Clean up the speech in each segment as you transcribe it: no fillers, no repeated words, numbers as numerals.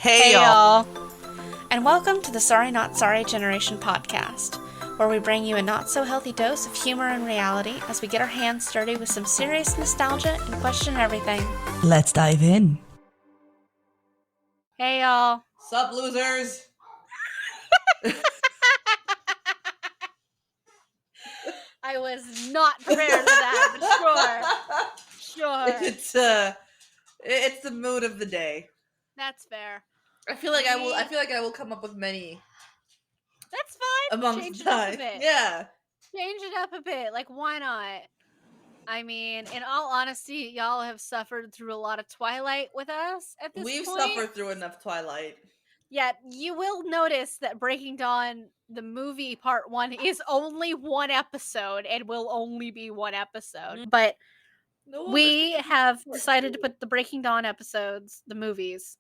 Hey y'all, and welcome to the Sorry Not Sorry Generation podcast, where we bring you a not-so-healthy dose of humor and reality as we get our hands dirty with some serious nostalgia and question everything. Let's dive in. Hey y'all. Sup, losers? I was not prepared for that, but sure. It's the mood of the day. That's fair. I feel like I will come up with many. That's fine. Amongst Change the it up time. a bit. Yeah. Change it up a bit. Like, why not? I mean, in all honesty, y'all have suffered through a lot of Twilight with us at this We've point. suffered through enough Twilight. Yet, you will notice that Breaking Dawn, the movie part 1, is only one episode and will only be one episode. But we have decided to put the Breaking Dawn episodes, the movies,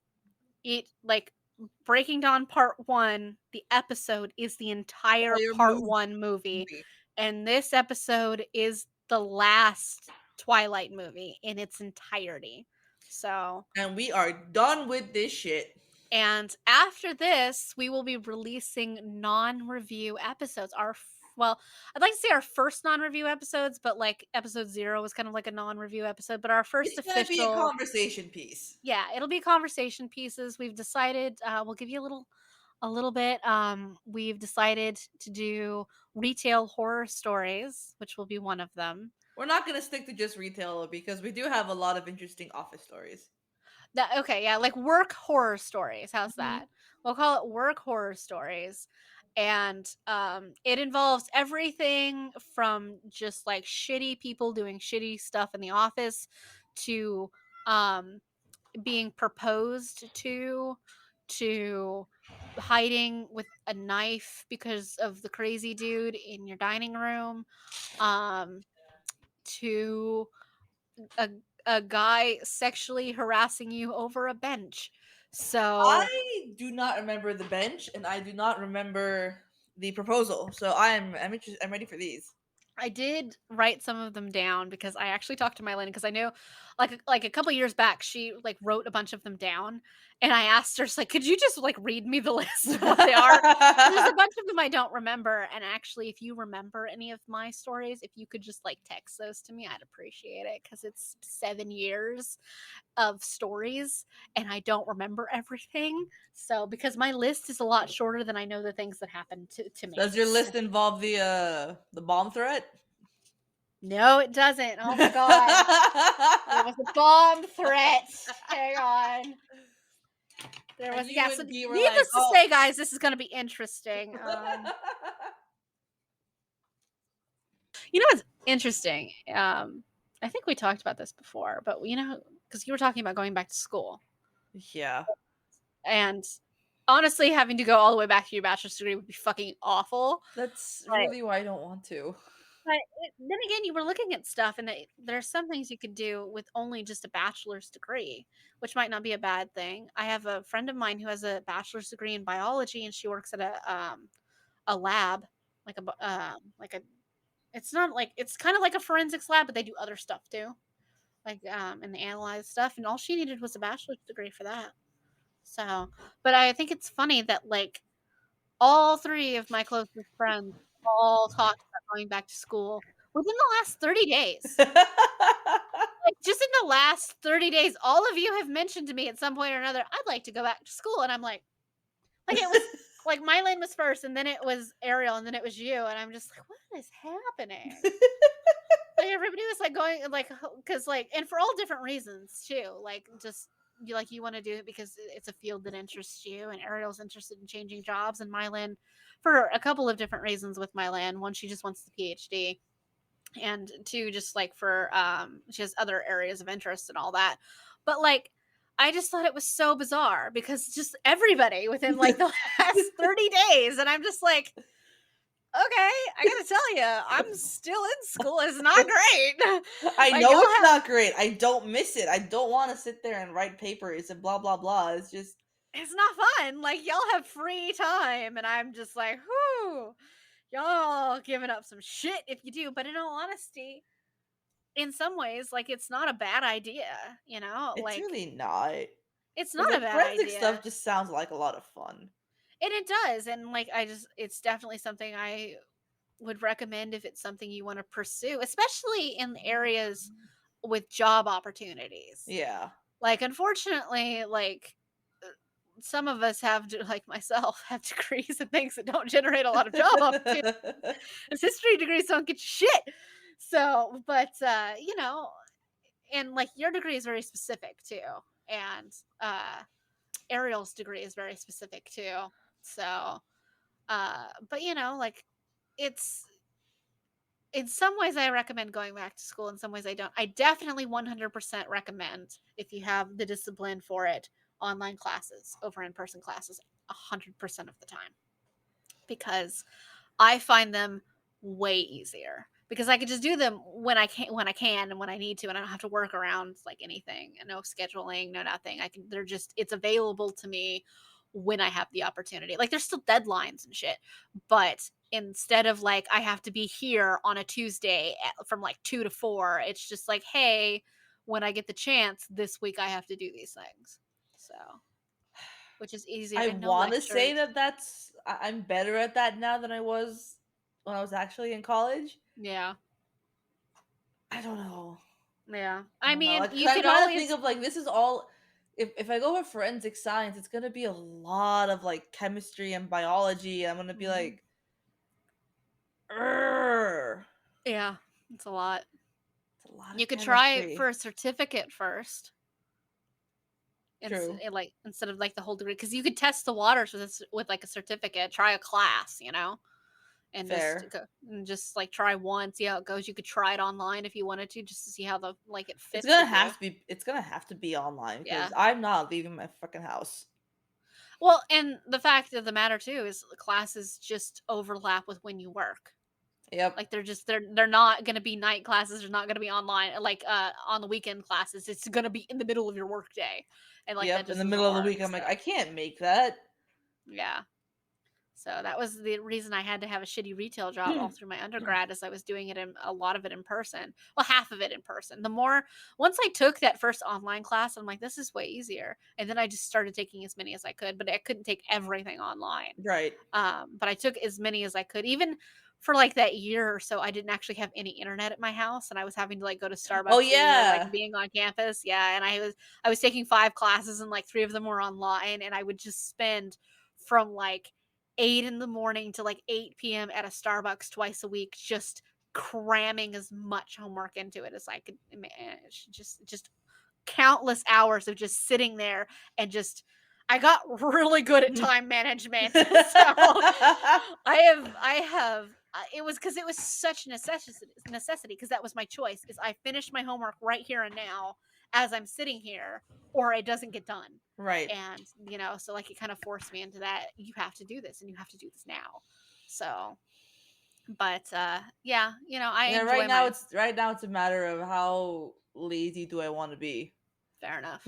Breaking Dawn part 1, the episode is the entire part 1 movie. And this episode is the last Twilight movie in its entirety. And we are done with this shit. And after this, we will be releasing non-review episodes. I'd like to say our first non-review episodes, but like episode 0 was kind of like a non-review episode. But our first It's gonna be a conversation piece. Yeah, it'll be conversation pieces. We've decided we'll give you a little bit. We've decided to do retail horror stories, which will be one of them. We're not gonna stick to just retail because we do have a lot of interesting office stories. Like work horror stories. How's that? We'll call it work horror stories. And it involves everything from just like shitty people doing shitty stuff in the office to being proposed to hiding with a knife because of the crazy dude in your dining room, to a guy sexually harassing you over a bench. So I do not remember the bench, and I do not remember the proposal. So I'm interested. I'm ready for these. I did write some of them down because I actually talked to Mylene because I know, like a couple years back, she like wrote a bunch of them down, and I asked her, like, could you just like read me the list of what they are? There's a bunch of them I don't remember, and actually, if you remember any of my stories, if you could just like text those to me, I'd appreciate it because it's 7 years of stories, and I don't remember everything. So because my list is a lot shorter than I know the things that happened to me. Does your list involve the bomb threat? No, it doesn't. Oh my god. It was a bomb threat. Hang on. There was needless to say, guys, this is going to be interesting. You know what's interesting? I think we talked about this before, but you know, because you were talking about going back to school. Yeah. And honestly, having to go all the way back to your bachelor's degree would be fucking awful. That's really why I don't want to. But then again, you were looking at stuff, and there's some things you could do with only just a bachelor's degree, which might not be a bad thing. I have a friend of mine who has a bachelor's degree in biology, and she works at a lab, it's not like, it's kind of like a forensics lab, but they do other stuff too, and they analyze stuff. And all she needed was a bachelor's degree for that. So, but I think it's funny that like all 3 of my closest friends all talked about going back to school within the last 30 days. Like, just in the last 30 days, all of you have mentioned to me at some point or another, I'd like to go back to school. And I'm like it was like Mylene was first, and then it was Ariel, and then it was you. And I'm just like, what is happening? Like, everybody was like going, like, because like, and for all different reasons too. Like, just you want to do it because it's a field that interests you, and Ariel's interested in changing jobs, and Mylene for a couple of different reasons with Mylene. One, she just wants the PhD, and 2, just like for she has other areas of interest and all that. But like, I just thought it was so bizarre because just everybody within like the last 30 days, and I'm just like, okay, I gotta tell you, I'm still in school. It's not great. I know it's not great. I don't miss it. I don't want to sit there and write papers and blah blah blah. It's not fun. Like, y'all have free time, and I'm just like, whoo, y'all giving up some shit if you do. But in all honesty, in some ways, like, it's not a bad idea, you know? It's like, really not. It's Because not a like bad forensic idea. stuff just sounds like a lot of fun. And it does. And like it's definitely something I would recommend if it's something you want to pursue, especially in areas with job opportunities. Yeah. Like unfortunately, like some of us have like myself have degrees and things that don't generate a lot of job opportunities. As history degrees don't get you shit. So, but and like your degree is very specific too. And Ariel's degree is very specific too. So, but like it's in some ways I recommend going back to school. In some ways I don't. I definitely 100% recommend, if you have the discipline for it, online classes over in-person classes 100% of the time, because I find them way easier, because I can just do them when I can and when I need to, and I don't have to work around like anything, and no scheduling, no nothing. It's available to me when I have the opportunity. Like there's still deadlines and shit, but instead of like I have to be here on a Tuesday from like 2 to 4, it's just like, hey, when I get the chance this week I have to do these things. So, which is easier, I and no want to say lectures. that I'm better at that now than I was when I was actually in college. Yeah. I don't know. Yeah. I I don't know. mean, Like, 'cause you I'm could trying to think always of like this is all. If I go for forensic science, it's gonna be a lot of like chemistry and biology. I'm gonna be Mhm. like, "Urgh." Yeah, it's a lot. It's a lot You of could try for chemistry. a certificate first, True. like instead of like the whole degree, because you could test the waters with like a certificate. Try a class, and just Fair. go and just like try one, see how it goes. You could try it online if you wanted to, just to see how the like it It's fits gonna with have you. to be. It's gonna have to be online because Yeah. I'm not leaving my fucking house. Well, and the fact of the matter too is classes just overlap with when you work. Yep. Like they're not gonna be night classes. They're not gonna be online like on the weekend classes. It's gonna be in the middle of your workday, and like that Yep. In just the doesn't middle of the work. week, I'm like, So I can't make that. yeah. So that was the reason I had to have a shitty retail job all through my undergrad, as I was doing it in a lot of it in person. Well, half of it in person. The more once I took that first online class, I'm like, this is way easier. And then I just started taking as many as I could, but I couldn't take everything online. Right. But I took as many as I could. Even for like that year or so, I didn't actually have any internet at my house, and I was having to like go to Oh Starbucks or like yeah. being on campus. Yeah, and I was taking 5 classes, and like 3 of them were online, and I would just spend from like 8 in the morning to like 8 p.m. at a Starbucks twice a week, just cramming as much homework into it as I could manage. Just countless hours of just sitting there and just I got really good at time management. So it was because it was such necessity, because that was my choice, is I finish my homework right here and now as I'm sitting here, or it doesn't get done. Right. And so like it kind of forced me into that, you have to do this and you have to do this now. So but yeah, I Yeah, enjoy my right now it's a matter of how lazy do I want to be. fair enough.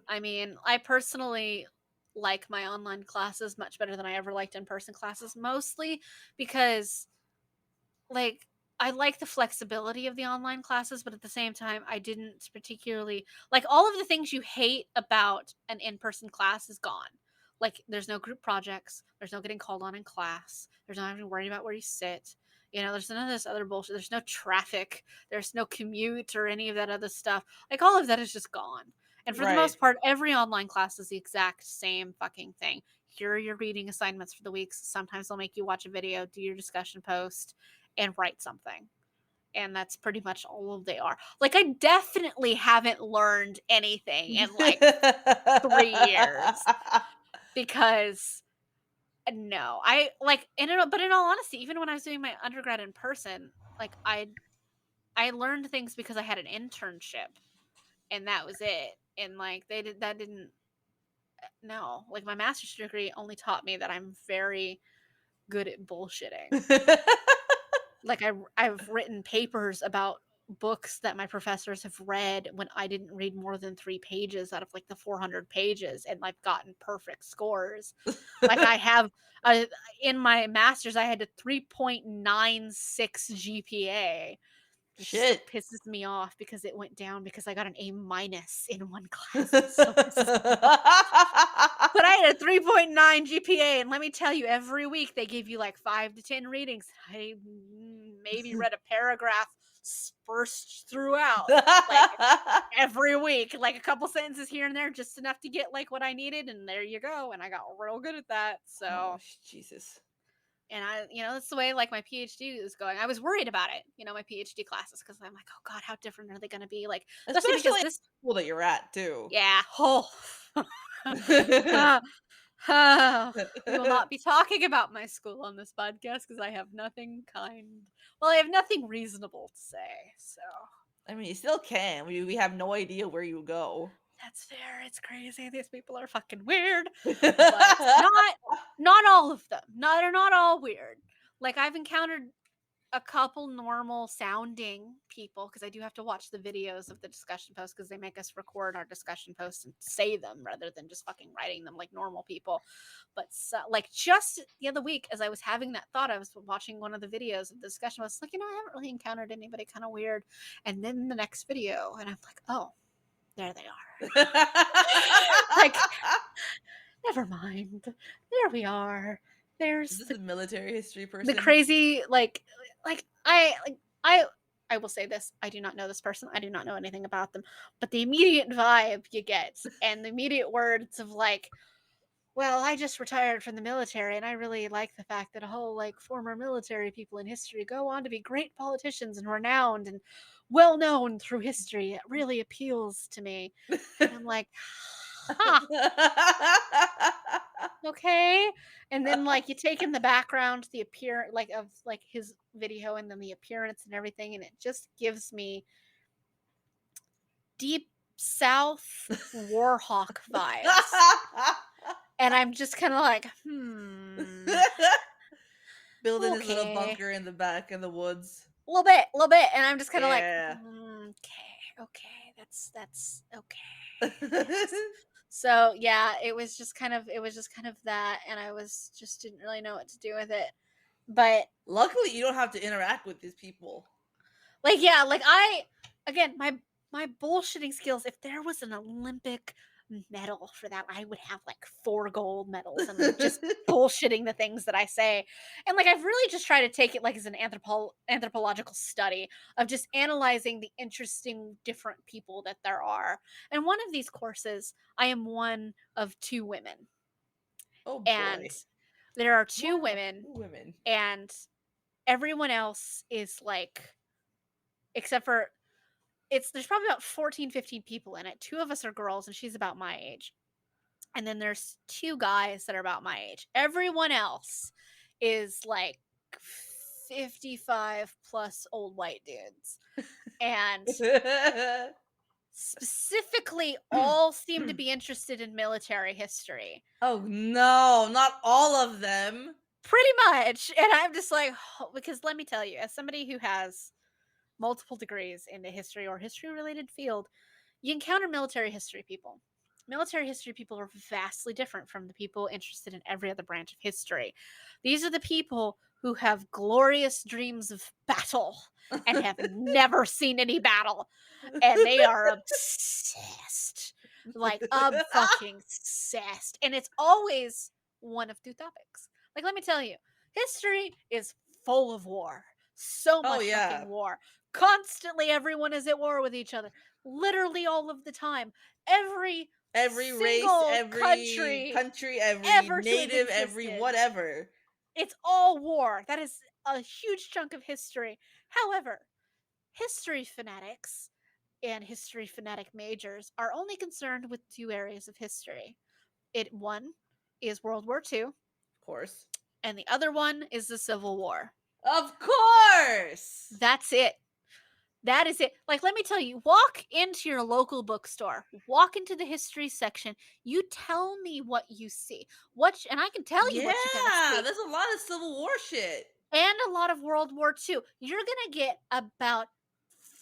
I mean, I personally like my online classes much better than I ever liked in-person classes, mostly because like I like the flexibility of the online classes, but at the same time I didn't particularly like all of the things you hate about an in-person class is gone. Like there's no group projects, there's no getting called on in class, there's not having to worry about where you sit. There's none of this other bullshit. There's no traffic, there's no commute or any of that other stuff. Like all of that is just gone. And for the Right. most part, every online class is the exact same fucking thing. Here are your reading assignments for the weeks. Sometimes they'll make you watch a video, do your discussion post, and write something. And that's pretty much all they are. Like, I definitely haven't learned anything in like 3 years, because no, I like, but in all honesty, even when I was doing my undergrad in person, like I learned things because I had an internship, and that was it. And like that didn't no, like my master's degree only taught me that I'm very good at bullshitting. Like I've written papers about books that my professors have read when I didn't read more than 3 pages out of like the 400 pages, and I've gotten perfect scores. Like I have uh, in my masters I had a 3.96 GPA, Which still Shit. pisses me off because it went down because I got an A minus in one class. It still pisses me off. But I had a 3.9 GPA, and let me tell you, every week they give you like 5 to 10 readings. I maybe read a paragraph spurst throughout, like every week, like a couple sentences here and there, just enough to get like what I needed, and there you go. And I got real good at that. Oh, So, Jesus. and that's the way like my PhD is going. I was worried about it, my PhD classes, because I'm like, oh God, how different are they going to be? Like, especially because Especially this, school that you're at, too. yeah, oh. Oh, we will not be talking about my school on this podcast because I have nothing I have nothing reasonable to say. So I mean, you still can. We have no idea where you go. that's fair. It's crazy. These people are fucking weird, but not all of them. They're not all weird. Like I've encountered a couple normal sounding people because I do have to watch the videos of the discussion posts because they make us record our discussion posts and say them rather than just fucking writing them like normal people. But like just the other week, as I was having that thought, I was watching one of the videos of the discussion. I was like, I haven't really encountered anybody kind of weird. And then the next video, and I'm like, oh, there they are. Like, never mind. There we are. Is There's this a military history the person? crazy I will say this, I do not know this person, I do not know anything about them, but the immediate vibe you get and the immediate words of like, well, I just retired from the military and I really like the fact that a whole like former military people in history go on to be great politicians and renowned and well known through history. It really appeals to me. And I'm like, huh, okay. And then like you take in the background, the appearance like of like his video and then the appearance and everything, and it just gives me deep South Warhawk vibes. And I'm just kind of like, Building his little okay. bunker in the back in the woods. A little bit. And I'm just kind of like, Yeah. okay, that's okay. I guess. So yeah, it was just kind of that, and I was just didn't really know what to do with it. But Luckily, you don't have to interact with these people. like yeah, like again, my bullshitting skills, if there was an Olympic medal for that, I would have like 4 gold medals and like just bullshitting the things that I say. And like I've really just tried to take it like as an anthropological study of just analyzing the interesting different people that there are. And one of these courses, I am one of 2 women. Oh And boy. there are 2 One of women, two women. and everyone else is like, except for there's probably about 14, 15 people in it. 2 of us are girls and she's about my age. And then there's 2 guys that are about my age. Everyone else is like 55 plus old white dudes. And specifically all seem to be interested in military history. Oh no, not all of them. Pretty much. And I'm just like, because let me tell you, as somebody who has multiple degrees in a history or history related field, you encounter military history people. Military history people are vastly different from the people interested in every other branch of history. These are the people who have glorious dreams of battle and have never seen any battle. And they are obsessed. Like, fucking obsessed. And it's always one of 2 topics. Like, let me tell you, history is full of war. So Oh much yeah. fucking war. Constantly, everyone is at war with each other. Literally, all of the time. Every Every race, single every country country, every ever to have native, every existed, whatever. it's all war. That is a huge chunk of history. However, history fanatics and history fanatic majors are only concerned with 2 areas of history. One is World War II, Of course. and the other one is the Civil War. Of course. That's it. That is it. Like, let me tell you, walk into your local bookstore, walk into the history section. You tell me what you see. And I can tell you Yeah, what you're going to see. there's a lot of Civil War shit. And a lot of World War II. You're going to get about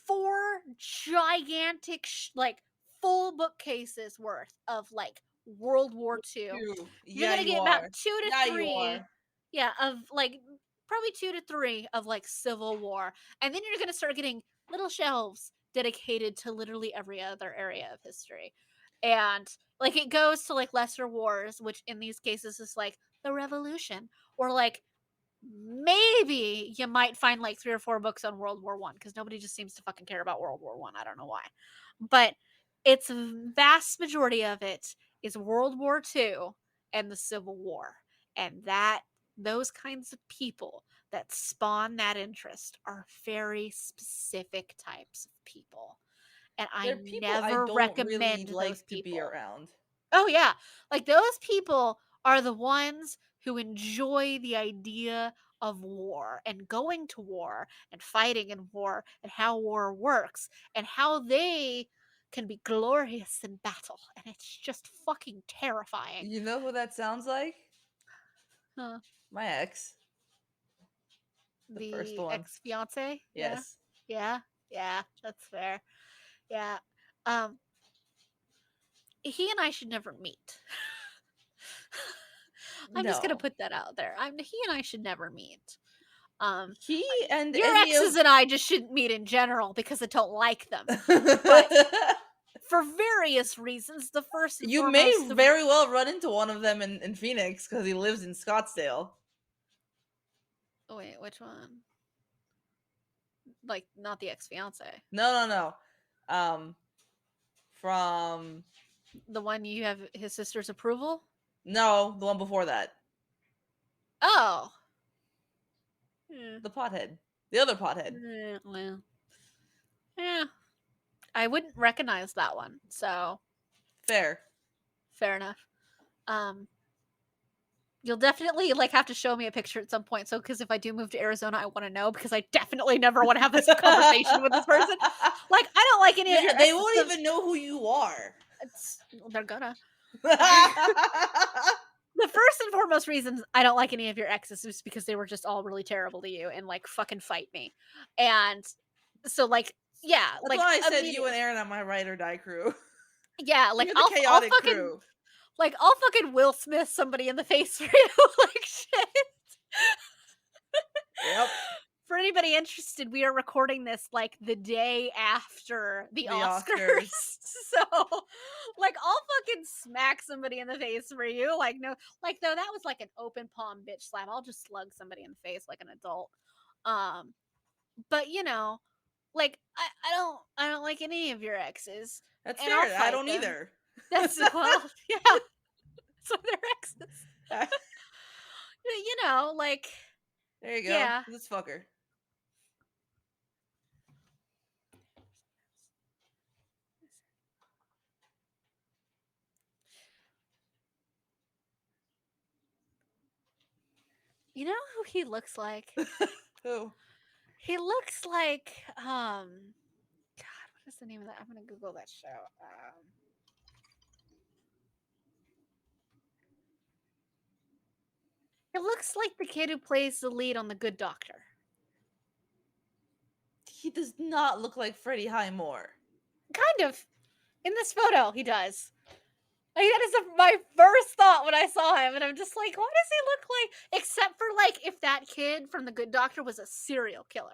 4 gigantic, like, full bookcases worth of, like, World War II. True. You're Yeah, going to you get about are. 2 to Yeah, you 3, are. yeah, of, like, probably 2 to 3 of, like, Civil War. And then you're going to start getting little shelves dedicated to literally every other area of history. And like it goes to like lesser wars, which in these cases is like the revolution, or like maybe you might find like 3 or 4 books on World War One because nobody just seems to fucking care about World War One. I don't know why. But its vast majority of it is World War Two and the Civil War. And that those kinds of people that spawn that interest are very specific types of people. And I They're people I never don't really recommend those like to be people. around. Oh yeah. Like those people are the ones who enjoy the idea of war and going to war and fighting in war and how war works and how they can be glorious in battle. And it's just fucking terrifying. You know who that sounds like? Huh. My ex, the first The one. ex fiance? Yeah. Yes. Yeah. Yeah. That's fair. Yeah. Um, he and I should never meet. I'm just gonna No. put that out there. He and I should never meet. Um, He and your any exes of and I just shouldn't meet in general because I don't like them. But for various reasons, the first and You may foremost of very well run into one of them in Phoenix because he lives in Scottsdale. oh wait, which one? Like not the ex fiance, No, no, no. From the one you have his sister's approval. no, the one before that, Oh, yeah, the pothead, the other pothead. well, yeah, I wouldn't recognize that one, so Fair. fair enough. Um, you'll definitely like have to show me a picture at some point. So, because if I do move to Arizona, I want to know because I definitely never want to have this conversation with this person. Like, I don't like any of your They exes. won't even know who you are. They're gonna. The first and foremost reasons I don't like any of your exes is because they were just all really terrible to you and like fucking fight me. And so like yeah, That's like why I said you immediate and Aaron are my ride or die crew. yeah, like You're the I'll chaotic fucking crew. like I'll fucking Will Smith somebody in the face for you like shit. Yep. For anybody interested, we are recording this like the day after the The Oscars. Oscars. So, like, I'll fucking smack somebody in the face for you. Like, no, like, though, that was like an open palm bitch slap. I'll just slug somebody in the face like an adult. Um, but you know, like, I don't like any of your exes, That's and I'll fair. I fight don't them. either. That's well, yeah. So they're exes. You know, like, There you go. yeah. This fucker. You know who he looks like? Who? He looks like God, what is the name of that? I'm gonna Google that show. It looks like the kid who plays the lead on The Good Doctor. He does not look like Freddie Highmore. Kind of. In this photo, he does. Like that is my first thought when I saw him, and I'm just like, what does he look like? Except for like if that kid from The Good Doctor was a serial killer.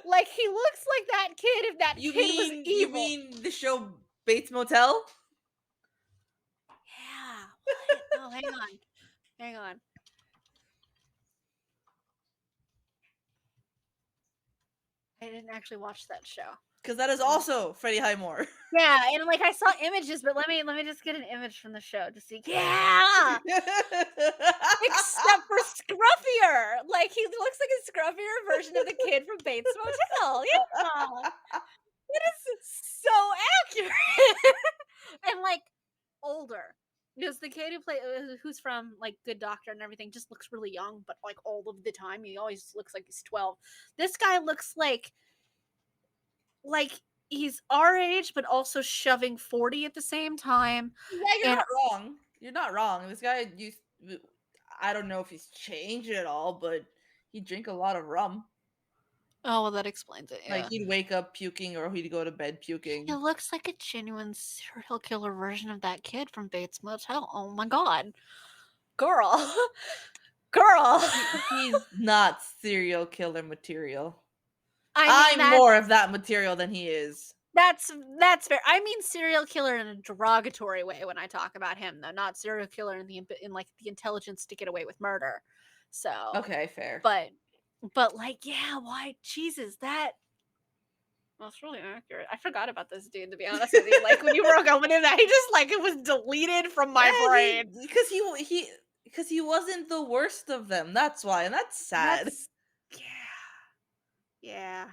Like he looks like that kid if that kid was evil. You mean the show Bates Motel? Yeah. What? Oh, hang on. Hang on. I didn't actually watch that show. Because that is also Freddie Highmore. Yeah, and like I saw images, but let me just get an image from the show to see. Yeah, except for scruffier. Like he looks like a scruffier version of the kid from Bates Motel. Yeah, it is so accurate and like older. Because the kid who's from like Good Doctor and everything just looks really young, but like all of the time he always looks like he's 12. This guy looks like he's our age, but also shoving 40 at the same time. Yeah, you're And not wrong. You're not wrong. This guy used. I don't know if he's changed at all, but he'd drink a lot of rum. oh, well, that explains it. Like Yeah, he'd wake up puking, or he'd go to bed he puking. looks like a genuine serial killer version of that kid from Bates Motel. Oh my god, girl, girl. He's not serial killer material. I mean, I'm more of that material than he is. that's that's fair. I mean serial killer in a derogatory way when I talk about him, though, not serial killer in like the intelligence to get away with murder. So, Okay, fair. but like, yeah, why Jesus, that's really accurate. I forgot about this dude, to be honest with you. Like when you broke open in that, he just like it was deleted from my Yeah, brain. because he wasn't the worst of them. That's why, and that's sad. That's yeah, yeah.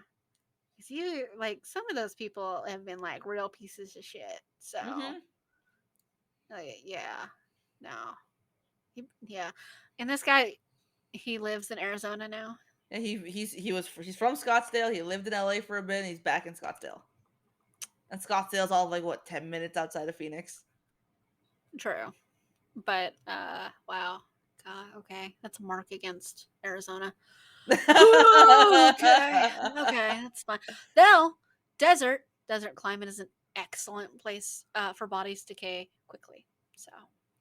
'Cause you like some of those people have been like real pieces of shit. So Hmm. yeah, no, yeah. And this guy, he lives in Arizona now. And he's from Scottsdale. He lived in LA for a bit, and he's back in Scottsdale. And Scottsdale's all like what 10 minutes outside of Phoenix. True, but wow, God, okay, that's a mark against Arizona. Okay, okay, that's fine. Though desert climate is an excellent place for bodies to decay quickly. So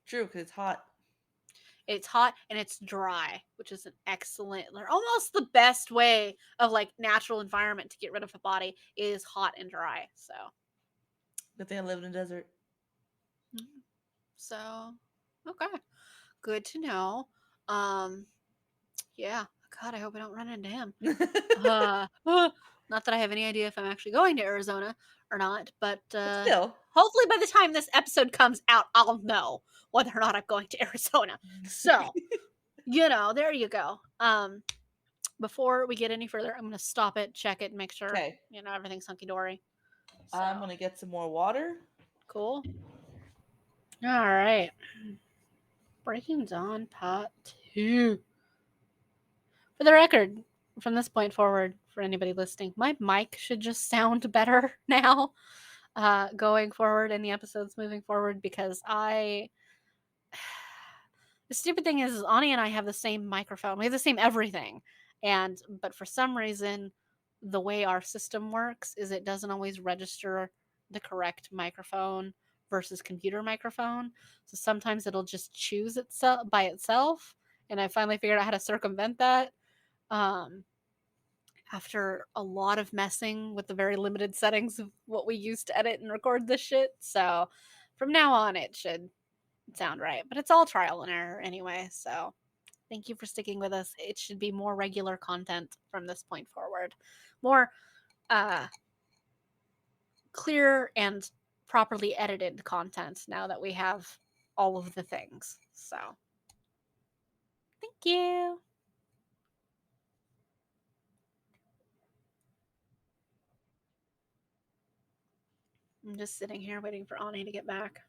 True, because it's hot. it's hot and it's dry, which is an excellent, or almost the best way of like natural environment to get rid of a body is hot and dry. So, Good thing I lived in the desert. mm, so okay, good to know. Um, yeah, God, I hope I don't run into him. Not that I have any idea if I'm actually going to Arizona or not, but But still. hopefully by the time this episode comes out, I'll know whether or not I'm going to Arizona. So, there you go. Before we get any further, I'm going to stop it, check it, and make sure, Okay. everything's hunky dory. So, I'm gonna get some more water. cool. All right. Breaking Dawn Part 2. For the record, from this point forward, for anybody listening, my mic should just sound better now, going forward in the episodes moving forward, because the stupid thing is Ani and I have the same microphone. We have the same everything. But for some reason, the way our system works is it doesn't always register the correct microphone versus computer microphone. So sometimes it'll just choose itself by itself. And I finally figured out how to circumvent that. Um, After a lot of messing with the very limited settings of what we use to edit and record this shit. So from now on, it should sound right. But it's all trial and error anyway. So thank you for sticking with us. It should be more regular content from this point forward. More uh, clear and properly edited content now that we have all of the things. So thank you. I'm just sitting here waiting for Ani to get back.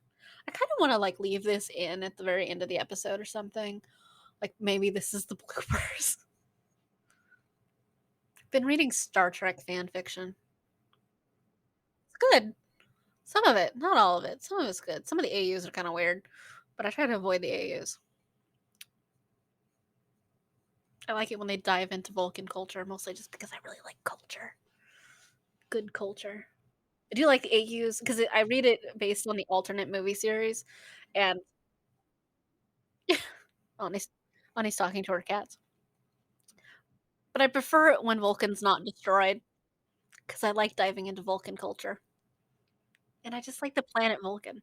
I kind of want to like leave this in at the very end of the episode or something. Like maybe this is the bloopers. I've been reading Star Trek fan fiction. It's good. Some of it, not all of it. Some of it's good. Some of the AUs are kind of weird, but I try to avoid the AUs. I like it when they dive into Vulcan culture, mostly just because I really like culture. Good culture. I do like the AUs because I read it based on the alternate movie series, and Ani's, Ani's talking to her cats. But I prefer it when Vulcan's not destroyed because I like diving into Vulcan culture. And I just like the planet Vulcan.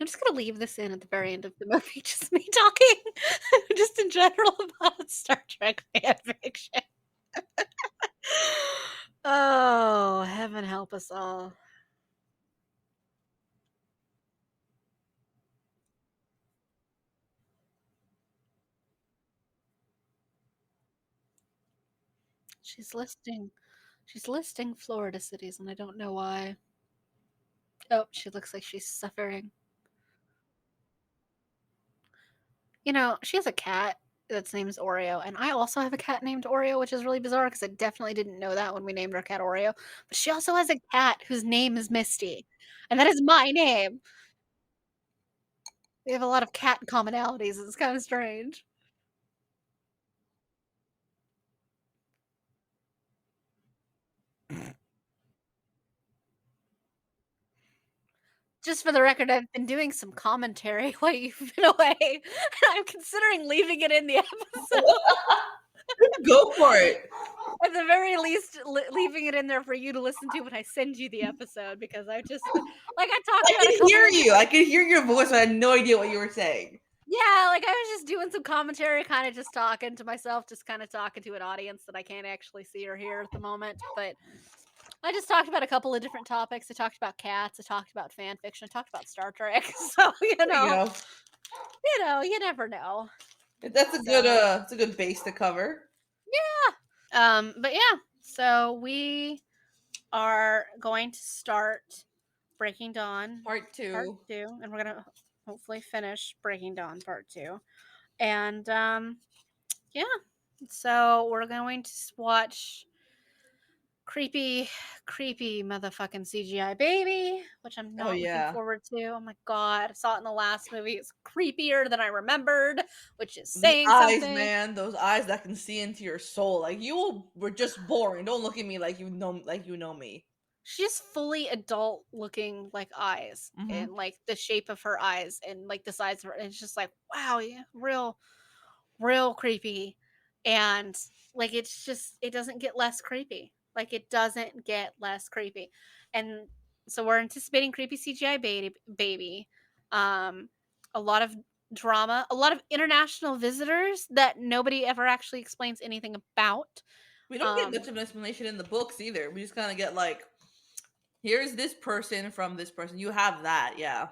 I'm just gonna leave this in at the very end of the movie, just me talking, just in general about Star Trek fan fiction. Oh, heaven help us all. She's listing she's listing Florida cities, and I don't know why. Oh, she looks like she's suffering. She has a cat that's named Oreo, and I also have a cat named Oreo, which is really bizarre because I definitely didn't know that when we named our cat Oreo. But she also has a cat whose name is Misty, and that is my name. We have a lot of cat commonalities. It's kind of strange. Just for the record, I've been doing some commentary while you've been away. I'm considering leaving it in the episode. Go for it. At the very least, leaving it in there for you to listen to when I send you the episode, because I just like I talked I about a can couple hear of you. I different. can hear your voice, but I had no idea what you were saying. Yeah, like I was just doing some commentary, kind of just talking to myself, just kind of talking to an audience that I can't actually see or hear at the moment. But I just talked about a couple of different topics. I talked about cats. I talked about fan fiction. I talked about Star Trek. So There you go. you never know. That's a good So it's a good base to cover. but yeah. So we are going to start Breaking Dawn Part Part 2. 2, and we're gonna hopefully finish Breaking Dawn Part 2. And yeah, so we're going to watch creepy motherfucking CGI baby, which I'm Oh not looking yeah. forward to. Oh my god, I saw it in the last movie. It's creepier than I remembered, which is The saying eyes, something. man, those eyes that can see into your soul. Like were just boring. Don't look at me like you know me. She's fully adult looking like eyes, Mm-hmm. and like the shape of her eyes and like the size of her. And it's just like, wow, yeah, real creepy. And like it doesn't get less creepy. Like it doesn't get less creepy. And so we're anticipating creepy CGI baby. A lot of drama, a lot of international visitors that nobody ever actually explains anything about. We don't get Um much of an explanation in the books either. We just kind of get like, here's this person from this person. You have that, yeah.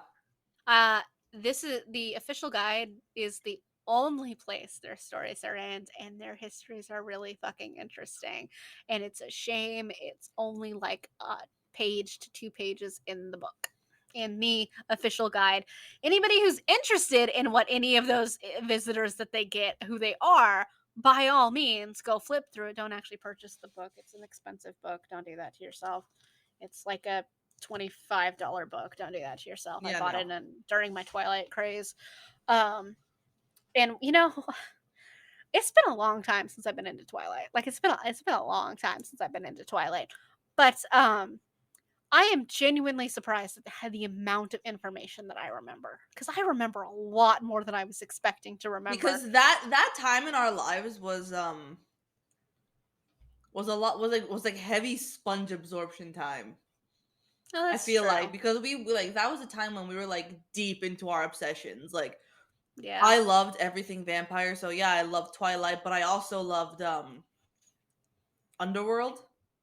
uh this is the official guide is the only place their stories are in, and their histories are really fucking interesting, and it's a shame it's only like a page to 2 pages in the book, in the official guide. Anybody who's interested in what any of those visitors that they get, who they are, by all means go flip through it. Don't actually purchase the book, it's an expensive book, don't do that to yourself. It's like a $25 book. Don't do that to yourself. I Yeah, bought no. it during my Twilight craze. Um, and you know, it's been a long time since I've been into Twilight. Like it's been a long time since I've been into Twilight. But I am genuinely surprised at the amount of information that I remember, because I remember a lot more than I was expecting to remember. Because that time in our lives was a lot was like heavy sponge absorption time. Oh, I that's feel like true. because we like that was a time when we were like deep into our obsessions. Like Yeah. I loved everything vampire, so yeah, I loved Twilight, but I also loved Underworld,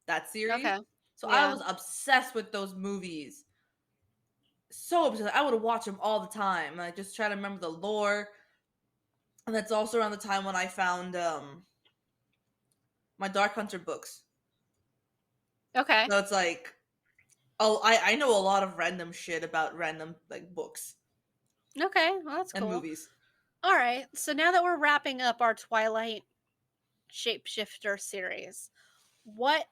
that series. Okay. So I Yeah. was obsessed with those movies. So obsessed. I would watch them all the time. I just try to remember the lore. And that's also around the time when I found my Dark Hunter books. Okay. So it's like, oh, I know a lot of random shit about random like books Okay. Well, that's and cool. movies. All right. So now that we're wrapping up our Twilight Shapeshifter series, what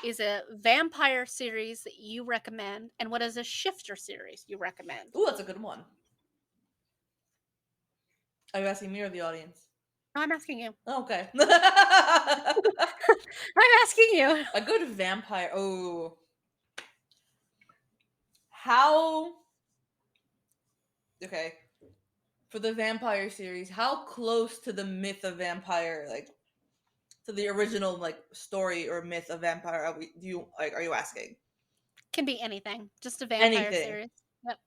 is a vampire series that you recommend, and what is a shifter series you recommend? Ooh, that's a good one. Are you asking me or the audience? No, I'm asking you. Okay. I'm asking you. A good vampire. Oh, how? Okay, for the vampire series, how close to the myth of vampire, like to the original like story or myth of vampire, do you like? Are you asking Can be anything, just a vampire anything? series. Yep.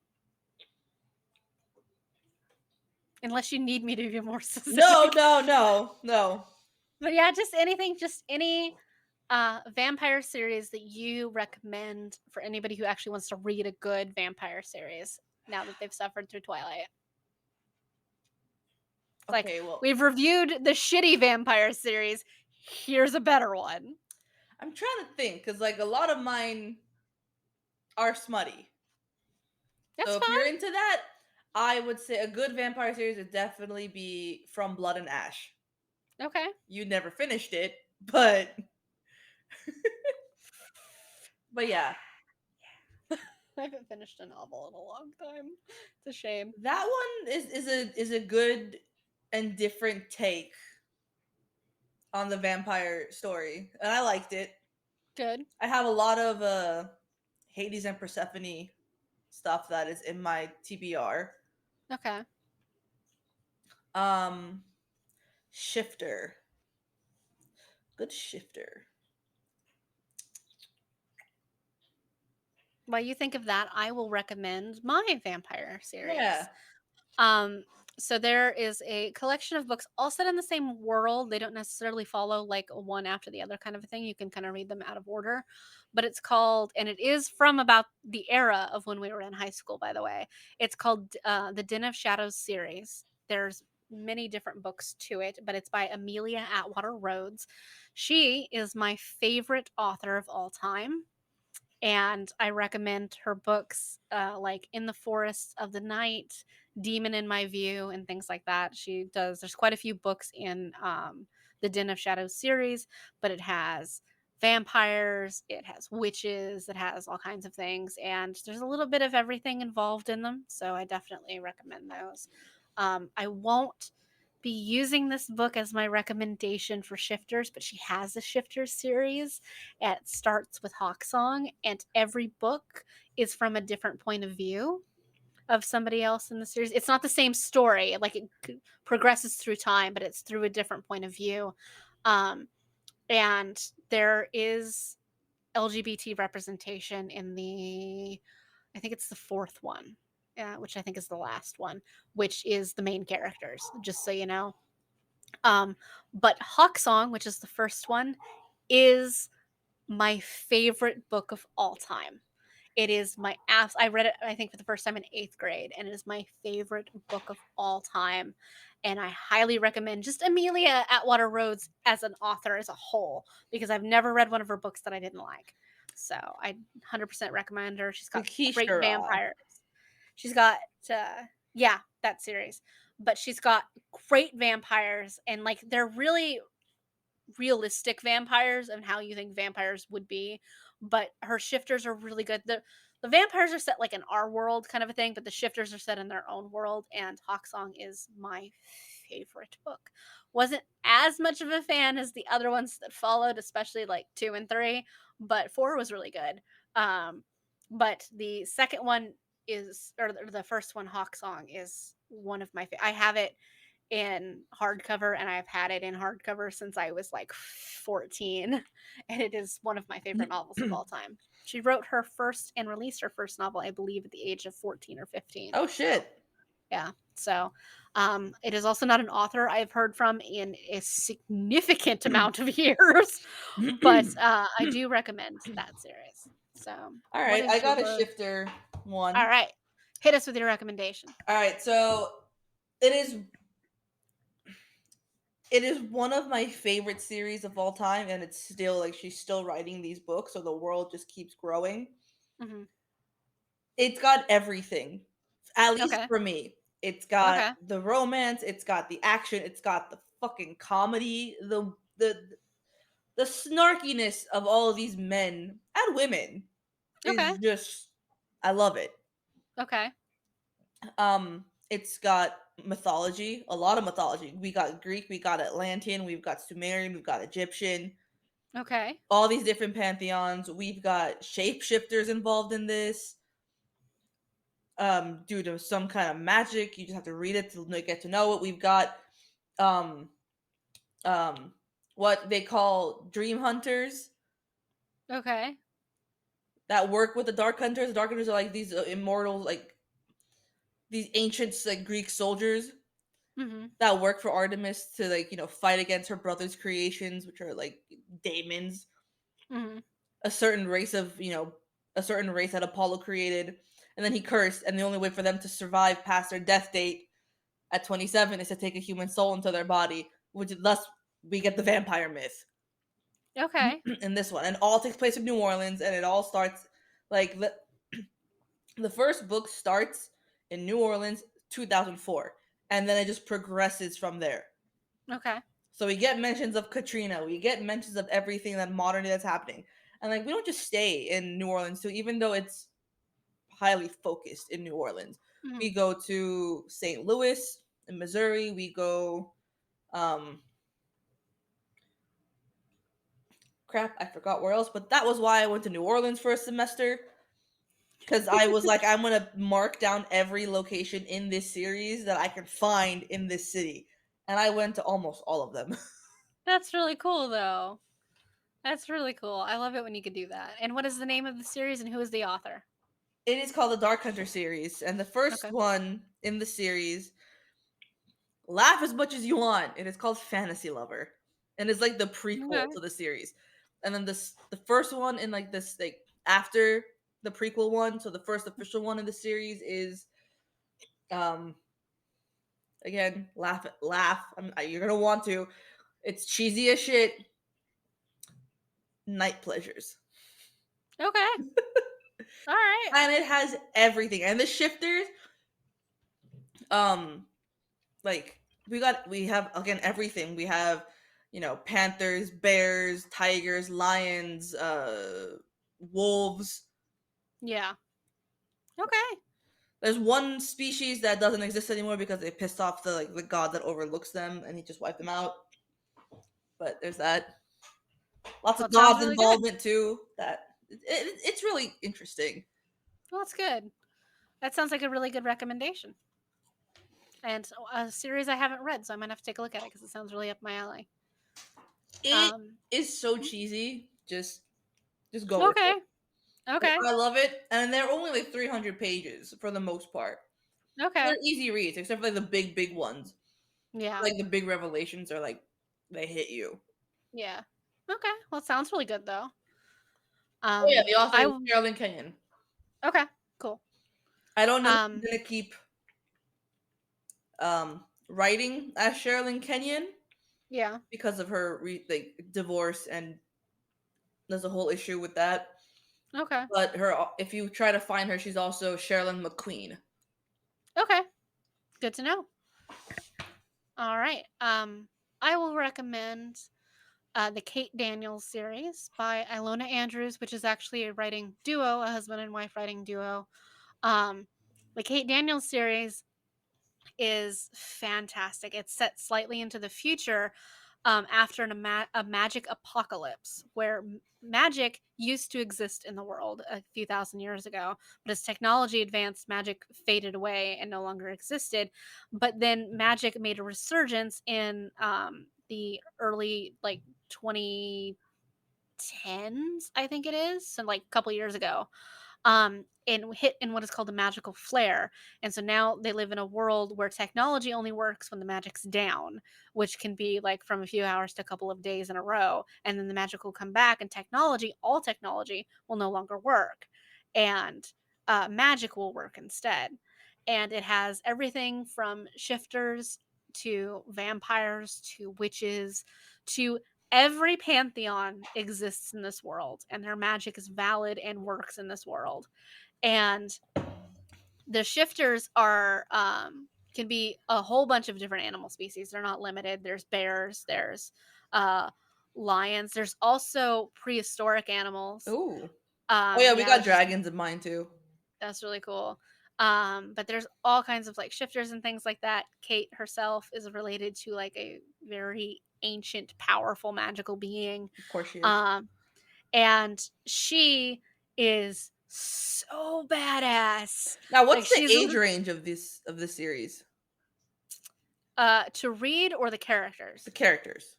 Unless you need me to be more No, specific. no, no, no. But yeah, just anything, just any vampire series that you recommend for anybody who actually wants to read a good vampire series now that they've suffered through Twilight. It's like, Okay, well, we've reviewed the shitty vampire series. Here's a better one. I'm trying to think because like a lot of mine are smutty. That's So if you're fine. into that, I would say a good vampire series would definitely be From Blood and Ash. Okay. You never finished it, but yeah, I haven't finished a novel in a long time. It's a shame. that one is a good and different take on the vampire story, and I liked it. Good. I have a lot of Hades and Persephone stuff that is in my TBR. Okay. Um, Shifter. Good shifter. While you think of that, I will recommend my vampire series. Yeah. Um, so there is a collection of books all set in the same world. They don't necessarily follow like one after the other kind of a thing. You can kind of read them out of order. But it's called, and it is from about the era of when we were in high school, by the way. It's called the Den of Shadows series. There's many different books to it, but it's by Amelia Atwater Rhodes. She is my favorite author of all time, and I recommend her books like In the Forests of the Night, Demon in My View, and things like that. There's quite a few books in the Den of Shadows series, but it has vampires, it has witches, it has all kinds of things, and there's a little bit of everything involved in them. So I definitely recommend those. I won't be using this book as my recommendation for shifters, but she has a shifters series. It starts with Hawk Song, and every book is from a different point of view of somebody else in the series. It's not the same story, like progresses through time, but it's through a different point of view. Um, and there is LGBT representation in I think it's the fourth one, which I think is the last one, which is the main characters, just so you know. Um, but Hawk Song, which is the first one, is my favorite book of all time. It is my apps. I read it, I think, for the first time in 8th grade, and it is my favorite book of all time. And I highly recommend just Amelia Atwater Rhodes as an author as a whole, because I've never read one of her books that I didn't like. So I 100% recommend her. She's The got great Kishara. vampires. She's got, yeah, that series. But she's got great vampires, and like they're really realistic vampires and how you think vampires would be, but her shifters are really good. The vampires are set like in our world kind of a thing, but the shifters are set in their own world, and Hawksong is my favorite book. Wasn't as much of a fan as the other ones that followed, especially like 2 and 3, but 4 was really good. But the second one is, or the first one, Hawksong, is one of my I have it in hardcover, and I've had it in hardcover since I was like 14, and it is one of my favorite novels of all time. She wrote her first and released her first novel, I believe, at the age of 14 or 15. Oh So, shit. yeah. So, it is also not an author I've heard from in a significant amount of years, but I do recommend that series. So, All what right, I is got a your. shifter All one. right. Hit us with your recommendation. All right, so it is it is one of my favorite series of all time, and it's still like she's still writing these books, so the world just keeps growing. Hmm. It's got everything, at least Okay. for me. It's got Okay. the romance, it's got the action, it's got the fucking comedy, the snarkiness of all of these men and women Okay. is just I love it. Okay. It's got mythology, a lot of mythology. We got Greek, we got Atlantean, we've got Sumerian, we've got Egyptian, Okay. all these different pantheons. We've got shapeshifters involved in this. Due to some kind of magic, you just have to read it to get to know it. We've got um what they call dream hunters Okay. that work with the dark hunters. The dark hunters are like these immortal, like these ancient like Greek soldiers Mhm. that work for Artemis to like fight against her brother's creations, which are like daemons, Mhm. a certain race of a certain race that Apollo created, and then he cursed, and the only way for them to survive past their death date at 27 is to take a human soul into their body, which thus we get the vampire myth Okay. in this one, and all takes place in New Orleans, and it all starts like the first book starts in New Orleans 2004, and then it just progresses from there. Okay. So we get mentions of Katrina, we get mentions of everything that modern day that's happening. And like we don't just stay in New Orleans too, even though it's highly focused in New Orleans. We Mhm. go to St. Louis in Missouri, we go um crap, I forgot where else, but that was why I went to New Orleans for a semester. Because I was like, I'm gonna mark down every location in this series that I can find in this city. And I went to almost all of them. That's really cool though. That's really cool. I love it when you can do that. And what is the name of the series and who is the author? It is called the Dark Hunter series, and the first Okay. one in the series, laugh as much as you want. It is called Fantasy Lover, and it's like the prequel Okay. to the series. And then the first one in like this like after the prequel one, so the first official one in the series is um again laugh. You're gonna want to. It's cheesy as shit. Night Pleasures, Okay. All right. and it has everything. And the shifters, um, like we have again everything. We have panthers, bears, tigers, lions, wolves. Yeah. Okay. There's one species that doesn't exist anymore because they pissed off the god that overlooks them, and he just wiped them out. But there's that. Lots Well, of it sounds gods really good. involvement too. It's really interesting. Well, that's good. That sounds like a really good recommendation. And a series I haven't read, so I might have to take a look at it because it sounds really up my alley. It Um, is so mm, cheesy. Just go with it. okay. Okay. I love it, and they're only like 300 pages for the most part. Okay. They're easy reads, except for like the big ones. Yeah. Like the big revelations are like they hit you. Yeah. Okay. Well, it sounds really good though. Oh yeah, the author I is Carolyn Kenyon. okay. Cool. I don't know if Um, she's gonna keep writing as Sherilyn Kenyon yeah. because of her like divorce, and there's a whole issue with that. Okay. But her, if you try to find her, she's also Sherilyn McQueen. Okay. Good to know. All right. I will recommend the Kate Daniels series by Ilona Andrews, which is actually a writing duo, a husband and wife writing duo. Um, the Kate Daniels series is fantastic. It's set slightly into the future after a magic apocalypse where magic used to exist in the world a few thousand years ago, but as technology advanced, magic faded away and no longer existed. But then magic made a resurgence in the early like 2010s, I think it is, so like a couple years ago, and hit in what is called a magical flare. And so now they live in a world where technology only works when the magic's down, which can be like from a few hours to a couple of days in a row. And then the magic will come back, and all technology will no longer work. And magic will work instead. And it has everything from shifters to vampires to witches to every pantheon exists in this world, and their magic is valid and works in this world. And the shifters are can be a whole bunch of different animal species. They're not limited. There's bears, there's uh lions, there's also prehistoric animals. Ooh. Oh yeah, we Yeah, got which is dragons in mine too. that's really cool. But there's all kinds of like shifters and things like that. Kate herself is related to like a very ancient, powerful, magical being. Of course she is. Um, and she is so badass. Now, Like what's the she's age range of this series? to read or the The characters. characters.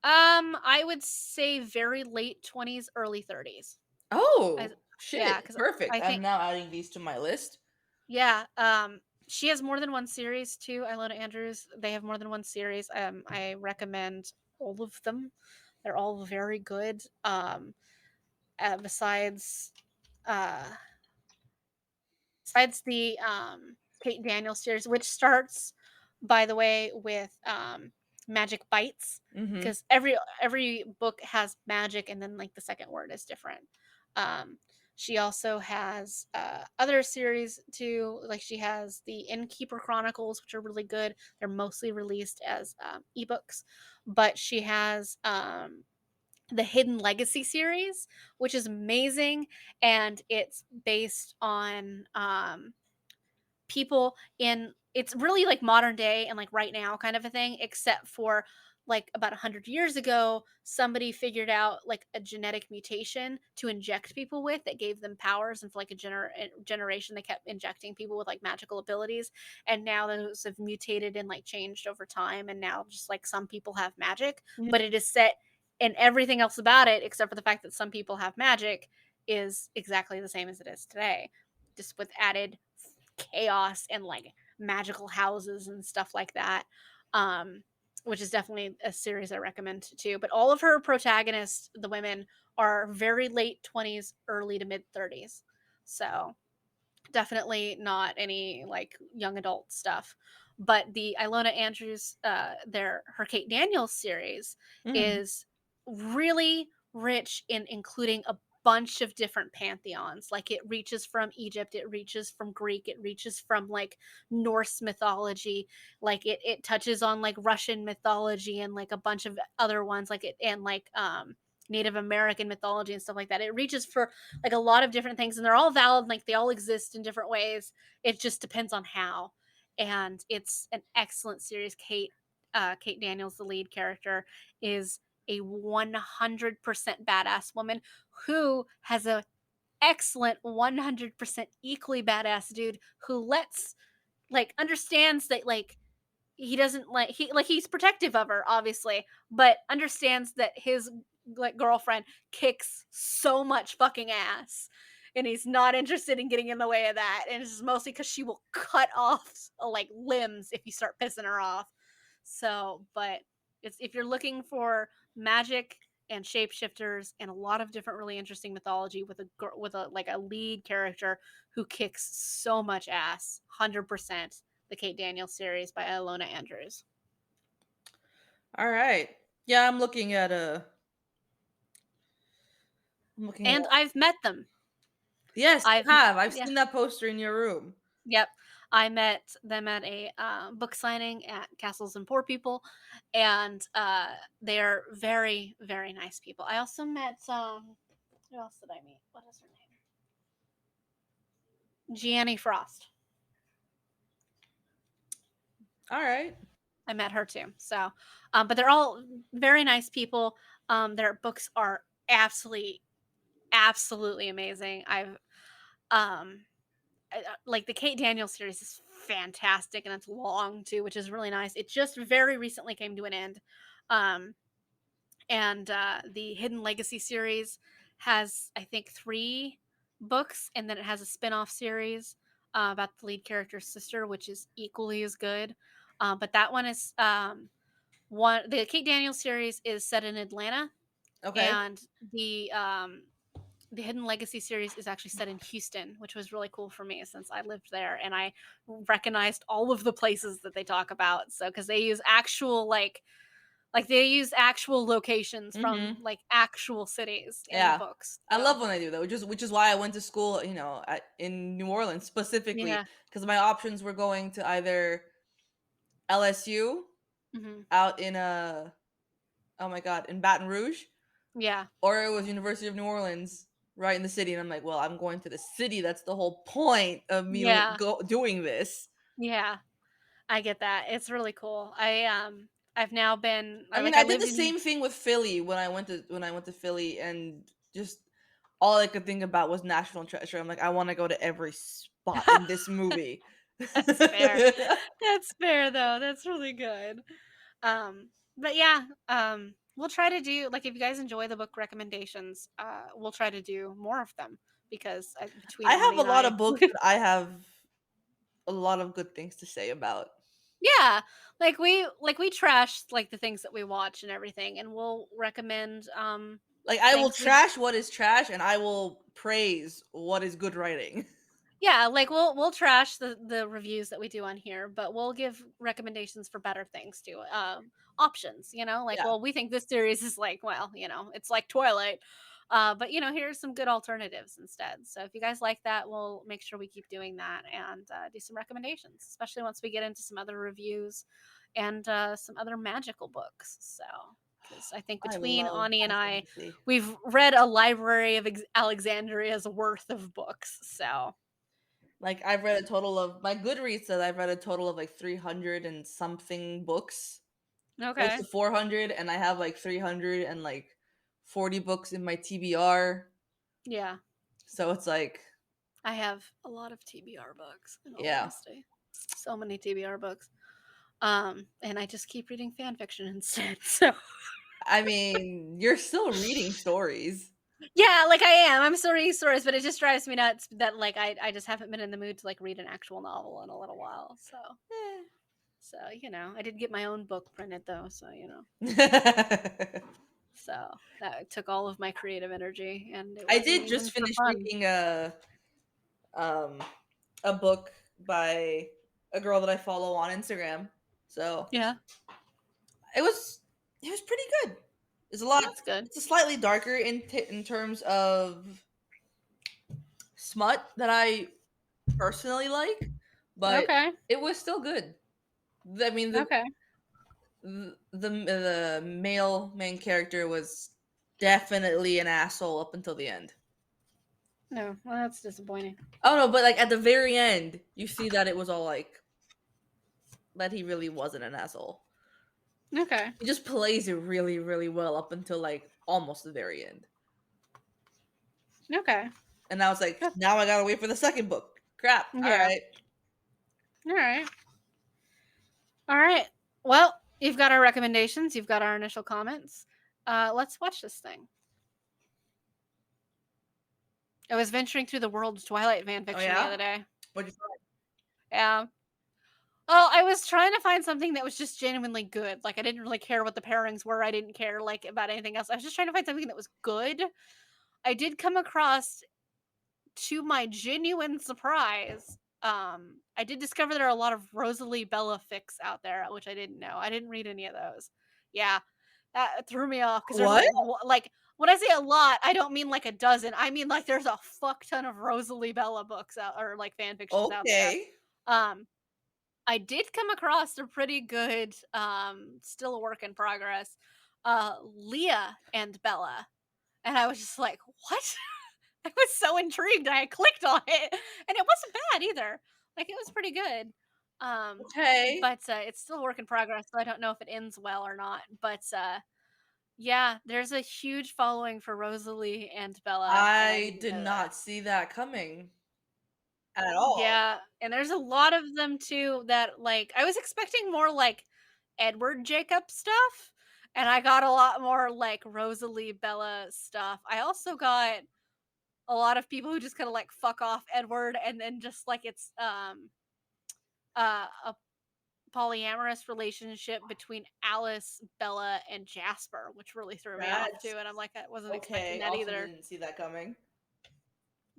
I would say very late 20s, early 30s. I, Oh yeah, shit! because Perfect. I I'm think now adding these to my list. yeah. She has more than one series too. Ilona Andrews. They have more than one series. I recommend all of them. They're all very good. Besides, uh, besides the Kate Daniels series, which starts, by the way, with Magic Bites, Mm-hmm. because every book has magic, and then like the second word is different. Um, she also has other series too, like she has the Innkeeper Chronicles, which are really good. They're mostly released as ebooks, but she has the Hidden Legacy series, which is amazing, and it's based on people in it's really like modern day and like right now kind of a thing, except for like about 100 years ago somebody figured out like a genetic mutation to inject people with that gave them powers, and for like a generation they kept injecting people with like magical abilities, and now those have mutated and like changed over time, and now just like some people have magic, but it is set and everything else about it, except for the fact that some people have magic, is exactly the same as it is today, just with added chaos and like magical houses and stuff like that. Um, which is definitely a series I recommend too. But all of her protagonists, the women, are very late 20s, early to mid 30s. So definitely not any like young adult stuff. But the Ilona Andrews, their her Kate Daniels series Mhm. is really rich in including a bunch of different pantheons. Like it reaches from Egypt, it reaches from Greek, it reaches from like Norse mythology, like it touches on like Russian mythology and like a bunch of other ones, like it and like Native American mythology and stuff like that. It reaches for like a lot of different things and they're all valid, like they all exist in different ways. It just depends on how. And it's an excellent series. Kate Daniels, the lead character, is a 100% badass woman who has a excellent 100% equally badass dude who lets like understands that like he doesn't like he's protective of her obviously, but understands that his like girlfriend kicks so much fucking ass and he's not interested in getting in the way of that, and it's mostly because she will cut off like limbs if you start pissing her off. So but it's if you're looking for magic and shapeshifters and a lot of different really interesting mythology with a like a lead character who kicks so much ass, 100% the Kate Daniels series by Ilona Andrews. All right. Yeah, I'm looking at And I've met them. Yes, I've you have. I've yeah, seen that poster in your room. yep. I met them at a book signing at Castles and Poor People, and they're very, very nice people. I also met who else did I meet? What is her name? Gianni Frost. All right. I met her too. So, but they're all very nice people. Their books are absolutely, absolutely amazing. Um, like the Kate Daniels series is fantastic and it's long too, which is really nice. It just very recently came to an end. Um, and the Hidden Legacy series has, I think, 3 books, and then it has a spin off series about the lead character's sister, which is equally as good. But that one is the Kate Daniels series is set in Atlanta, Okay. and the Hidden Legacy series is actually set in Houston, which was really cool for me since I lived there and I recognized all of the places that they talk about. So because they use actual they use actual locations from Mhm. like actual cities in the Yeah. books. I So love when I do that, which is why I went to school, in New Orleans specifically, yeah. because my options were going to either LSU Hmm. out in oh my god, in Baton Rouge, Yeah. or it was University of New Orleans right in the city, and I'm like, well, I'm going to the city. That's the whole point of me Yeah. doing this. Yeah. I get that. It's really cool. I've now been I mean, I I did lived the in same thing with Philly when I went to Philly, and just all I could think about was National Treasure. I'm like, I want to go to every spot in this movie. That's fair. That's fair though. That's really good. But yeah, we'll try to do like if you guys enjoy the book recommendations, we'll try to do more of them because between I have Ani a and lot I, of books that I have a lot of good things to say about. yeah, like we trash like the things that we watch and everything, and we'll recommend Like, I will things we trash what is trash, and I will praise what is good writing. yeah, like we'll trash the reviews that we do on here, but we'll give recommendations for better things too. Options, like Yeah, well, we think this series is like, well, it's like Twilight. But here's some good alternatives instead. So if you guys like that, we'll make sure we keep doing that and do some recommendations, especially once we get into some other reviews and some other magical books. So because I think I between love Ani and high I, fantasy. we've read a library of Alexandria's worth of books. So Like, I've read a total of my Goodreads says I've read a total of like 300 and something books, close okay. to 400, and I have like 300 and like 40 books in my TBR. Yeah, So it's like, I have a lot of TBR books, in all yeah. honesty. So many TBR books. And I just keep reading fan fiction instead. So I mean, you're still reading stories. Yeah, like I am. I'm still reading stories, but it just drives me nuts that like I just haven't been in the mood to like read an actual novel in a little while. So I did get my own book printed though, so so that took all of my creative energy, and it I wasn't did even just for finish fun. reading um a book by a girl that I follow on Instagram. So Yeah, it was it was pretty good. It's a lot. that's good. It's a slightly darker in terms of smut that I personally like, but Okay, it was still good. I mean, okay. the male main character was definitely an asshole up until the end. No, well, that's disappointing. Oh no, but like at the very end, you see that it was all like that he really wasn't an asshole. Okay, He just plays it really, really well up until like almost the very end. okay. And I was like, That's, now I gotta wait for the second book. Crap. All yeah. right. All right. All right. Well, you've got our recommendations. You've got our initial comments. Let's watch this thing. I was venturing through the world's Twilight fan Oh fiction the yeah. other day. What'd you find? Yeah. Oh, I was trying to find something that was just genuinely good. Like I didn't really care what the pairings were. I didn't care like about anything else. I was just trying to find something that was good. I did come across, to my genuine surprise, I did discover there are a lot of Rosalie Bella fics out there, which I didn't know. I didn't read any of those. Yeah, that threw me off because there's What? like when I say a lot, I don't mean like a dozen. I mean like there's a fuck ton of Rosalie Bella books out or like fan fictions out there. Okay. Um, I did come across a pretty good, still a work in progress, Leah and Bella, and I was just like, what? I was so intrigued. I clicked on it, and it wasn't bad either. Like it was pretty good. Okay. But it's still a work in progress, so I don't know if it ends well or not. But yeah, there's a huge following for Rosalie and Bella, and I I didn't did know that. not see that coming at all. Yeah, and there's a lot of them too that like I was expecting more like Edward Jacob stuff, and I got a lot more like Rosalie Bella stuff. I also got a lot of people who just kind of like fuck off Edward, and then just like it's a polyamorous relationship between Alice, Bella, and Jasper, which really threw me off too. That's And I'm like, I wasn't expecting okay. that Also either. didn't see that coming.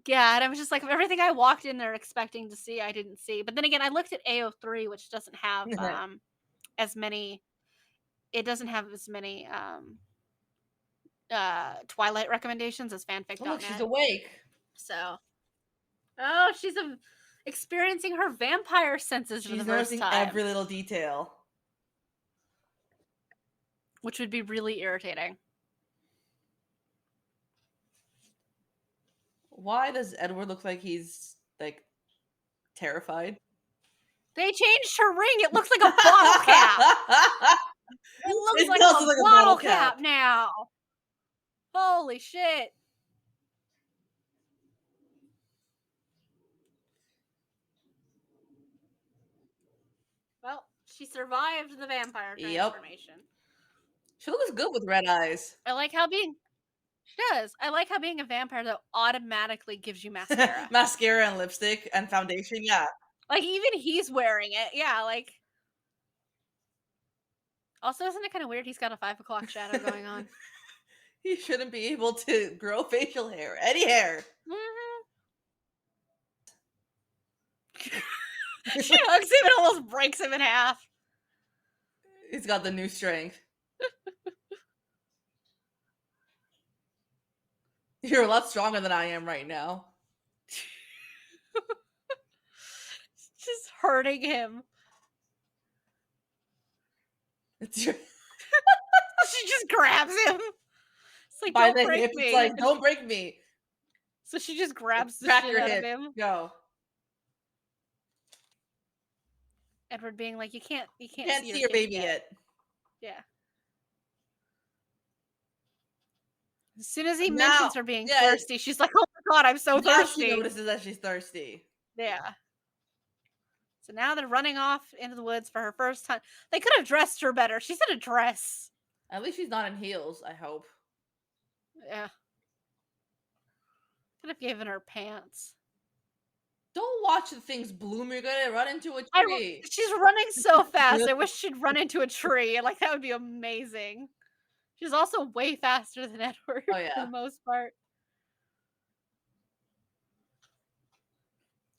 Yeah, and I was just like, everything I walked in there expecting to see, I didn't see. But then again, I looked at AO3, which doesn't have as many. It doesn't have as many Twilight recommendations as Oh look, she's fanfic.net. awake. So, oh, she's experiencing her vampire senses for the She's first noticing time, every little detail. which would be really irritating. Why does Edward look like he's like terrified? They changed her ring. It looks like a bottle cap. It looks It like does a look like a bottle bottle cap cap. now. Holy shit. Well, she survived the vampire Yep. transformation. She looks good with red eyes. I like how being She does. I like how being a vampire though automatically gives you mascara. Mascara and lipstick and foundation. Yeah. Like even he's wearing it. Yeah, like also isn't it kind of weird he's got a 5 o'clock shadow going on? He shouldn't be able to grow facial hair. Any hair. Mhm. She hugs him and almost breaks him in half. He's got the new strength. You're a lot stronger than I am right now. Just hurting him. It's your She just grabs him. It's like, by don't the break hip. It's me. like, don't break me. So she just grabs the Crack shit your out of hip. him. Go. Edward being like, you can't Can't see see your your kid baby yet. Yeah. As soon as he Now, mentions her being yeah. thirsty, she's like, oh my god, I'm so Now she thirsty. notices that she's thirsty. Yeah. So now they're running off into the woods for her first time. They could have dressed her better. She's in a dress. At least she's not in heels, I hope. Yeah. Could have given her pants. Don't watch the things bloom. You're gonna run into a I r tree. she's running so fast, I wish she'd run into a tree, like, that would be amazing. She's also way faster than Edward Oh for the yeah. most part.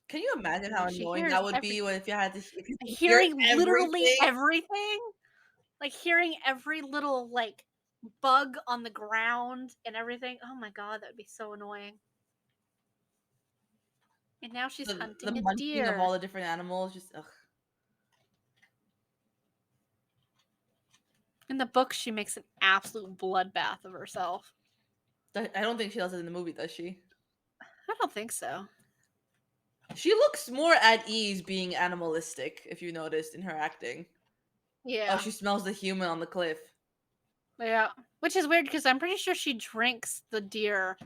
Can you imagine And how then she annoying hears that would be everything. if you had to if you could hear Hearing literally everything? everything, like, hearing every little, like, bug on the ground and everything. Oh my god, that would be so annoying. And now she's The hunting a munching of all deer. the different animals, just ugh. In the book, she makes an absolute bloodbath of herself. I don't think she does it in the movie, does she? I don't think so. She looks more at ease being animalistic, if you noticed in her acting. Oh, Yeah. she smells the human on the cliff. Yeah. Which is weird because I'm pretty sure she drinks the deer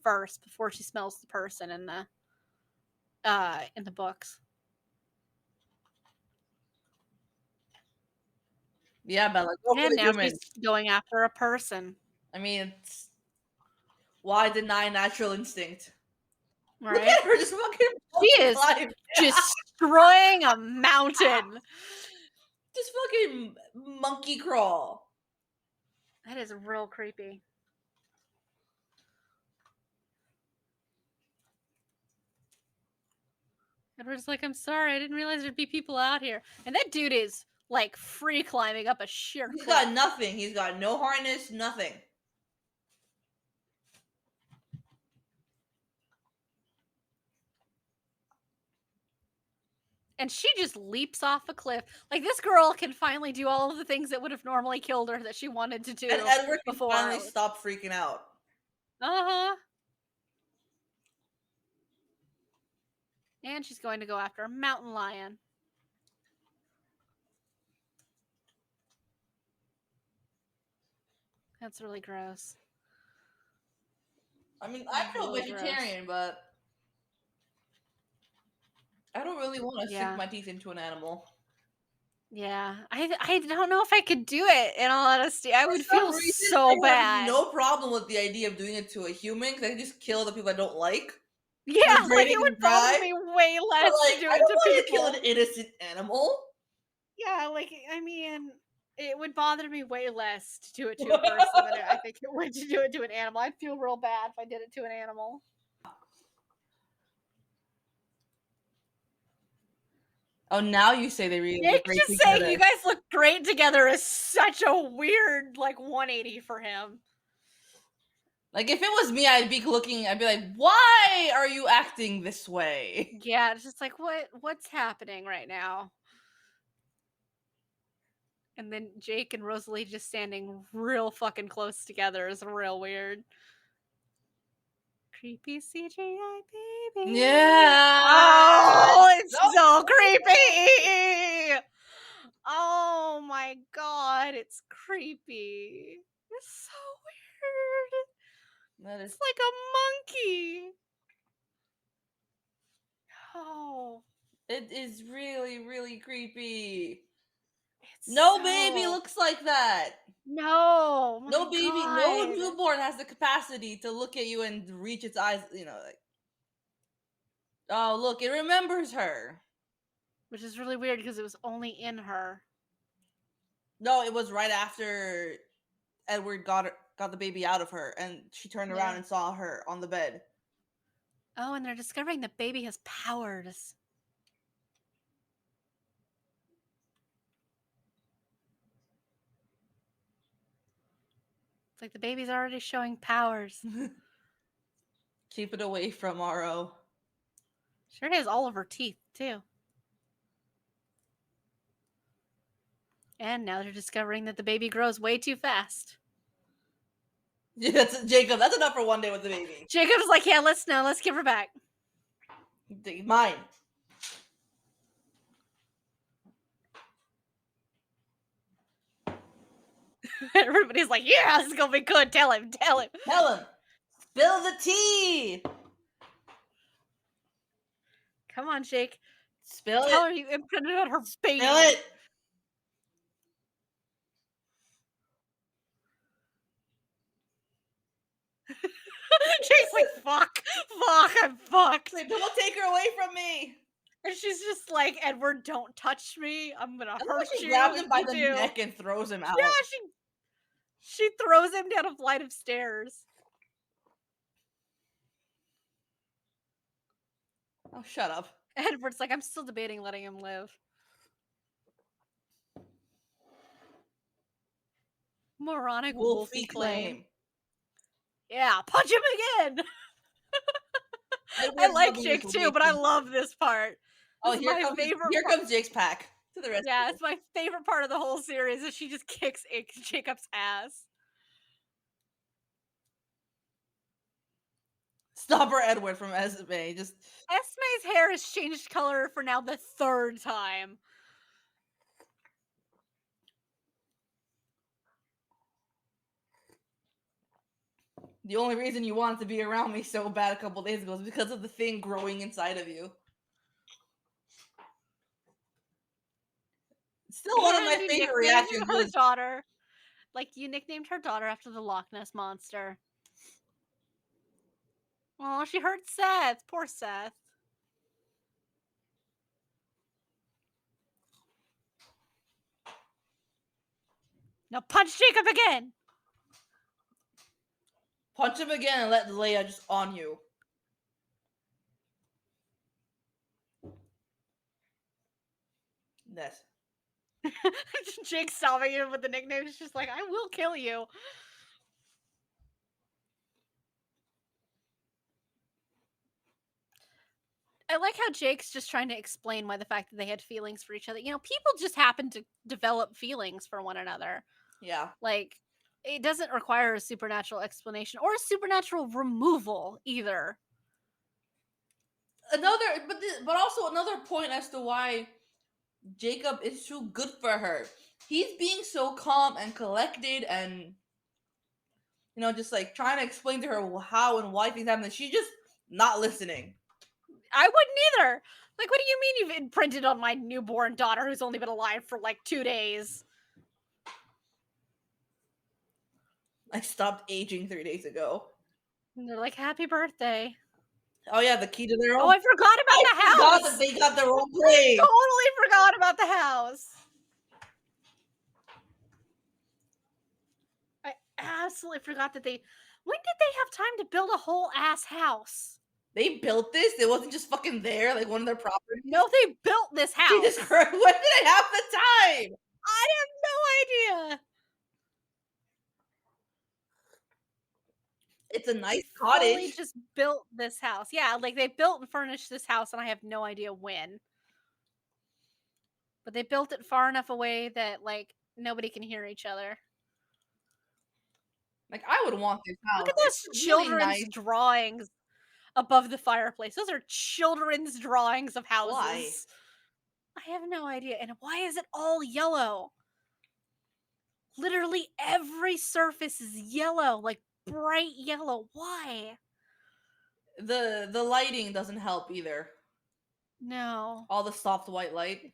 first before she smells the person in the books. Yeah, but like, go for And the now she's human. going after a person. I mean, it's, why deny natural instinct? Look Right? at her just fucking She monkey is climb. destroying a mountain. Just fucking monkey crawl. That is real creepy. Edward's like, I'm sorry, I didn't realize there'd be people out here. And that dude is like free climbing up a sheer He's cliff. got nothing. He's got no harness, nothing. And she just leaps off a cliff. Like, this girl can finally do all of the things that would have normally killed her that she wanted to And do Edward can finally before. stop freaking out. Uh-huh. And she's going to go after a mountain lion. That's really gross. I mean, I'm no Really gross. vegetarian, but I don't really want to sink Yeah. my teeth into an animal. Yeah. I don't know if I could do it, in all honesty. I For would some feel reason, so I have bad. no problem with the idea of doing it to a human because I can just kill the people I don't like. Yeah, They're like, draining it and would bother dry. me way But less to like, do I it don't to want to kill people. an innocent animal. Yeah, like, I mean, it would bother me way less to do it to a person than I think it would to do it to an animal. I'd feel real bad if I did it to an animal. Oh, now you say they really look Nick great just saying you together. guys look great together is such a weird, like, 180 for him. Like, if it was me, I'd be looking. I'd be like, "Why are you acting this way?" Yeah, it's just like, what's happening right now? And then Jake and Rosalie just standing real fucking close together is real weird. Creepy CGI baby. Yeah. Oh, it's No. so creepy. Oh my god, it's creepy. It's so weird. That is. It's like a monkey. Oh, It is really, really creepy. it's No baby so looks like that. no, my No baby, no god. newborn has the capacity to look at you and reach its eyes. You know, like, oh look, it remembers her. Which is really weird because it was only in her. No, it was right after Edward got the baby out of her, and she turned around Yeah. and saw her on the bed. Oh, and they're discovering the baby has powers. It's like the baby's already showing powers. Keep it away from RO. Sure has all of her teeth, too. And now they're discovering that the baby grows way too fast. Yeah, that's Jacob. That's enough for one day with the baby. Jacob's like, yeah, let's give her back. Mine. Everybody's like, yeah, this is gonna be good. Tell him. Tell him. Spill the tea. Come on, Jake. Spill Tell it. her you imprinted on her baby. Spill it. Jake's like, fuck, I'm fucked. Like, don't take her away from me. And she's just like, Edward, don't touch me. I'm gonna I love hurt how she you grabs if him by you the do. neck and throws him out. Yeah, she throws him down a flight of stairs. Oh, shut up. Edward's like, I'm still debating letting him live. Moronic Wolfie Wolfie claim. claim. Yeah, punch him again. I Edward's like loving this Jake too, but I relationship. love this part. Oh, This is my favorite here part. comes Jake's pack to the Yeah, rescue. it's my favorite part of the whole series is she just kicks Jacob's ass. Stop her, Edward from Esme. Just Esme's hair has changed color for now the third time. the only reason you wanted to be around me so bad a couple days ago is because of the thing growing inside of you. Still one of And my you favorite nicknamed reactions her was daughter. Like, you nicknamed her daughter after the Loch Ness Monster. Oh, she hurt Seth. Poor Seth. Now punch Jacob again. punch him again and let Leia just on you. Yes. Jake stopping him with the nickname. She's just like, I will kill you. I like how Jake's just trying to explain why the fact that they had feelings for each other. You know, people just happen to develop feelings for one another. Yeah. Like, it doesn't require a supernatural explanation or a supernatural removal either. But also another point as to why Jacob is too good for her. He's being so calm and collected and just like trying to explain to her how and why things happen. She's just not listening. I wouldn't either. Like, what do you mean you've imprinted on my newborn daughter who's only been alive for like 2 days? I stopped aging 3 days ago. And they're like, happy birthday. Oh yeah, the key to their Oh, own. I forgot about I the forgot house. that they got their own I place. totally forgot about the house. I absolutely forgot that they. When did they have time to build a whole ass house? They built this. It wasn't just fucking there, like one of their properties. No, they built this house. Jesus Christ, when did they have the time? I have no idea. It's a nice Fully cottage. just built this house. Yeah, like they built and furnished this house, and I have no idea when. But they built it far enough away that like nobody can hear each other. Like I would want this Look house. at those It's really children's nice. drawings above the fireplace. Those are children's drawings of houses. Why? I have no idea. And why is it all yellow? Literally every surface is yellow, like bright yellow. Why? The lighting doesn't help either. No. All the soft white light.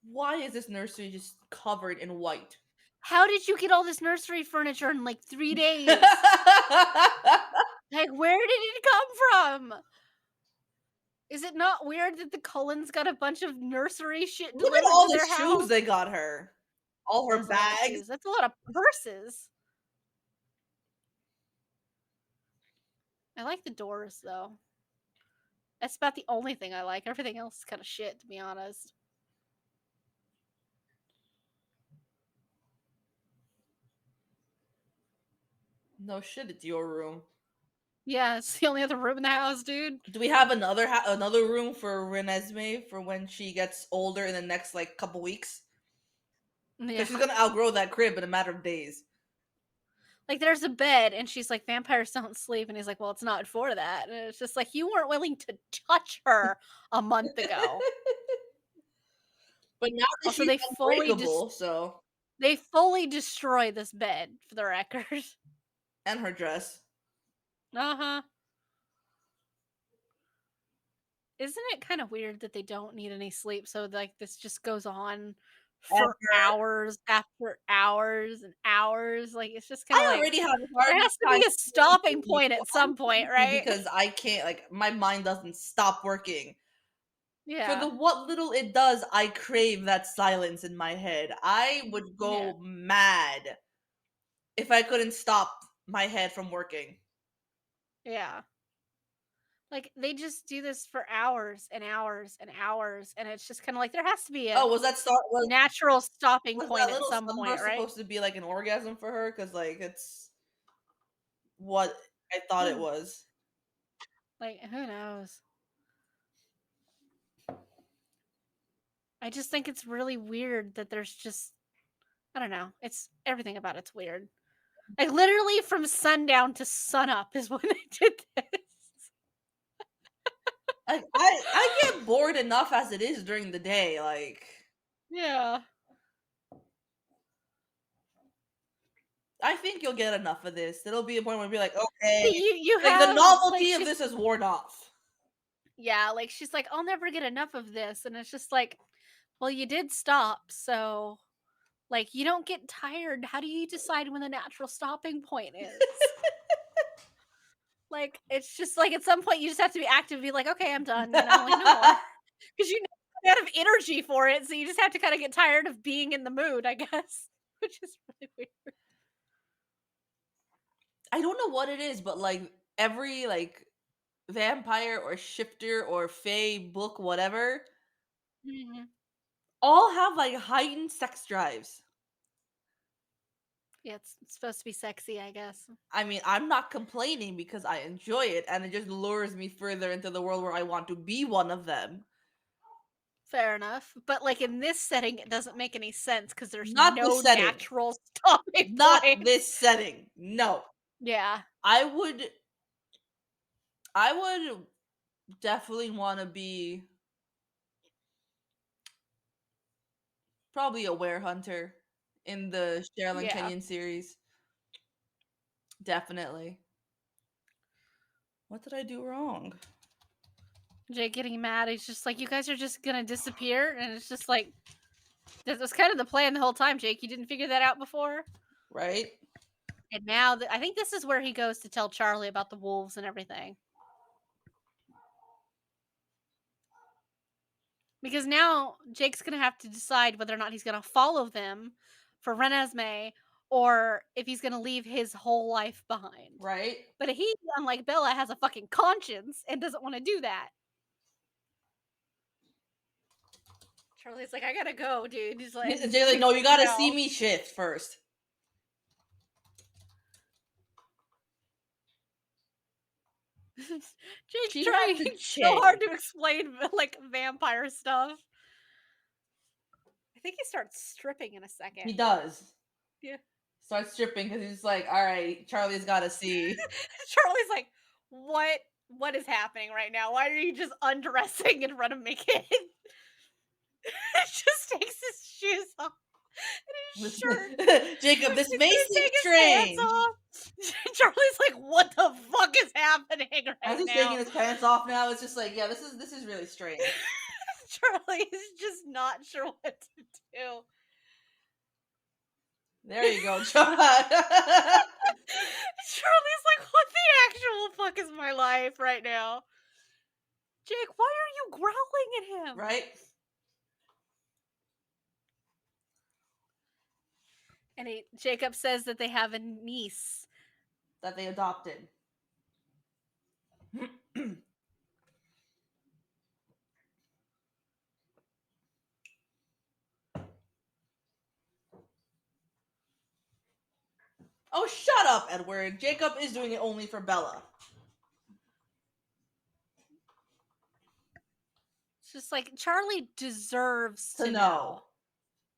Why is this nursery just covered in white? How did you get all this nursery furniture in like 3 days? Like, where did it come from? Is it not weird that the Cullens got a bunch of nursery shit Look at delivered all to the their shoes house? they got her. All her That's a lot of bags. shoes. That's a lot of purses. I like the doors though. That's about the only thing I like. Everything else is kind of shit, to be honest. No shit, it's your room. Yeah, it's the only other room in the house, dude. Do we have another room for Renesmee for when she gets older in the next like couple weeks? Yeah. Because she's gonna outgrow that crib in a matter of days. Like, there's a bed, and she's like, vampires don't sleep. And he's like, well, it's not for that. And it's just like, you weren't willing to touch her a month ago. But now that Also, she's they fully unbreakable, so they fully destroy this bed, for the record. and her dress. Uh-huh. Isn't it kind of weird that they don't need any sleep, so like this just goes on for ever. hours after hours and hours. Like, it's just kinda I like, already have a hard there enough has to time be a staying stopping asleep, point so at I'm some point, sleepy right? because I can't, like, my mind doesn't stop working. For the Yeah. what little it does, I crave that silence in my head. I would Yeah. go mad if I couldn't stop my head from working. Yeah. Like, they just do this for hours and hours and hours, and it's just kinda like, there has to be a Oh, was that start natural stopping was point that at little some point, sunburst right? supposed to be like an orgasm for her? Because like, it's what I thought it Who was. like, who knows? I just think it's really weird that there's just I don't know, it's everything about it's weird. Like, literally from sundown to sunup is when they did this. Like, I get bored enough as it is during the day, like, Yeah. I think you'll get enough of this. It'll be a point where you'll be like, "Okay." You Like, the have like, novelty of she's this has worn off, yeah, like, she's like, "I'll never get enough of this," and it's just like, "Well, you did stop, so, like, you don't get tired. How do you decide when the natural stopping point is?" Like, it's just like, at some point, you just have to be active and be like, "Okay, I'm done," like, "No more," because you know you out of energy for it, so you just have to kinda get tired of being in the mood, I guess, which is really weird. I don't know what it is, but, like, every, like, vampire or shifter or fae book, whatever, Mhm. all have, like, heightened sex drives. Yeah, it's supposed to be sexy, I guess. I mean, I'm not complaining because I enjoy it, and it just lures me further into the world where I want to be one of them. Fair enough, but, like, in this setting, it doesn't make any sense because there's Not no this setting. natural stopping Not point. this setting. No. Yeah, I would I would definitely want to be probably a were hunter in the Sherilyn yeah. Kenyon series. Definitely. What did I do wrong? Jake getting mad, he's just like, "You guys are just gonna disappear?" And it's just like, this was kind of the plan the whole time, Jake, you didn't figure that out before? Right? And now I think this is where he goes to tell Charlie about the wolves and everything. Because now Jake's gonna have to decide whether or not he's gonna follow them for Renesmee or if he's gonna leave his whole life behind. Right? But he, unlike Bella, has a fucking conscience and doesn't want to do that. Charlie's like, I gotta go, dude. He's like, And and Jay's like, Jake's no, you like, gotta see no. me shift first. Jake's She has trying to so hard chill. to explain like vampire stuff. I think he starts stripping in a second. He does. Yeah. Starts stripping because he's like, all right, Charlie's gotta see. Charlie's like, what is happening right now? Why are you just undressing in front of me, kid? Just takes his shoes off and his shirt. Jacob, Like this he's may gonna seem take his pants strange. off. Charlie's like, what the fuck is happening As right he's taking now? his pants off now, it's just like, yeah, this is really strange. Charlie is just not sure what to do. There you go, John. Charlie's like, what the actual fuck is my life right now? Jake, why are you growling at him? Right? And Jacob says that they have a niece. That they adopted. Oh, shut up, Edward. Jacob is doing it only for Bella. It's just like Charlie deserves To to know. know.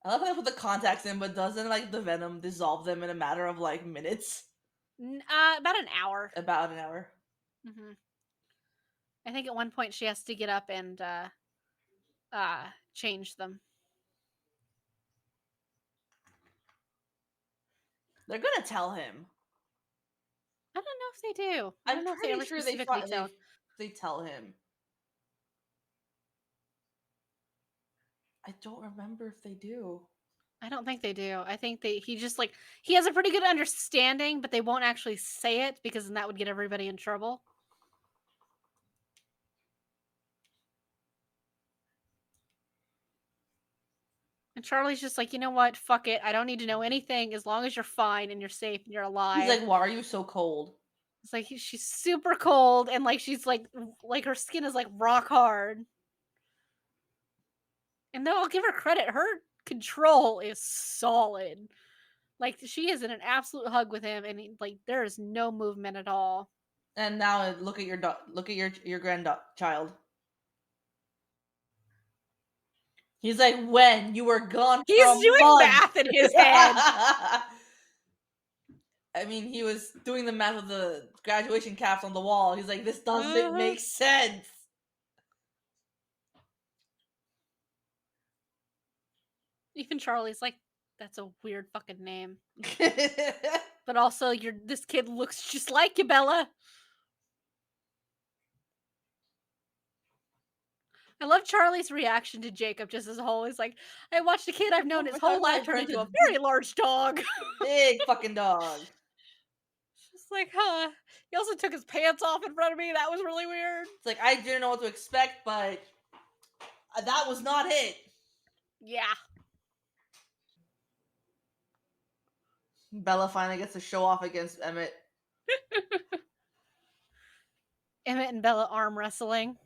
I love how they put the contacts in, but doesn't like the venom dissolve them in a matter of like minutes? About an hour. About an hour. hmm I think at one point she has to get up and change them. They're gonna tell him. I don't know if they do. I I'm don't know if they pretty ever sure they specifically fi- tell. they tell him. I don't remember if they do. I don't think they do. I think he just like he has a pretty good understanding, but they won't actually say it because then that would get everybody in trouble. And Charlie's just like, you know what? Fuck it. I don't need to know anything as long as you're fine and you're safe and you're He's alive. like, why are you so cold? It's like she's super cold and like she's like her skin is like rock hard. And though I'll give her credit, her control is solid. Like she is in an absolute hug with him, and like there is no movement at all. And now look at look at your grandchild. He's like, when you were gone for He's a doing month. math in his head. I mean, he was doing the math of the graduation caps on the wall. He's like, this doesn't Uh-huh. make sense. Even Charlie's like, that's a weird fucking name. But also, this kid looks just like you, Bella. I love Charlie's reaction to Jacob just as a whole. He's like, I watched a kid I've known his How whole did I life turn into a this very large dog. big fucking dog? Just like, huh. He also took his pants off in front of me. That was really weird. It's like, I didn't know what to expect, but that was not it. Yeah. Bella finally gets to show off against Emmett. Emmett and Bella arm wrestling.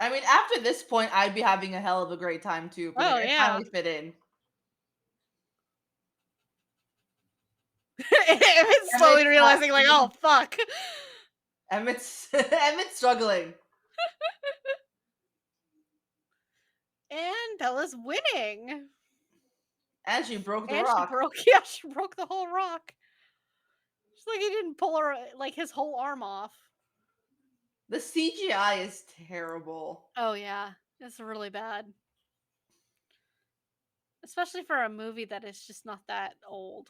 I mean, after this point, I'd be having a hell of a great time too, because Oh, like, I yeah. finally fit in. Emmett's slowly Emmett's not- realizing, like, oh, fuck. Emmett's struggling. And Bella's winning. And she broke the And rock. she broke the whole rock. She's like, he didn't pull her, like, his whole arm off. The CGI is terrible. Oh, yeah. It's really bad. Especially for a movie that is just not that old.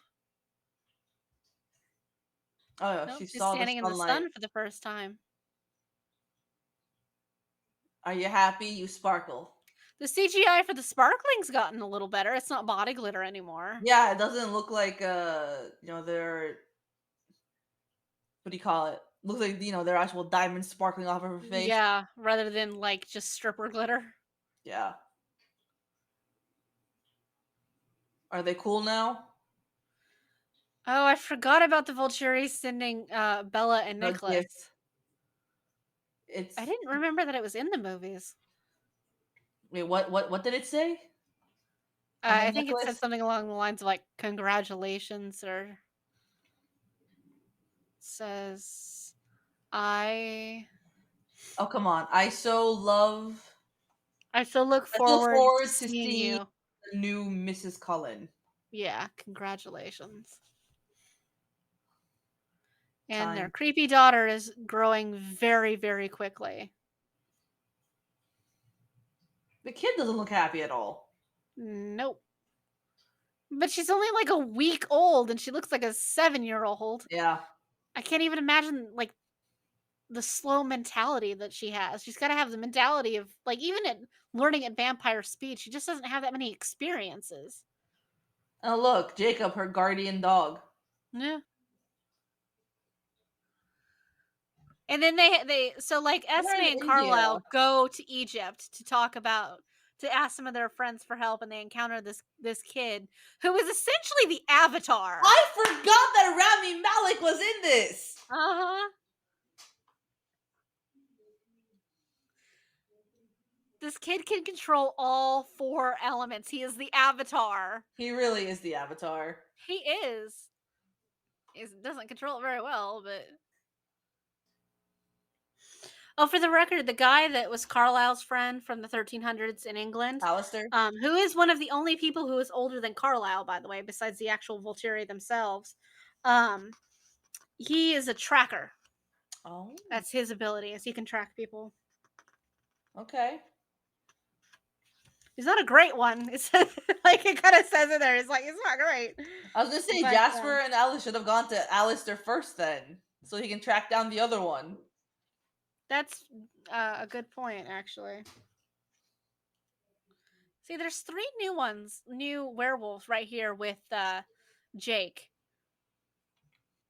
Oh yeah, Nope, she she's saw the standing in the sunlight. sun for the first time. Are you happy? You sparkle. The CGI for the sparkling's gotten a little better. It's not body glitter anymore. Yeah, it doesn't look like they're what do you call it? Looks like they're actual diamonds sparkling off of her face. Yeah, rather than like just stripper glitter. Yeah. Are they cool now? Oh, I forgot about the Volturi sending Bella and No Nicholas. gifts. It's I didn't remember that it was in the movies. wait, what did it say? On the I think it said necklace? something along the lines of like congratulations or says I Oh come on. I so look I so look forward to forward to seeing seeing you. the new Mrs. Cullen. Yeah, congratulations. And their Time. creepy daughter is growing very, very quickly. The kid doesn't look happy at all. Nope. But she's only like a week old and she looks like a 7-year-old. Yeah. I can't even imagine like the slow mentality that she has. She's got to have the mentality of like even at learning at vampire speed, she just doesn't have that many experiences. Oh look, Jacob, her guardian dog. Yeah. And then they so like They're Esme in and India. Carlisle go to Egypt to ask some of their friends for help, and they encounter this kid who is essentially the Avatar. I forgot that Rami Malek was in this. Uh-huh. This kid can control all 4 elements. He is the Avatar. He really is the Avatar. He is. He doesn't control it very well, but oh, for the record, the guy that was Carlisle's friend from the 1300s in England, Alistair. who is one of the only people who is older than Carlisle, by the way, besides the actual Volturi themselves, he is a tracker. Oh. That's his ability, is he can track people. Okay. He's not a great one. It's like it kind of says it there. It's like it's not great. I was gonna say But, Jasper and Alice should have gone to Alistair first then, so he can track down the other one. That's a good point, actually. See, there's 3 new werewolves right here with, Jake,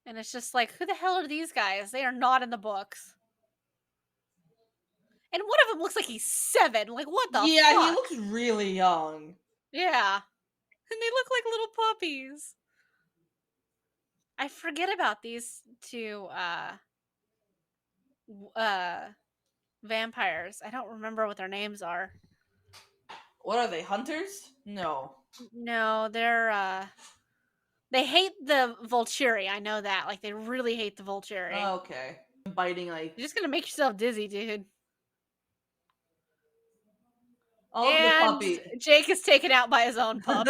and it's just like, who the hell are these guys? They are not in the books. And one of them looks like he's 7, like, what the Yeah, he fuck? looks really young. Yeah, and they look like little puppies. I forget about these 2, w vampires. I don't remember what their names are. What are they, hunters? No. No, they hate the Volturi, I know that, like, they really hate the Volturi. Okay. Biting like. You're just gonna make yourself dizzy, dude. Oh, look at the And puppy. Jake is taken out by his own pups.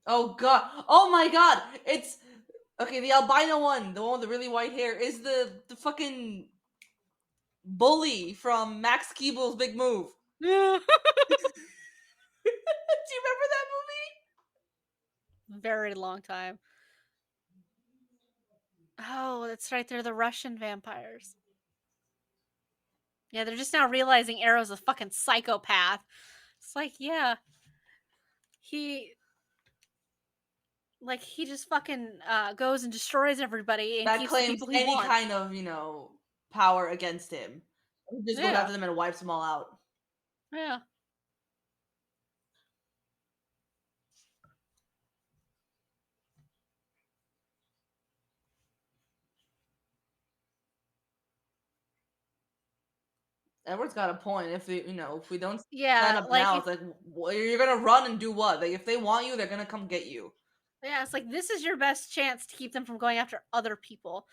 Oh god. Oh my god. It's okay, the albino one, the one with the really white hair, is the fucking bully from Max Keeble's Big Move. Yeah. Do you remember that Very long time. Oh, that's right, they're the Russian vampires. Yeah, they're just now realizing Arrow's a fucking psychopath. It's like, yeah, he he just fucking goes and destroys everybody and that keeps the claims people he any wants. kind of, power against him? He just goes Yeah. after them and wipes them all out. Yeah. Edward's got a point. If we don't stand Yeah, up like now, if it's like you're gonna run and do what? Like if they want you, they're gonna come get you. yeah, it's like this is your best chance to keep them from going after other people.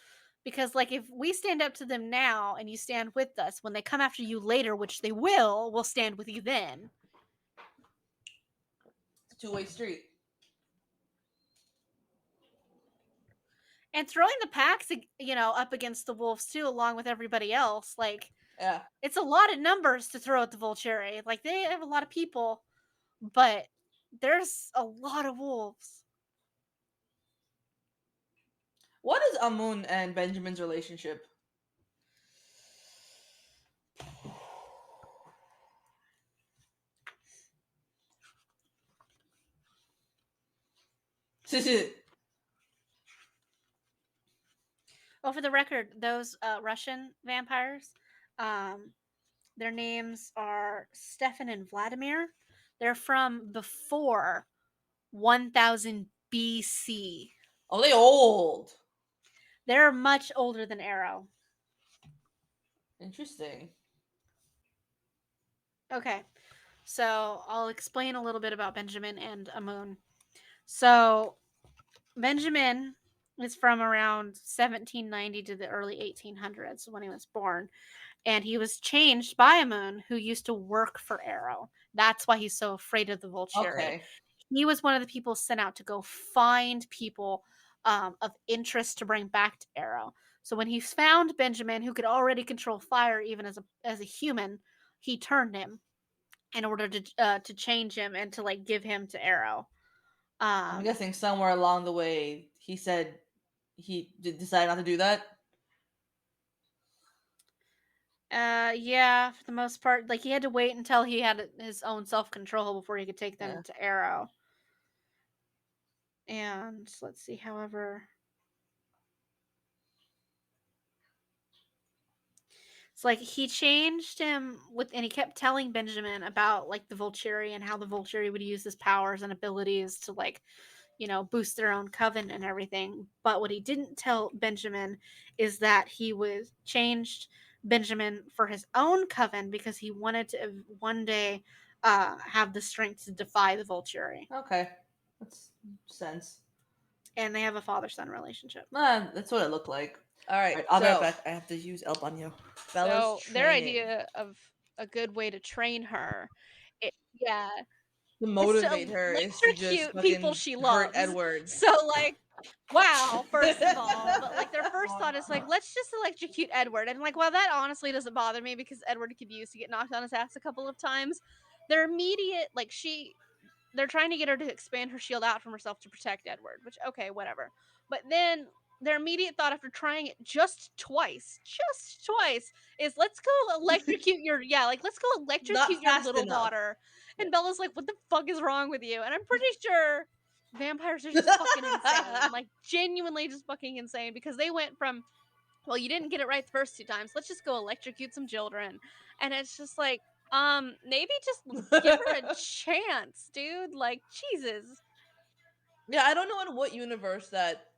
Because like if we stand up to them now and you stand with us, when they come after you later, which they will, we'll stand with you then. It's a two-way street. And throwing the packs, up against the wolves too, along with everybody else, like Yeah. it's a lot of numbers to throw at the Volturi. Like they have a lot of people, but there's a lot of wolves. What is Amun and Benjamin's relationship? Well, for the record, those Russian vampires, um, their names are Stefan and Vladimir. They're from before 1000 BC. Oh, they old. They're much older than Arrow. Interesting. Okay, so I'll explain a little bit about Benjamin and Amun. So Benjamin is from around 1790 to the early 1800s when he was born. And he was changed by Amun, who used to work for Arrow. That's why he's so afraid of the Volturi. Okay. He was one of the people sent out to go find people of interest to bring back to Arrow. So when he found Benjamin, who could already control fire even as a human, he turned him in order to change him and to like give him to Arrow. I'm Um, guessing somewhere along the way he said he decided not to do that. yeah, for the most part, like he had to wait until he had his own self control before he could take them Yeah. to Arrow. And let's see, however, it's like he changed him and he kept telling Benjamin about like the Volturi and how the Volturi would use his powers and abilities to like, boost their own coven and everything. But what he didn't tell Benjamin is that he was changed Benjamin for his own coven because he wanted to one day have the strength to defy the Volturi. Okay. That's sense. And they have a father son relationship. That's what it looked like. All All right, right, I'll be right so back. I have to use El Baño. Bella's So their training idea of a good way to train her, yeah, To is to motivate her is to just electrocute people fucking she hurt loves. Edward. So like, wow, first of all, but like their first thought is like, let's just electrocute Edward, and like, well, that honestly doesn't bother me because Edward could use to get knocked on his ass a couple of times. Their immediate they're trying to get her to expand her shield out from herself to protect Edward, which okay, whatever. But then their immediate thought after trying it just twice, is let's go electrocute your let's go Not electrocute your fast little enough. daughter. Yeah. And Bella's like, what the fuck is wrong with you? And I'm pretty sure vampires are just fucking insane. Like genuinely just fucking insane because they went from, well, you didn't get it right the first 2 times. Let's just go electrocute some children. And it's just like, maybe just give her a chance, dude. Like, Jesus. Yeah, I don't know in what universe that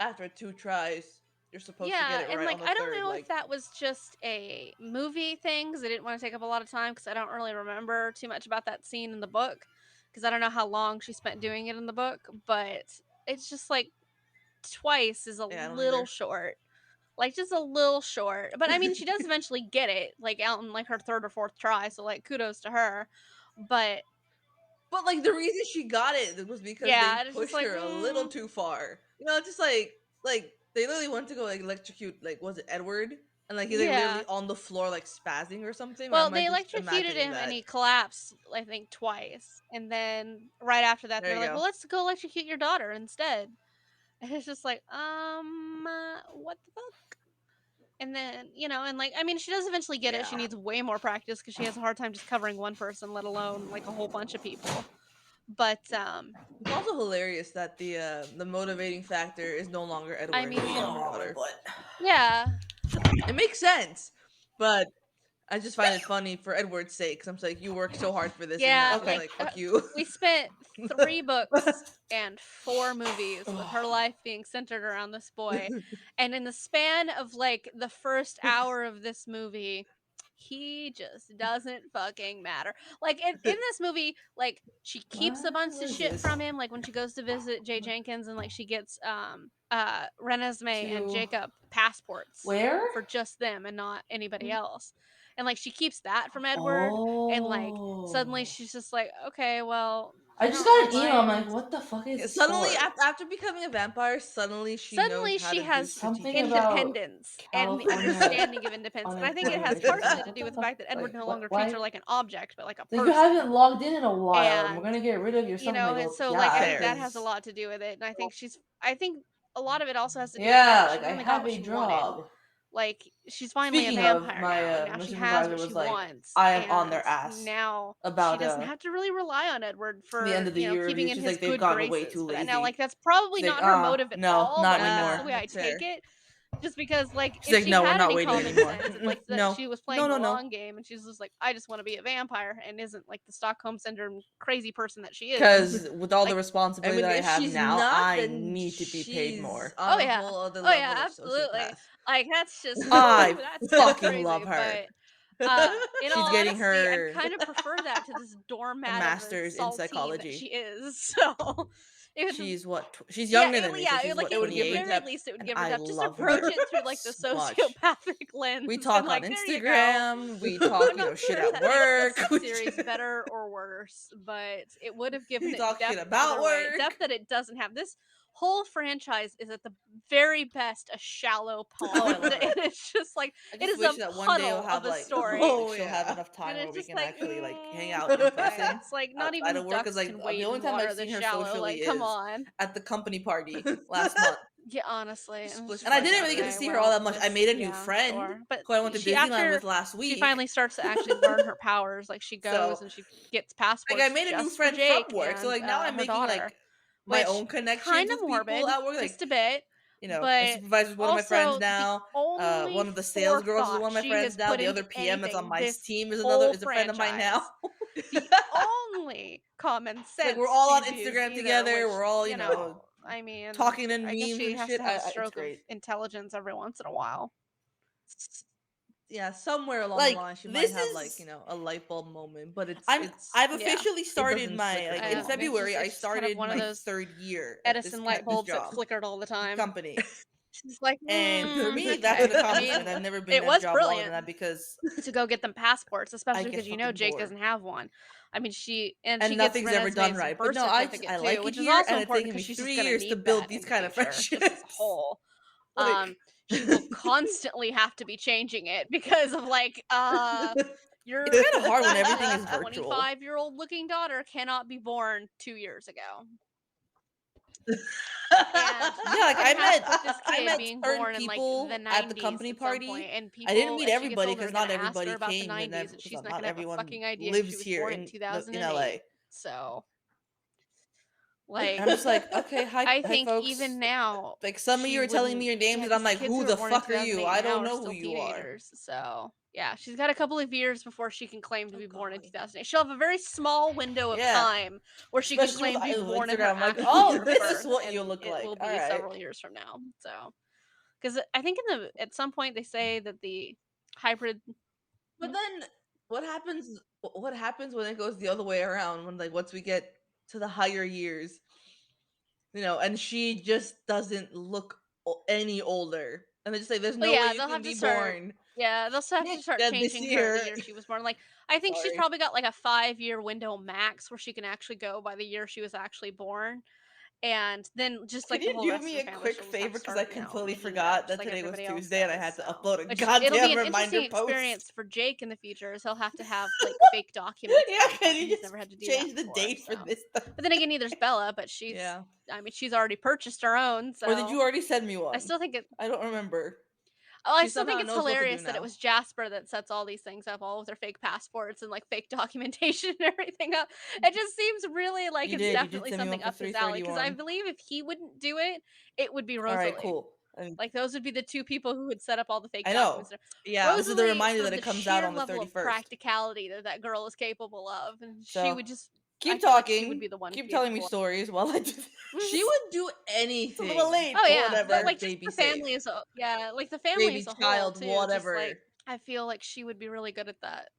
after 2 tries you're supposed to get Yeah, it and right like on the I don't third. know if Like, that was just a movie thing because I didn't want to take up a lot of time because I don't really remember too much about that scene in the book because I don't know how long she spent doing it in the book, but it's just like twice is a yeah, I don't little either. short. Like just a little short. But I mean she does eventually get it, like out in like her third or fourth try, so like kudos to her. But But like the reason she got it was because they yeah, it's just pushed like her a little too far. Just like they literally went to go like electrocute like was it Edward? And like he's like literally yeah. on the floor like spazzing or something, or Well, am I they just electrocuted imagining him and that? he collapsed, I think, twice. And then right after that, There they're you like, well, go. let's go electrocute your daughter instead. And it's just like, what the fuck? And then, and like, I mean, she does eventually get it. She Yeah. needs way more practice because she has a hard time just covering one person, let alone like a whole bunch of people. But, It's also hilarious that the motivating factor is no longer I Edward, it's her mean, daughter. yeah, It makes sense, but I just find it funny for Edward's sake because I'm just like, you worked so hard for this, and yeah, now it's like like, fuck you. we spent 3 books and 4 movies with her life being centered around this boy. And in the span of like the first hour of this movie, he just doesn't fucking matter. Like in this movie, like she keeps a bunch What of is shit this? from him. Like when she goes to visit Jay Jenkins and like she gets Renesmee and To Jacob passports where? for just them and not anybody else. And like she keeps that from Edward, and like suddenly Oh. she's just like, okay, well, I I just don't got really an email. I'm like, mind. what the fuck is Yeah, this suddenly, for? after becoming a vampire, suddenly she knows Suddenly how she to do has Something strategic about shit. independence and the California understanding of independence. And I think it unemployment. has It's like, partially to what do the with the fuck? fact that Edward Like, no what? longer treats her Why? like an object, but like a Like, you haven't person. logged in a while, and we're And gonna get rid of your stuff. I'm like, well, so like I yeah, think that Fair. has a because lot to do with it. And I think a lot of it also has to do with the fact yeah, that she like I finally got have what a she wanted. job. Like she's finally a Speaking of, vampire my now, and now my she has supervisor what she was like, wants, I am on and their ass now she about doesn't have to really rely on Edward the end for of the year keeping review. in She's his like, they've good gotten way too graces for that. Now, like lazy. that's probably She's like, not her motive at no, all, not but like that's the anymore. way I Fair. take it. Just because, like, She's if like, she no, we're had not any waiting common anymore. sense, it's like that No, she was no, playing no, the no. long game, and she's just like, I just want to be a vampire, and isn't like the Stockholm syndrome crazy person that she is. Because with all the Like, I responsibility mean, that I if have she's now, not, I then need to be paid she's more. on oh a yeah, whole other oh yeah, level of absolutely. sociopath. Like that's just, I woo, that's just fucking love crazy. her. But in She's all getting honesty, I her kind of prefer that to this a doormat of a master's in saltine that psychology. she is. So it would, She's what? She's yeah, younger than me, so she's like what, It at would the give her 28? very depth. least, it would And give her I depth. Just love her approach it through like the so much. sociopathic lens, We and talk on like there you go. Instagram. We talk, I'm you know, not shit sure if at that makes work. the series better or worse, but it would have given We it talk shit depth about either way. work. Depth that it doesn't have. This whole franchise is at the very best a shallow Oh, I pond, love and it. it's just like I it just is a wish that one day we'll puddle have of a like, story. Oh she'll have yeah. enough And time where it's we just can like, actually like hang out in person it's like not outside even of work. Because ducks like can the wade only in time I've water seen this her shallow. socially Like, come is on. at the company party last month. Yeah, honestly. And it's Splish just And I like, Splash didn't really get to okay, happened. see her all well, that much. I this, made a new yeah, friend sure. But who I went to she, Disneyland after with last she week. finally starts to actually learn her powers, like she So goes and she gets like I passports made a new just for friend from Jake work. So and like now I'm her making daughter, like my which own kind connections of with people morbid, at work. Like, just a bit. you know, my But supervisor's one of my friends also, the now. only One of the sales girls is forethought one of my she friends has now. put The into other PM that's on anything my this team whole is a friend of mine now. franchise, the only common Like we're sense all on she's used Instagram either, together. which, We're all, you know, I mean, talking in I guess memes she and has shit. to have a It's stroke of great. intelligence every once in a while. Yeah, somewhere along the Like line she might this have like, is a light bulb moment, but I've Yeah. officially it started doesn't stick my with like her in I know. long. February I It's just kind of started one of my those third year Edison light at this bulbs that job flickered all the time. company. It's like, And for me that's an okay. I accomplishment. mean, I've never been it in a was job longer than brilliant that because to go get them passports, I especially get because fucking Jake bored. doesn't have one. I mean, she And gets nothing's ever done Renesmee's right. But birth no, I certificate too, like it which is here also and it's important taken because me she's just 3 going to years to need build that these in the kind of future, just as a friendships. whole. Like She will constantly have to be changing it because of like, it's your kind of hard when everything is virtual. 25-year-old looking daughter cannot be born 2 years ago. And Yeah, like I cast met with this I kid met being certain born in like the people at the 90s company at some party. point, and I didn't people meet as she gets everybody older are because gonna not ask her everybody about the came, 90s, and because she's not not gonna have a everyone fucking idea because lives she was here born in in LA. 2008. So, And like, I'm just like, okay, I hi, think even folks. now Like some of she you are telling me wouldn't, your names, yeah, and I'm because the like, kids who who were the born in fuck are you? 2008 I now don't are know who still you are. teenagers. So, yeah, she's got a couple of years before she can claim to Oh be born in God. 2008. She'll have a very small window of Yeah. time where she can Especially with claim to be born in her Instagram, like, actual oh, year of this is birth, what you and look it like. will All be right. several years from now. So, because I think at some point they say that the hybrid. But then what happens? What happens when it goes the other way around? When like once we get to the higher years, and she just doesn't look any older, and they just say, "There's Well, no way yeah, you they'll can have to be start. born Yeah, they'll still have to start this changing her the year." year she was born. Like, I think she's Sorry. probably got like a 5 year window max where she can actually go by the year she was actually born. And then just Can like the you whole do rest of me the a family, quick she'll just have favor? to Because I start, completely making it up forgot just that like today was everybody else Tuesday and I does. had to So, upload a which it'll be goddamn an reminder interesting post. experience for Jake in the future, as he'll have to have like fake documents Yeah, and can stuff, you and he's just never had to do that change the before. date for So, this stuff? but then again, neither's Bella, but Yeah. I mean, she's already purchased her own. Or did So you already send me I one? still think it I don't remember. Oh, I She still think somehow it's knows what to do hilarious that it now. was Jasper that sets all these things up, all of their fake passports and like fake documentation and everything up. It just seems really like You it's did. You did definitely send me one something for up his alley. Because I 331. believe if he wouldn't do it, it would be All right, Rosalie. cool. Like those would be the two people who would set up all the fake I know. documents. This Yeah. is the Rosalie, reminder for that the it comes out sheer on the level of 31st. practicality that girl is capable of, and she So would just. I keep feel like she would talking. be the one Keep telling me capable. stories while I do this. She would do It's a little anything late, Oh but yeah, but whatever. like for just the baby's sake. family as a yeah, like the family Baby, as a whole child, too. Just whatever. like I feel like she would be really good at that.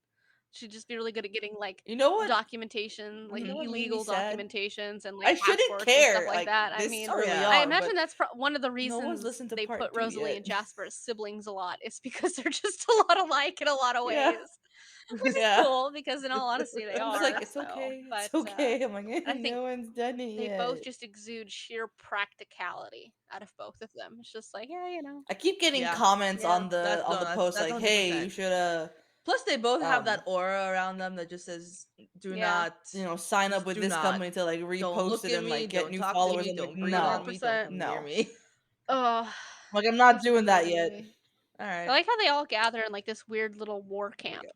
She'd just be really good at getting like You know what? documentation, like You know what made me illegal sad? documentations and like I shouldn't passports and stuff care like like that. I this mean, Oh early yeah. I on, imagine but that's one of the no one's reasons listened to they put part 2 Rosalie yet. and Jasper as siblings a lot. Is because they're just a lot alike in a lot of Yeah. ways, which is Yeah. cool because in all honesty they I'm just like, are. it's So, okay. but It's okay. I'm like, I think no one's done it they both yet. just exude sheer practicality out of both of them. It's just like, yeah, I keep getting Yeah. comments yeah, on the post That's like, "Hey, 100%. you should Plus, they both have that um aura around them that just says, "Do yeah, not, sign up just with do this not. company to like Don't repost look it at and me. like get Don't new talk to followers." me. I'm like, Don't breathe on no, me. Don't 100%. come near no. me." Oh, Like I'm not it's a doing really that good yet. movie. All I right. like how they all gather in like this weird little war There we camp go.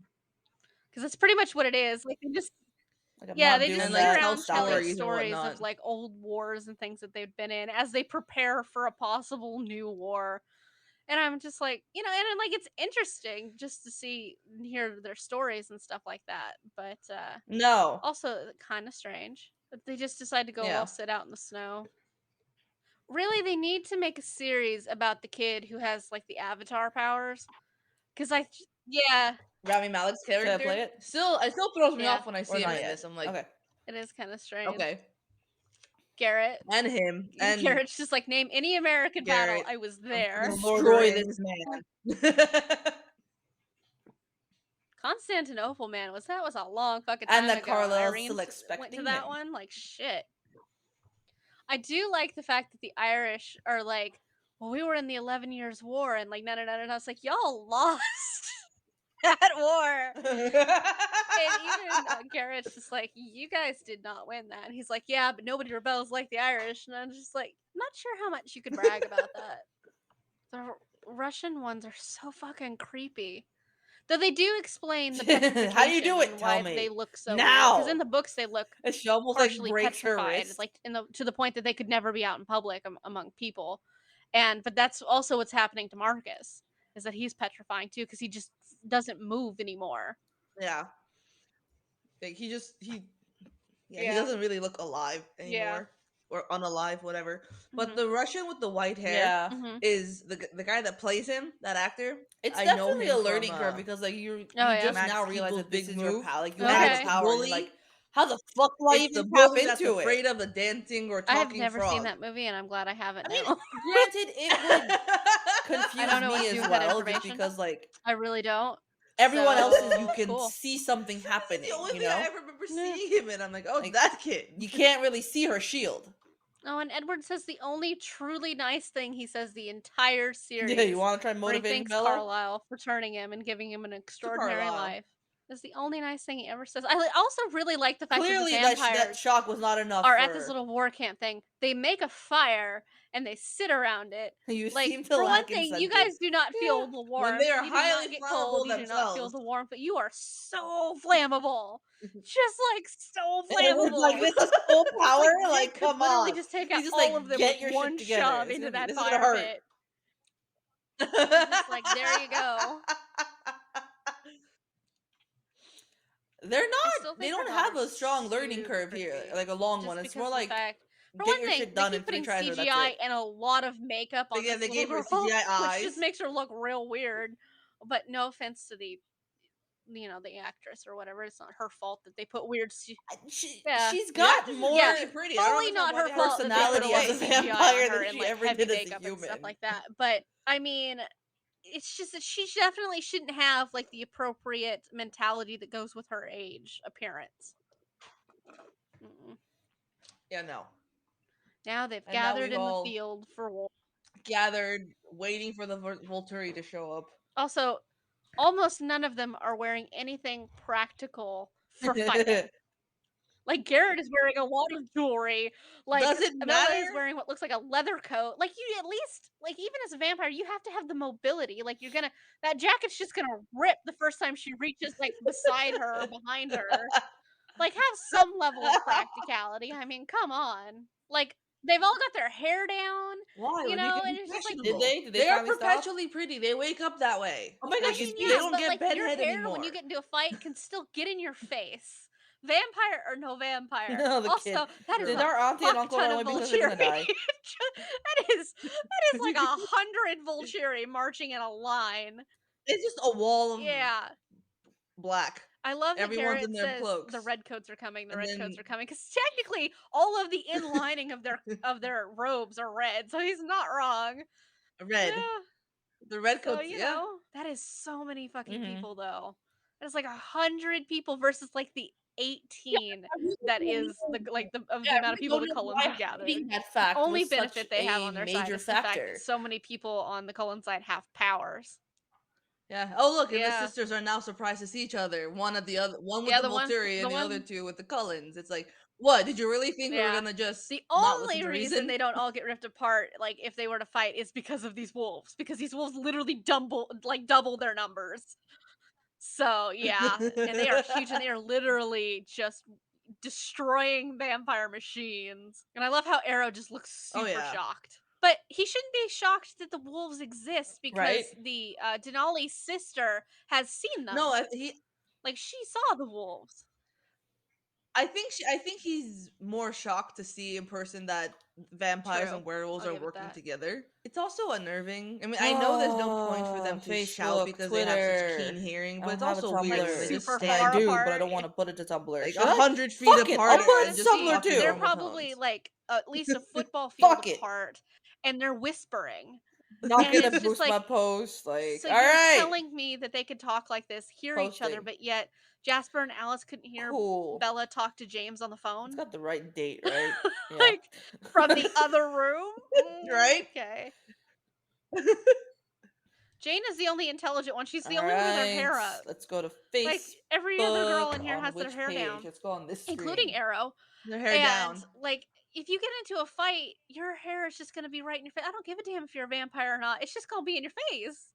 because that's pretty much what it is. Like they just Like I'm yeah, not they just doing And sit like that. tell around Stop telling it. stories and stories of whatnot. like old wars and things that they've been in as they prepare for a possible new war. And I'm just like, and like it's interesting just to see and hear their stories and stuff like that. But No. also kind of strange that they just decide to go all Yeah. sit out in the snow. Really, they need to make a series about the kid who has like the avatar powers. Cause yeah, Rami Malek's Should I character play it still throws me yeah, off when I or see him not in yet? this. I'm like, Okay. it is kind of strange. okay. Garrett, And him and Garrett's just like name any American battle. Garrett I was from there. Lord of the Destroy Rings. this man. Constantinople, man, that was a long fucking And time that ago. And Carlisle's Irene still went to expecting that him. one. Like shit. I do like the fact that the Irish are like, well, we were in the 11 Years' War, and like, no, no, no, no, no. It's like y'all lost that war. And even Garrett's just like, you guys did not win that. And he's like, yeah, but nobody rebels like the Irish. And I'm just like, not sure how much you could brag about that. The Russian ones are so fucking creepy. Though they do explain the How do you do petrification it? and Tell why they me. look so weird. Because in Now. the books they look And she almost like partially breaks her petrified, wrist. like to the point that they could never be out in public among people. But that's also what's happening to Marcus, is that he's petrifying too because he just doesn't move anymore. Yeah. Like he Yeah. doesn't really look alive Yeah. anymore or unalive, whatever. But Mhm. the Russian with the white hair Yeah. Mhm. is the guy that plays him, that actor. It's I know definitely a him learning from curve because like you Oh yeah. just Max now realize Keeble's that this Big is your Move. power. Like you have Max a Okay. the power and you're bully. like, how the fuck do I It's the even tap bully that's into it? afraid of the dancing or I have talking never seen frog. that movie, and I'm glad I haven't I mean, now. granted, it would I confuse don't know what me to do as with that well, just information. because like I really don't. everyone else's you So can cool. see something This is happening, the only you thing I know? ever remember Yeah. seeing him in. I'm like, oh, Like that kid. you can't really see her shield. Oh, and Edward says the only truly nice thing he says the entire Yeah, you series, want to try where he motivating thanks Bella? Carlisle for turning him and giving him an To extraordinary Carlisle. life. That's the only nice thing he ever says. I also really like the fact that the Clearly, that vampires shock was not enough are at this for little war camp thing. They make a fire and they sit around it. you. Like, Seem to for one lack thing, you incentive. guys do not Yeah. feel the When warmth. they are You do not highly get flammable cold. You do not feel themselves. the warmth, but you are so flammable. Just like so And it's flammable. like, this is full It's power? Jake Like, could come literally on. just take You out just, all of them with get your shit one together. shove into that this is fire gonna hurt. pit. Just like, there you go. They're I not. still They think her don't have a daughter's strong learning super curve here, creepy. like a long Just one. It's because more of the like fact, for get one your thing, shit they done in keep 3 putting tries, or that's CGI it. and a lot of makeup on Yeah, this they gave her little girl, CGI which just eyes. makes her look real weird. But no offense to the, the actress or whatever. It's not her fault that they put weird. Yeah. She's The got actress is more Yeah, really pretty. I don't fully understand not why her they have fault that they put a personality lot as of a CGI on vampire her than and she like ever heavy did as a makeup and stuff human. like that. But I mean, it's just that she definitely shouldn't have like the appropriate mentality that goes with her age appearance. Mm-mm. Yeah, no. Now they've And now gathered we've in the all field for war. gathered, waiting for the Volturi to show up. Also, almost none of them are wearing anything practical for fighting. Like Garrett is wearing a lot of jewelry. Like Does it Bella is matter? wearing what looks like a leather coat. Like you at least like even as a vampire, you have to have the mobility. Like that jacket's just gonna rip the first time she reaches like beside her or behind her. Like have some level of practicality. I mean, come on. Like they've all got their hair down, Why? and Because it's it's just like Did fashionable. they? Did they They are finally stop? perpetually pretty. They wake up that way. Oh my I gosh, mean, They yeah, don't but get like your bedhead hair when anymore. you get into a fight can still get in your face. Vampire or no vampire. No, the Also, kid. that is Did a our auntie and fuck uncle ton run of away because they're gonna Volturi. die? that is like 100 Volturi marching in a line. It's just a wall of Yeah. black. I love that Everyone's Garrett in their says cloaks. the redcoats are coming. The And redcoats then are coming because technically all of the inlining of their robes are red, so he's not wrong. red. Yeah. The redcoats, So yeah. that is so many fucking Mhm. people though. That's like 100 people versus like the 18 that is the I amount of really people don't the know Cullens why have gathered. hiding that The fact only was such benefit they have a on their side major is the fact factor. that so many people on the Cullen side have powers. Yeah. Oh look, and the Yeah. sisters are now surprised to see each other. One with Yeah, the the one Volturi the and the other one two with the Cullens. It's like, what? Did you really think we were yeah. gonna just The not listen only to reason reason? they don't all get ripped apart, like if they were to fight, is because of these wolves. Because these wolves literally double their numbers. So yeah, and they are huge, and they are literally just destroying vampire machines. And I love how Arrow just looks Oh super yeah. shocked. But he shouldn't be shocked that the wolves exist Right? because the Denali's sister has seen them. No, Like she saw the wolves. I think he's more shocked to see in person that vampires True. and werewolves I'll are give it working that. together. It's also unnerving. I mean, I know there's no point for them to shout Facebook, because they have such keen Twitter. hearing, I but it's don't have a also weird when they Tumblr. just Super I far stand do, but I apart. don't want to put it to Tumblr. like Should I? 100 feet Fuck it, apart I'll put it and to just Tumblr talk in too. They're normal probably tones. like at least a football field Fuck it. apart, and they're whispering. Not And gonna it's just boost my like, post. Like, so all you're right, telling me that they could talk like this, hear each other, posting. but yet Jasper and Alice couldn't hear Cool. Bella talk to James on the It's phone? got the right date, right? Yeah. Like from the other room? Right? Okay. Jane is the only intelligent one. She's the All only one with her right, hair up. let's go to Like Facebook. every other girl in here On has their which hair page? down, Let's go on this including screen. Arrow. Their hair And down. like if you get into a fight, your hair is just gonna be right in your face. I don't give a damn if you're a vampire or not. It's just gonna be in your face.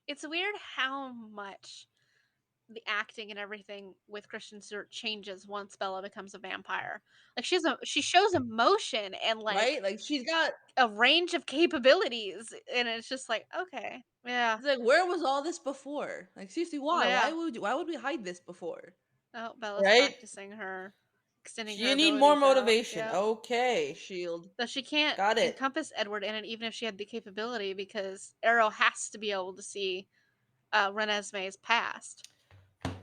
It's weird how much the acting and everything with Kristen Stewart changes once Bella becomes a vampire. Like she shows emotion and like Right? Like she's got a range of capabilities, and it's just like okay, yeah, it's like, where was all this before? Like seriously, why? yeah. Why would we hide this before? Oh, Bella's Right? practicing her extending her You need more abilities out. motivation. Yeah. Okay. Shield. So she can't Got it. encompass Edward in it, even if she had the capability, because Arrow has to be able to see Renesmee's past.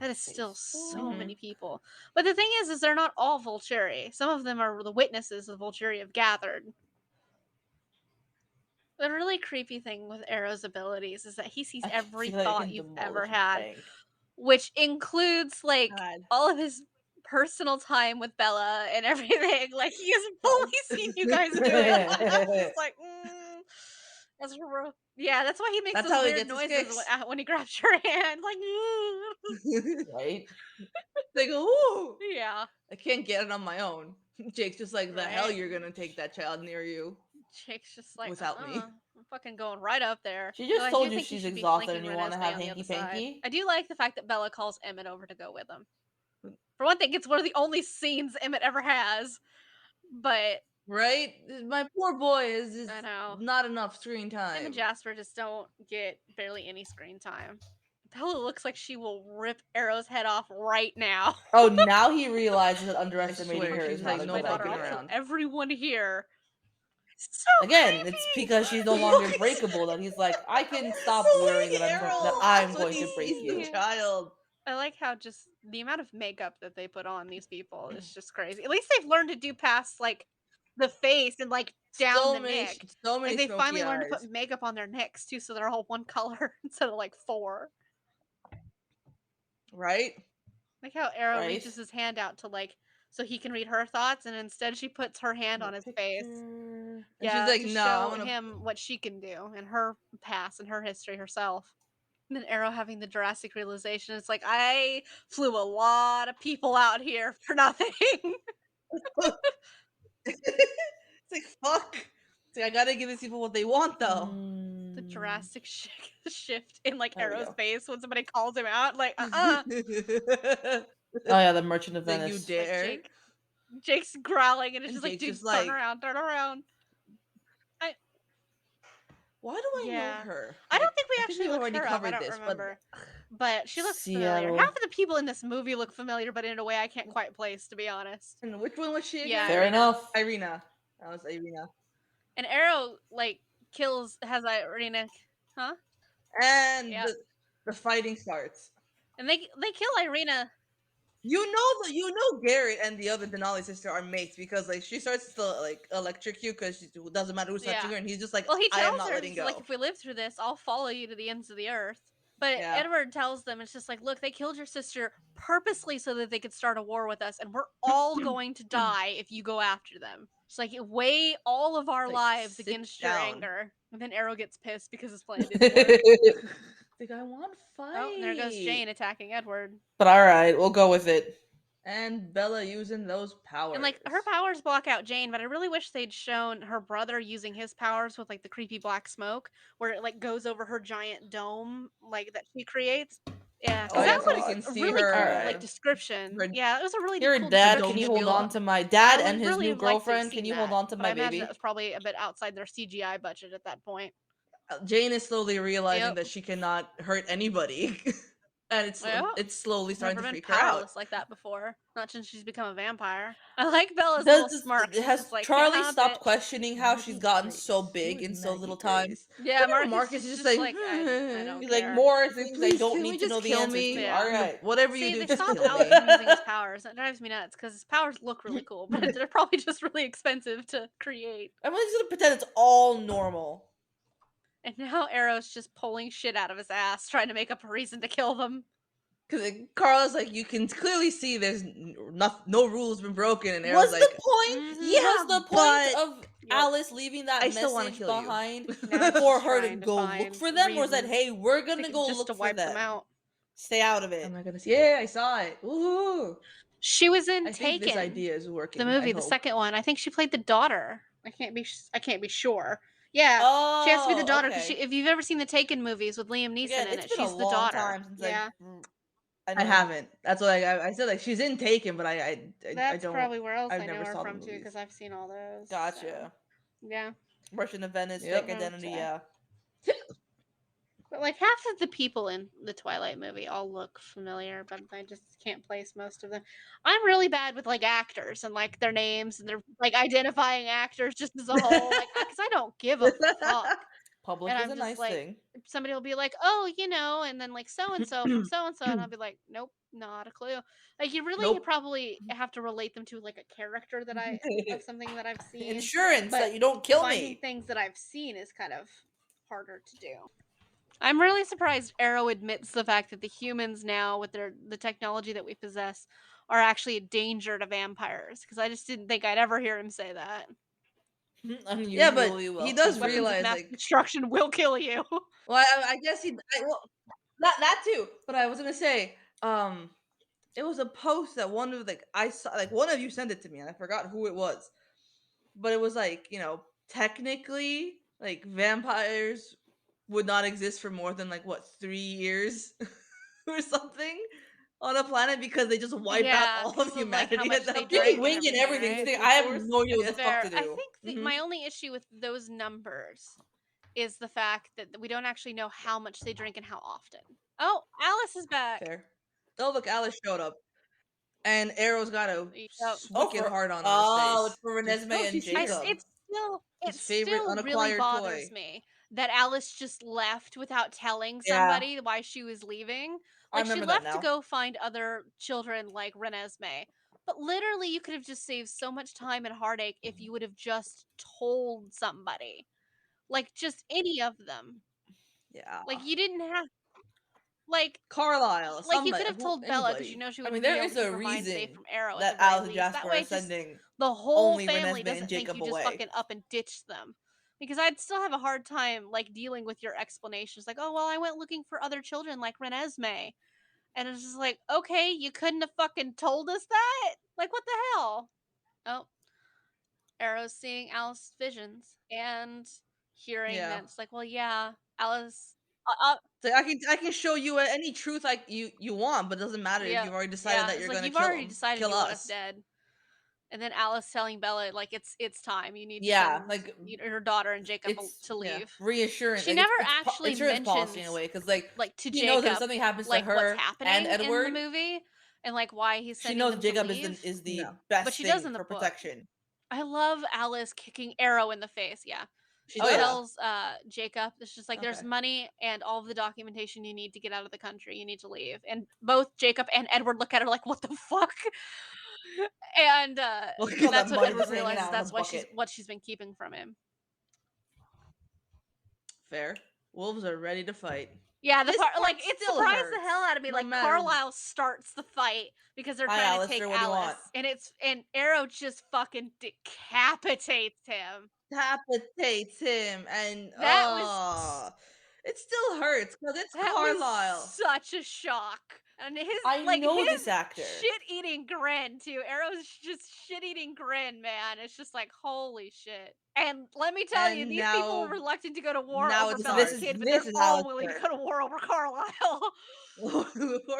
That is still so Mhm. many people. But the thing is they're not all Volturi. Some of them are the witnesses the Volturi have gathered. The really creepy thing with Arrow's abilities is that he sees I every feel like I thought can you've demolish ever a had, tank. which includes like God. all of his personal time with Bella and everything. Like he has fully seen you guys do it. I'm just like, that's rough. Yeah, that's why he makes That's those how he weird gets his noises kicks. when he grabs your hand, like, Right? They go, ooh! yeah. I can't get it on my own. Jake's just like, the hell Right. you're gonna take that child near you Jake's just like, without me. I'm fucking going right up there. She Though just I do told you think he she's should be exhausted and flanking you want to Renesmee have on the other hanky side. panky. I do like the fact that Bella calls Emmett over to go with him. For one thing, it's one of the only scenes Emmett ever has. But Right? My poor boy is I just know not enough screen him and time. Jasper just don't get barely any screen time. Bella looks like she will rip Arrow's head off right now. Oh, now he realizes that I underestimating swear, her she's is like, not a no My good daughter, fucking I'll idea. kill around. everyone here. So Again, it's creepy. because she's no longer breakable that he's like, I can stop worrying that that Arrow I'm laughs when going he to break sees the you. Yeah. child. I like how just the amount of makeup that they put on these people is just crazy. At least they've learned to do past like the face and like down the neck. So Like many they smoky finally learned to eyes. put makeup on their necks too, so they're all one color instead of like four. Right? Like how Arrow Right? reaches his hand out to like so he can read her thoughts, and instead she puts her hand on his face. And Yeah, she's like, to no, show I'm gonna. him what she can do and her past and her history herself. And then Arrow having the Jurassic realization, it's like I flew a lot of people out here for nothing. It's like, fuck. It's like, I gotta give these people what they want, though. The Mm, Jurassic shift in like there we Arrow's go. face when somebody calls him out, like Oh yeah, the Merchant of Like, you Venice. like dare? Jake's growling, and it's And just like, Jake's dude, just like, turn around. why do I know Yeah, her? I don't Like, think we I think actually we looked already her up. I covered don't this, remember, but she looks familiar. Seattle. Half of the people in this movie look familiar, but in a way I can't quite place, to be honest. and which one was she Yeah, again? Fair Irina. enough. Irina. That was Irina. And Arrow like has Irina, huh? And Yeah, the fighting starts. and they kill Irina. You know Garrett and the other Denali sister are mates because like she starts to like electrocute because it doesn't matter who's touching her, and he's just like, Well, he I am tells not her, letting it's like, go. if we live through this, I'll follow you to the ends of the earth. But Yeah. Edward tells them, it's just like, look, they killed your sister purposely so that they could start a war with us, and we're all going to die if you go after them. It's like, weigh all of our Like, lives sit against your down. anger. And then Arrow gets pissed because his plan didn't work. Like, I want to fight. Oh, and there goes Jane attacking Edward. But alright, we'll go with it. And Bella using those powers. And like her powers block out Jane, but I really wish they'd shown her brother using his powers with like the creepy black smoke, where it like goes over her giant dome, like that she creates. Yeah, Oh, because yeah, that so we was can a see really her, cool Alright. like description. her- Yeah, it was a really Here, cool Dad, description can you of hold Nebula. on to my dad I and would his really new have liked to have girlfriend? seen Can you that, hold on to but my I imagine baby? that was probably a bit outside their CGI budget at that point. Jane is slowly realizing Yep. that she cannot hurt anybody. And Yeah. it's slowly starting Never to been freak her out. powerless like that before. Not since she's become a vampire. I like Bella's little smirk. She's Has just like, Charlie "Haha, stopped bitch." questioning how she's gotten Grace. so Who big is in so Maggie little time? Grace? Yeah, But Marcus is just like, I don't He's care. like, more Like, things I please, don't can need we to know just the kill answers me? to. Yeah. Alright. Whatever See, you do, they just stopped kill Alex me. from using his powers. That drives me nuts because his powers look really cool, but they're probably just really expensive to create. I'm just gonna pretend it's all normal. And now Arrow's just pulling shit out of his ass, trying to make up a reason to kill them. Because Carla's like, you can clearly see there's no rules been broken, and Was Arrow's the like, point? yeah, Was the point but of Alice leaving that I still wanna message kill you. behind Now she's for her to trying to go look find for them, or was that, reasons hey, we're gonna go just look to for wipe them them? out. Stay out of it. oh my goodness, yeah, I saw it. Ooh, She was in I think this Taken, idea is working. the movie, I the hope. second one. I think she played the daughter. I can't be sure. Yeah, she has to be the Oh, daughter because okay. if you've ever seen the Taken movies with Liam Neeson Again, in it's it, been a she's the long daughter. time since Yeah, I know. haven't. That's what I said. Like, she's in Taken, but I that's don't. probably where else I've I know never her saw the from too, movies. because I've seen all those. Gotcha. So, yeah, Merchant of Venice, Yep. fake identity, Okay. yeah. but like half of the people in the Twilight movie all look familiar, but I just can't place most of them. I'm really bad with like actors and like their names and their like identifying actors just as a whole, like because I don't give a fuck. Public And is I'm a just nice like, thing. somebody will be like, "Oh, and then like so and so from so and so," and I'll be like, "Nope, not a clue." Like you really Nope. probably have to relate them to like a character that of something that I've seen. Insurance but that you don't kill finding me. things that I've seen is kind of harder to do. I'm really surprised Arrow admits the fact that the humans now, with the technology that we possess, are actually a danger to vampires. Because I just didn't think I'd ever hear him say that. Yeah, but Unusually he well. does Weapons of realize mass like, destruction will kill you. well, I guess well, that too. But I was gonna say, it was a post that one of like I saw, like one of you sent it to me, and I forgot who it was. But it was like, technically, like vampires would not exist for more than like what 3 years or something on a planet because they just wipe out Yeah, all 'cause of of, like, how humanity much at they that They drank point. and wing and everything, everything. right? I have Force, no I idea what the guess. fuck Fair. to I do. think my only issue with those numbers is the fact that we don't actually know how much they drink and how often. Oh, Alice is back. Fair. Oh, look, Alice showed up. And Arrow's got a Yep. Oh, wicked hard on his it's face. for Oh, Renesmee she and sees him. Jacob. His It favorite still really unacquired bothers toy. me that Alice just left without telling Yeah. somebody why she was leaving. I Like, she remember that left to now. go find other children like Renesmee. But literally, you could have just saved so much time and heartache if you would have just told somebody. Like, just any of them. Yeah. Like, you didn't have like Carlisle, like, you somebody, could have told Bella because you anybody. know she I would mean, be there able is to keep a her mind safe reason from Arrow at the that very Alice and least. That Jasper way, are it's just sending the whole only family Renesmee and doesn't think Jacob you just away. fucking up and ditched them. Because I'd still have a hard time, like, dealing with your explanations. Like, oh, well, I went looking for other children like Renesmee. And it's just like, okay, you couldn't have fucking told us that? Like, what the hell? Oh, Arrow's seeing Alice's visions and hearing Yeah. that it's like, well, yeah, Alice. So I can show you any truth like you want, but it doesn't matter if Yeah, you've already decided yeah. that It's you're like gonna you've kill already him, decided kill you want us us. dead. And then Alice telling Bella, like, it's time. You need to Yeah, send like her daughter and Jacob it's to Yeah. leave. reassurance. She Like never it's actually insurance policy in a mentions, way because like to she knows that if Jacob, something happens to like, what's her and happening in the Edward, movie and like why he's she sending knows them to Jacob leave. is the No. But best she does thing in the for book. protection. I love Alice kicking Arrow in the face. Yeah. She Oh, She yeah. does. tells Jacob, it's just like, there's Okay. money and all of the documentation you need to get out of the country. You need to leave. And both Jacob and Edward look at her like, what the fuck? And Look at all that's that what money Edward just hanging realizes. out in a That's why bucket. what she's been keeping from him. Fair. Wolves are ready to fight. Yeah, This like, part it still surprised the hurts, hell out of me. no Like, matter- Carlisle starts the fight because they're Hi, trying to Alistair, take what do you Alice, want? and Arrow just fucking decapitates him. Decapitates him, and That was it still hurts because it's That Carlisle. was such a shock. And I know his this actor. shit-eating grin too. Arrow's just shit-eating grin, man. It's just like, holy shit. And let me tell you, And these people were now- reluctant to go to war now over it's Bella's ours. kid, but This they're is all willing to Alistair. go to war over Carlisle.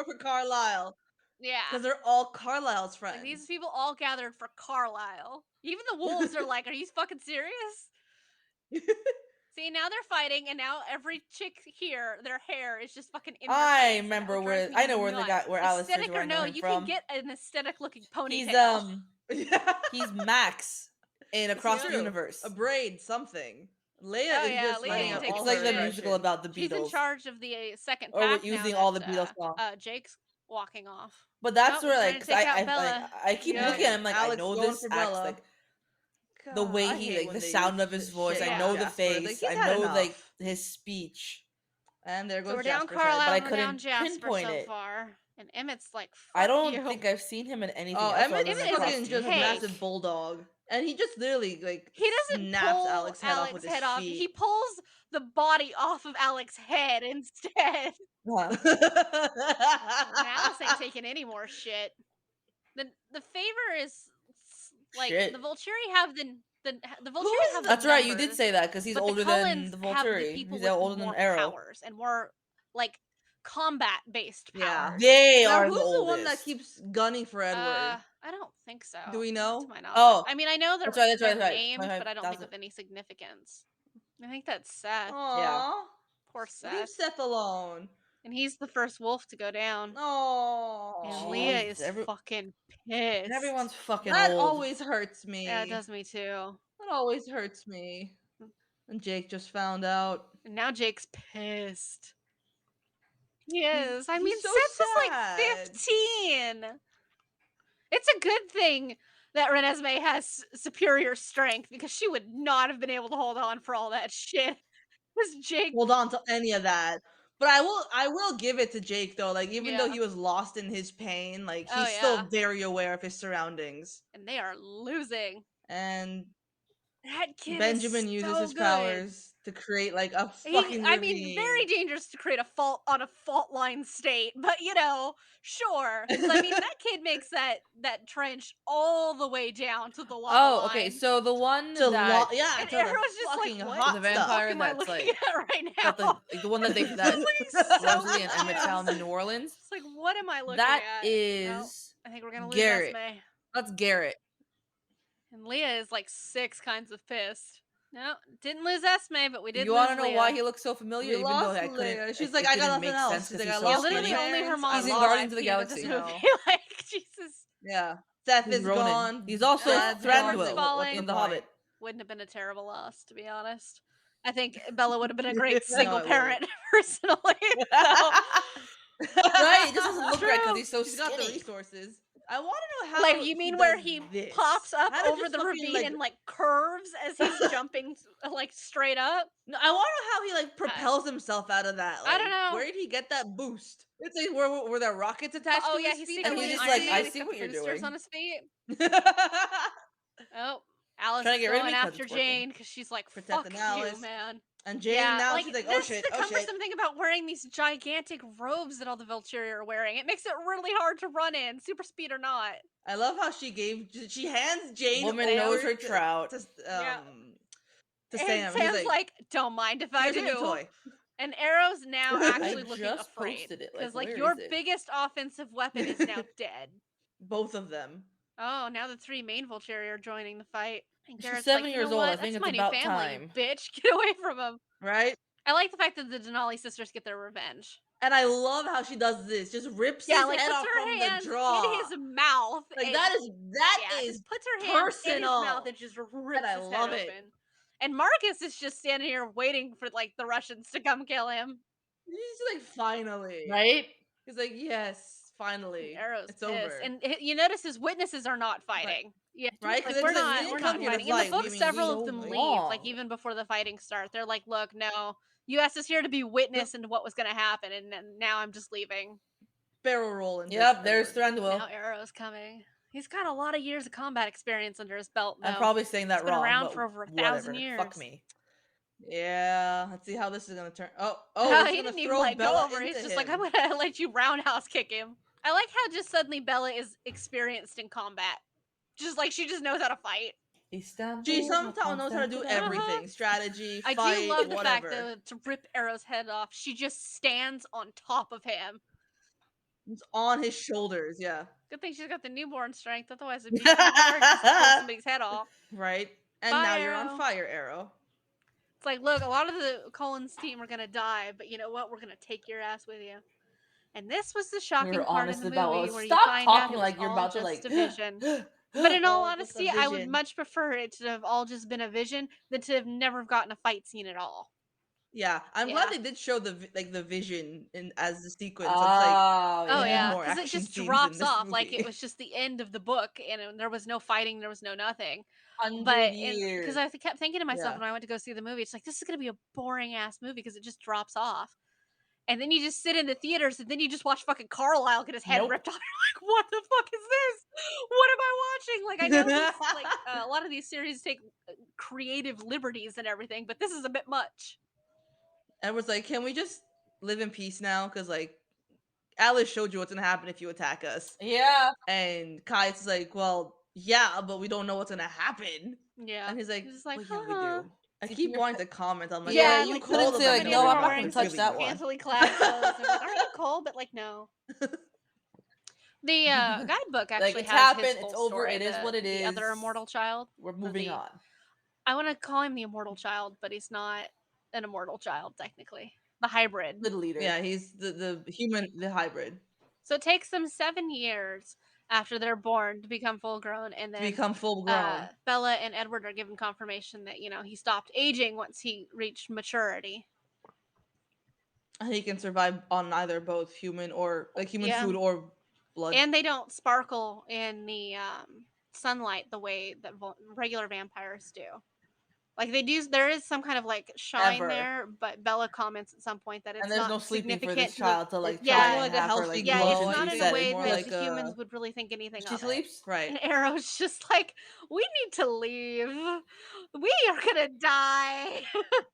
for Carlisle, Yeah. because they're all Carlisle's Like, friends. these people all gathered for Carlisle. Even the wolves are like, are you fucking serious? See, now they're fighting, and now every chick here, their hair is just fucking in their I face, and remember that where drives me I know where nuts. Alistair's Aesthetic where or I know no, him you from. can get an aesthetic looking ponytail. He's Max in Across the True. Universe. A braid, something. Leia Oh, is yeah, just Leia letting can out take all It's some like her the shit. musical aggression. about the She's in Beatles. charge of the second Or we're pack now using all the that, Beatles songs. Jake's walking off. But that's Nope, where trying like to 'cause take out I Bella. I keep Yeah. looking at him like I Alex know going this for acts Bella. like the God, way I he hate like when the they sound use of his shit voice. like I know the Jasper. Like, face. he's I had know like enough. his speech. And there goes So we're down Jasper's Carlisle, But I we're couldn't down Jasper pinpoint so it. far. And Emmett's like, I fuck don't you. think I've seen him in anything Oh, else other Emmett's than Emmett is Across fucking the just cake. Universe. massive bulldog, and he just literally like He doesn't snaps pull Alex's head off Alex's with his head off. feet. He pulls the body off of Alex's head instead. Huh. And Alice ain't taking any more shit. The favor is like Shit. the Volturi have the Volturi is have the That's right. You did numbers, say that because he's but the older Cullens than the have the Volturi. people He's with older more than Arrow. powers and more like combat based Yeah. powers. They Now, are who's the the oldest. one that keeps gunning for Edward? I don't think so. Do we not know? To my knowledge. Oh, I mean, I know that's their right. names, but I don't think 25,000. with any significance. I think that's Seth. Aww. Poor Leave Seth. Seth alone. And he's the first wolf to go down. And Aww. Leah Jeez, is fucking pissed. Everyone's fucking That old. always hurts me. Yeah, it does me too. That always hurts me. And Jake just found out. And now Jake's pissed. He is. I he's mean, so Seth is sad. like 15. It's a good thing that Renesmee has superior strength because she would not have been able to hold on for all that shit. Because Jake. Hold on to any of that. But I will give it to Jake though. Like even though Yeah. he was lost in his pain, like Oh, he's yeah. still very aware of his surroundings. And they are losing. And That kid Benjamin is uses so his good. powers to create like a fucking I mean, ravine. very dangerous to create a fault on a fault line state, but sure. Because I mean, that kid makes that trench all the way down to the lava Oh, line. okay. So the one to that yeah, And to the Arrow's just like, fucking what hot the the stuff. fuck vampire am I that's looking like at right now? got the one that they It's that like so Rosalie and Emmett confused. found in New Orleans. It's like, what am I looking That at? No, is I think we're gonna lose Garrett. Esme. That's Garrett. And Leah is like 6 kinds of pissed. No, didn't lose Esme, but we did You lose want to know Leah. why he looks so familiar? We Even though lost I couldn't, Leia. She's it, like, it I got didn't nothing make else. sense She's because like, I he's so Yeah, lost my literally skinny. only her parents. mom He's in is Guardians of the alive to this Galaxy. movie. Like, Jesus. Yeah, Seth He's is Ronan. gone. He's also Dad's gone. Thranduil Like, what's falling. in the The point? Hobbit. Wouldn't have been a terrible loss, to be honest. I think Bella would have been a great No, single it parent, personally. So, Right? It just doesn't look right because true. he's so She's got the skinny. resources. I want to know how. Like, you mean where does he this. pops up How did over just the fucking, ravine and like curves as he's jumping like straight up? No, I want to know how he like propels himself out of that. Like, I don't know. Where did he get that boost? It's like were there rockets attached Oh to yeah, his he's feet? secretly And he's an just Iron like, Man. I He's see got what the you're boosters doing. on his feet. Oh, Alice Trying is to get rid of going me 'cause after it's working. Jane because she's like, Protecting fuck Alice. you, man. And Jane Yeah, now like, she's like, oh that's shit, the oh shit. cumbersome thing about wearing these gigantic robes that all the Volturi are wearing. It makes it really hard to run in, super speed or not. I love how she hands Jane Woman knows over her trout. to And Sam. Sam's He's like, don't mind if I here's a new do. toy. And Arrow's now I actually looking just afraid. posted it. Because, Like, where your is it? biggest offensive weapon is now dead. Both of them. Oh, now the 3 main Volturi are joining the fight. And She's Garrett's 7 like, you years know old. what? I think That's it's my new about family, time. bitch. Get away from him. Right? I like the fact that the Denali sisters get their revenge. And I love how she does this. Just rips his Like, head puts off her from hand the jaw. in his mouth. Like and, that is just puts her hand in his personal. mouth and just rips I his love head it. open. And Marcus is just standing here waiting for like the Russians to come kill him. He's like, finally. Right? He's like, yes, finally. Arrow's it's pissed. over. And you notice his witnesses are not fighting. Yeah, Right? 'Cause like, it's we're like, we not didn't come here to fighting. In the fight, book, we mean, several so of them leave, like long. even before the fighting starts. They're like, "Look, no, you asked us here to be witness into what was going to happen, and now I'm just leaving." barrel roll into Yep, there's Edward. Thranduil. Now Arrow's coming. He's got a lot of years of combat experience under his belt, though. I'm probably saying that He's been wrong, around but for over 1,000 whatever. years. Fuck me. Yeah, let's see how this is gonna turn. Oh, He he's didn't gonna even throw let Bella go over. into He's just him. like, I'm gonna let you roundhouse kick him. I like how just suddenly Bella is experienced in combat. Just like she just knows how to fight. She somehow knows how to do everything. Strategy, I fight, do love the whatever. fact that to rip Arrow's head off, she just stands on top of him. It's on his shoulders, yeah. Good thing she's got the newborn strength, otherwise it'd be too hard just to pull somebody's head off. Right? And Bye, now you're Arrow. on fire, Arrow. It's like, look, a lot of the Cullen's team are gonna die, but you know what? We're gonna take your ass with you. And this was the shocking part in the movie where you Stop find out talking it like was you're all about to just like. a vision. But in all All just a honesty, I would vision. much prefer it to have all just been a vision than to have never gotten a fight scene at all. Yeah, I'm Yeah. glad they did show the vision in as the sequence. Oh, It's like, Oh need yeah, more because it action just scenes in drops this off like it movie. was just the end of the book, and there was no fighting, there was no nothing. 100 But years. because I kept thinking to myself Yeah. when I went to go see the movie, it's like this is gonna be a boring ass movie because it just drops off. And then you just sit in the theaters, and then you just watch fucking Carlisle get his head Nope. ripped off. You're like, what the fuck is this? What am I watching? Like, I know this, like a lot of these series take creative liberties and everything, but this is a bit much. Edward's like, can we just live in peace now? Because like, Alice showed you what's gonna happen if you attack us. Yeah. And Kai's like, well, yeah, but we don't know what's gonna happen. Yeah. And he's like, just like, well, yeah, we do. I Keep keep your wanting to comment. I'm like, Yeah, you like, called couldn't him. say, I like, know, no, but I'm I'm not wearing gonna gonna touch kill that you. one. scantily clad clothes. And like, aren't you cold? But like, no. The guidebook actually it's has happened, his full it's over, story, it is what it the other is. immortal child. We're moving on. I want to call him the immortal child, but he's not an immortal child technically. The hybrid. Little leader. Yeah, he's the human, the hybrid. So it takes them 7 years after they're born to become full grown, and To then become full grown. Bella and Edward are given confirmation that he stopped aging once he reached maturity. He can survive on either both human or like human Yeah. food or blood. And they don't sparkle in the sunlight the way that regular vampires do. Like there is some kind of like shine Ever. there, but Bella comments at some point that And it's there's not no sleeping for significant this to the child to like It's try yeah, more and like a have her healthy like yeah, it's glow, emotions I not in a think. resetting. way More that like the a humans would really think anything She of it. sleeps. right. And Arrow's just like, we need to leave. We are gonna die.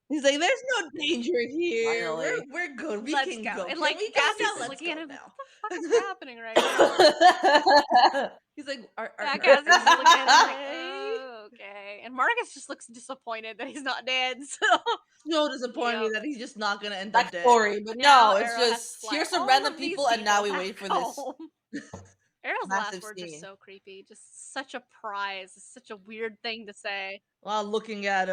He's like, "There's no danger here. Finally. We're good. We Let's can go. go. And Can like we go Cassie's now? just Let's looking go at him. now." What the fuck is happening right now? He's like, Yeah, Cassie's just looking at him like, "Oh, okay." And Marcus just looks disappointed that he's not dead. So so disappointed Yep. that he's just not gonna end up dead. Backstory, but now no, it's Arrow has to just fly here's some all random of these people, and now we back wait for this home. Arrow's massive last words are scene. so creepy. Just such a prize. It's such a weird thing to say. While looking at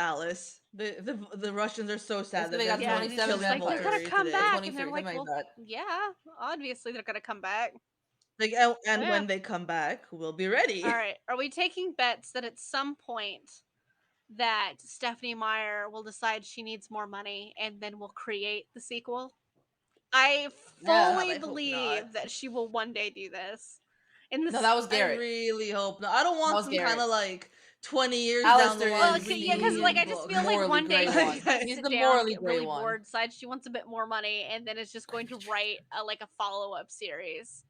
Alice, the Russians are so sad So that they got they're Yeah, and he's killing just like, they're gonna Volturi come today. back, and they're 23, like, something well, like that. yeah, obviously they're gonna come back. Like, and Yeah. when they come back, we'll be ready. All right, are we taking bets that at some point that Stephanie Meyer will decide she needs more money and then will create the sequel? I Yeah. fully I hope believe not. that she will one day do this. In the No, that was I Garrett. really hope not. I don't want was some Garrett. kind of like 20 years Alistair down the well, line. is yeah, because like I reunion just book. feel like morally one day gray she's one. just gonna He's sit the down, morally get gray really one. bored, decide she wants a bit more money, and then is just going to write like a follow up series.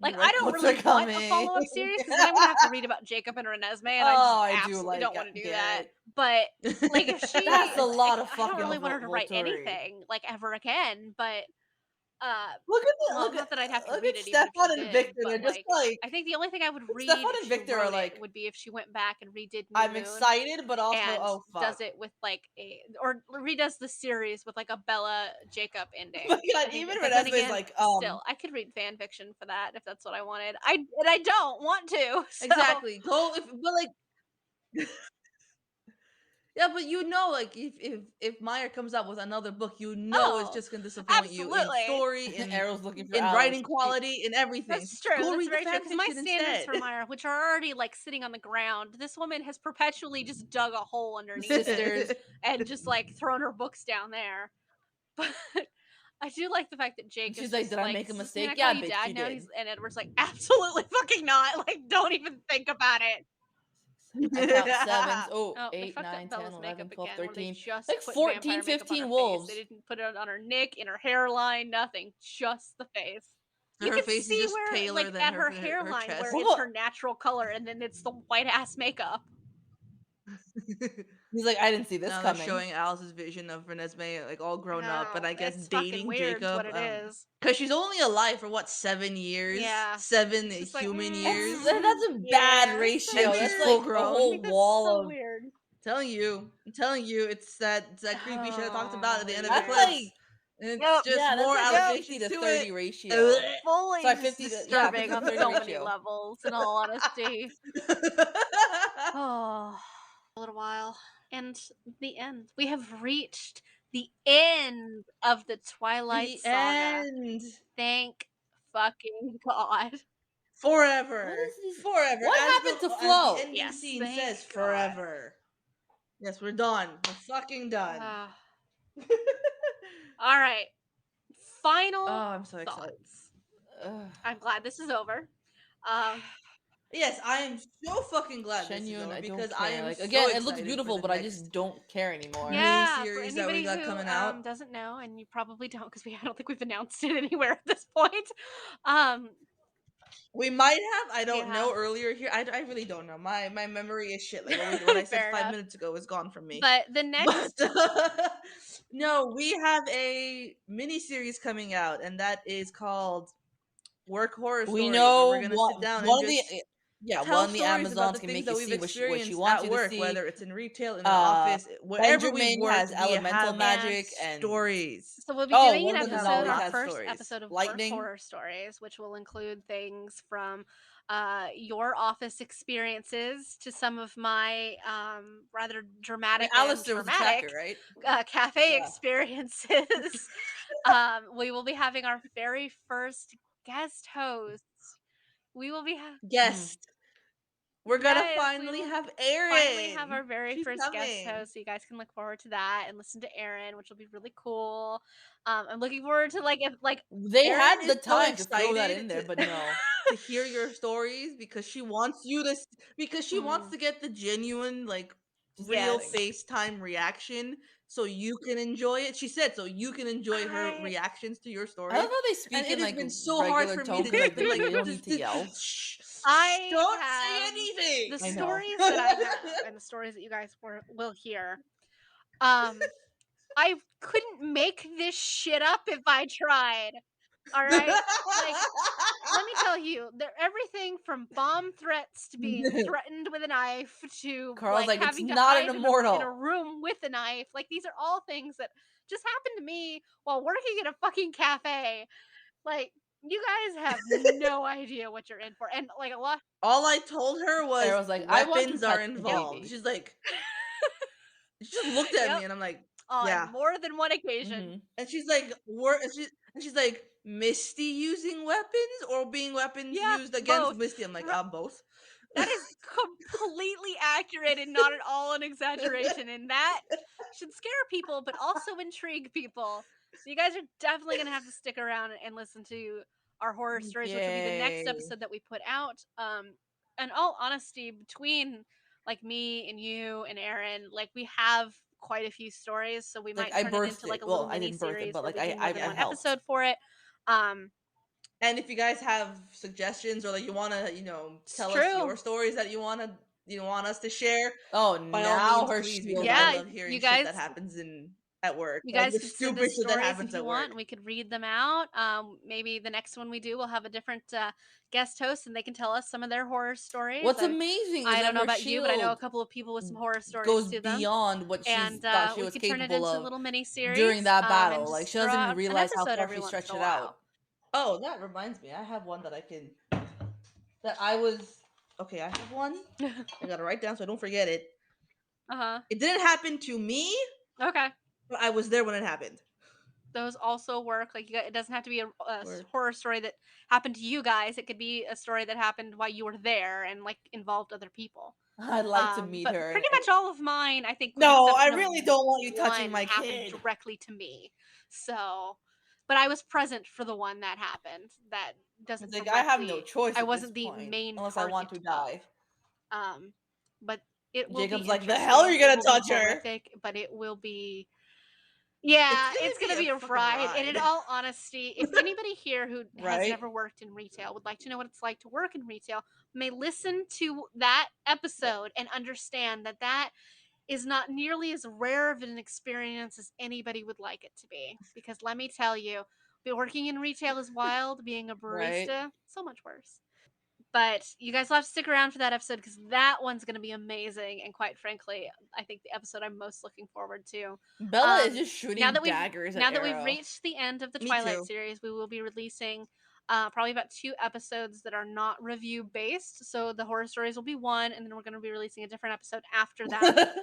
Like I don't Books really are want a coming. follow up series because then I'm gonna have to read about Jacob and Renesmee, and I Oh, just I do absolutely like don't want to do get that. it. But like if she, That's a lot of I don't fucking really want her to write Volturi. anything like ever again. But Look at well, look not at that I'd have to look read at it even if she Stefan and did. Victor. But They're just like, like I think the only thing I would read Stefan if and she Victor wrote are it like, would be if she went back and redid New I'm Moon excited, but also and oh fuck. does it with like a or redoes the series with like a Bella Jacob ending. Oh my I God, think- even but then Renesmee's again, like, still, I could read fan fiction for that if that's what I wanted. I don't want to. So. Exactly. Go if but like yeah, but you know, like if Meyer comes out with another book, you know it's Oh, just gonna disappoint you in absolutely. story, in Arrow's looking for in Alice. writing quality, in everything. That's Just true. go That's read the very true. fan Because my fiction standards instead. for Myra, which are already like sitting on the ground, this woman has perpetually just dug a hole underneath Sisters. it and just like thrown her books down there. But I do like the fact that Jake She's is like, just "Did I like, make a "Does this mean mistake?" I call Yeah, you bitch, dad you now?" did. And Edward's like, absolutely fucking not. Like, don't even think about it. I count sevens. Oh, Oh, they 8, fucked 9, up 10, Bella's 11, makeup 12, again. Where they 13. just Like put 14, vampire makeup on 15 her wolves. face. They didn't put it on her neck, in her hairline, nothing. Just the face. You Her can face is see just where, paler like, than at her her her hairline, where chest. it's her natural color, and then it's the white ass makeup. He's like, I didn't see this Now they're coming. showing Alice's vision of Renesmee like all grown up, and I guess it's fucking dating weird. Jacob. What it is. Because she's only alive for what 7 years? Yeah. 7 It's just like, human mm, years. That's a yeah, bad it's ratio. so And she's That's weird. like full a grown. I whole think that's wall so of. weird. I'm telling you, it's that creepy shit I talked about at the end of That's Eclipse. like And it's Yep. just yeah, more that's like allegations 50 to to 30 it. ratio. Fully Sorry, just 50 to- yeah, disturbing 50 on to 30 so many ratio. levels, in all honesty. Oh, a little while. And the end. We have reached the end of the Twilight The saga. end. Thank fucking God. Forever. What is this? Forever. What As happened the, to as Flo? the ending Yes, scene thank says, God. forever. Yes, we're done. We're fucking done. Ah. All right. Final Oh, I'm so excited. thoughts. Ugh. I'm glad this is over. Yes, I am so fucking glad this is Genuine, over I don't because care. I am Like so again, it excited looks for beautiful, the but I next just don't care anymore. Yeah, for miniseries that anybody we got who coming out. doesn't know, and you probably don't because I don't think we've announced it anywhere at this point. Um, We might have. I don't Yeah. know earlier here. I really don't know. My memory is shit. Like what I said Fair 5 enough. minutes ago is gone from me. But the next, But no, we have a mini series coming out, and that is called Work Horror Story. We Where know we're gonna sit down one and of just the yeah, tell one of the stories about Amazons the can things make that you we've see what she experienced wants at you to work, see. whether it's in retail, in an office, wherever we've Benjamin worked. has We elemental have magic and stories. so we'll be Oh, doing one an of them episode, always our has first stories. episode of Lightning. Work Horror Stories, which will include things from your office experiences to some of my rather dramatic and Alistair was the traumatic tracker, right? cafe Yeah. experiences. We will be having our very first guest host. We will be Guest. We're gonna Yes, we finally will have Erin. finally have our very She's first guest coming. host, so you guys can look forward to that and listen to Erin, which will be really cool. I'm looking forward to like if like They Erin had the is so time to throw that excited in there, to- but no. to hear your stories because she wants you to because she wants to get the genuine like real Yes. FaceTime reaction so you can enjoy it. She said so you can enjoy her I reactions to your I story. love how they And speak it in has like been so hard regular for me tone to for like be like, they don't need to yell. shh, I don't say have anything. the I know. stories that I have and the stories that you guys will hear. I couldn't make this shit up if I tried. All right? Like, let me tell you, everything from bomb threats to being threatened with a knife to Carl's like like, it's having to not an hide in a immortal. room with a knife. Like, these are all things that just happened to me while working at a fucking cafe. Like, you guys have no idea what you're in for. And like a lot. All I told her was Sarah was like, I want to weapons are pet the involved. baby. She's like, she just looked at me Yep. and I'm like, On yeah. more than one occasion. Mhm. And she's like, she's like, Misty using weapons or being weapons Yeah, used against both. Misty? I'm like, both. That is completely accurate and not at all an exaggeration. And that should scare people, but also intrigue people. So you guys are definitely going to have to stick around and listen to our horror stories, which will be the next Yay. episode that we put out. In all honesty, between like me and you and Aaron, like we have quite a few stories, so we Like might I turn it birthed into it. like a Well, little I mini didn't birth it, series but where like we do more I than one helped. episode for it. And if you guys have suggestions or like you want to, tell us true. your stories that you want us to share, Oh, by all now means, her please, shield because I Yeah, up. love hearing you shit guys that happens at work, You like guys the could send stupid us shit that stories happens if you at want, work. and we could read them out. Maybe the next one we do, we'll have a different guest host, and they can tell us some of their horror stories. What's amazing is I don't that know her about you, but I know a shield couple of people with some horror stories goes to them, beyond what she and thought she we was could turn it capable into a of little mini series during that and battle. Like just she throw doesn't even out an realize how episode far every she once stretched in a it out. while. Oh, that reminds me, I have one that I was. Okay, I have one. I gotta write down so I don't forget it. Uh-huh. It didn't happen to me, Okay. but I was there when it happened. Those also work. Like it doesn't have to be a Word. horror story that happened to you guys. It could be a story that happened while you were there and like involved other people. I'd like to meet But her. pretty much all of mine, I think, No, I exception of really don't want you touching one my happened kid. directly to me. So, but I was present for the one that happened. That doesn't It's like I have no directly. choice I at this wasn't the point main unless I want to target die. of. But it will be Jacob's like, the hell are interesting. you It gonna will be touch her? horrific, but it will be. Yeah, it's It's gonna gonna be be a a fucking ride. And in ride. all honesty, if anybody here who has Right? never worked in retail would like to know what it's like to work in retail, may listen to that episode and understand that that is not nearly as rare of an experience as anybody would like it to be. Because let me tell you, working in retail is wild. Being a Right? barista, so much worse. But you guys will have to stick around for that episode because that one's going to be amazing. And quite frankly, I think the episode I'm most looking forward to. Bella is just shooting Now that daggers at now that we've Arrow. reached the end of the Me Twilight too. series, we will be releasing probably about 2 episodes that are not review based. So the horror stories will be one, and then we're going to be releasing a different episode after that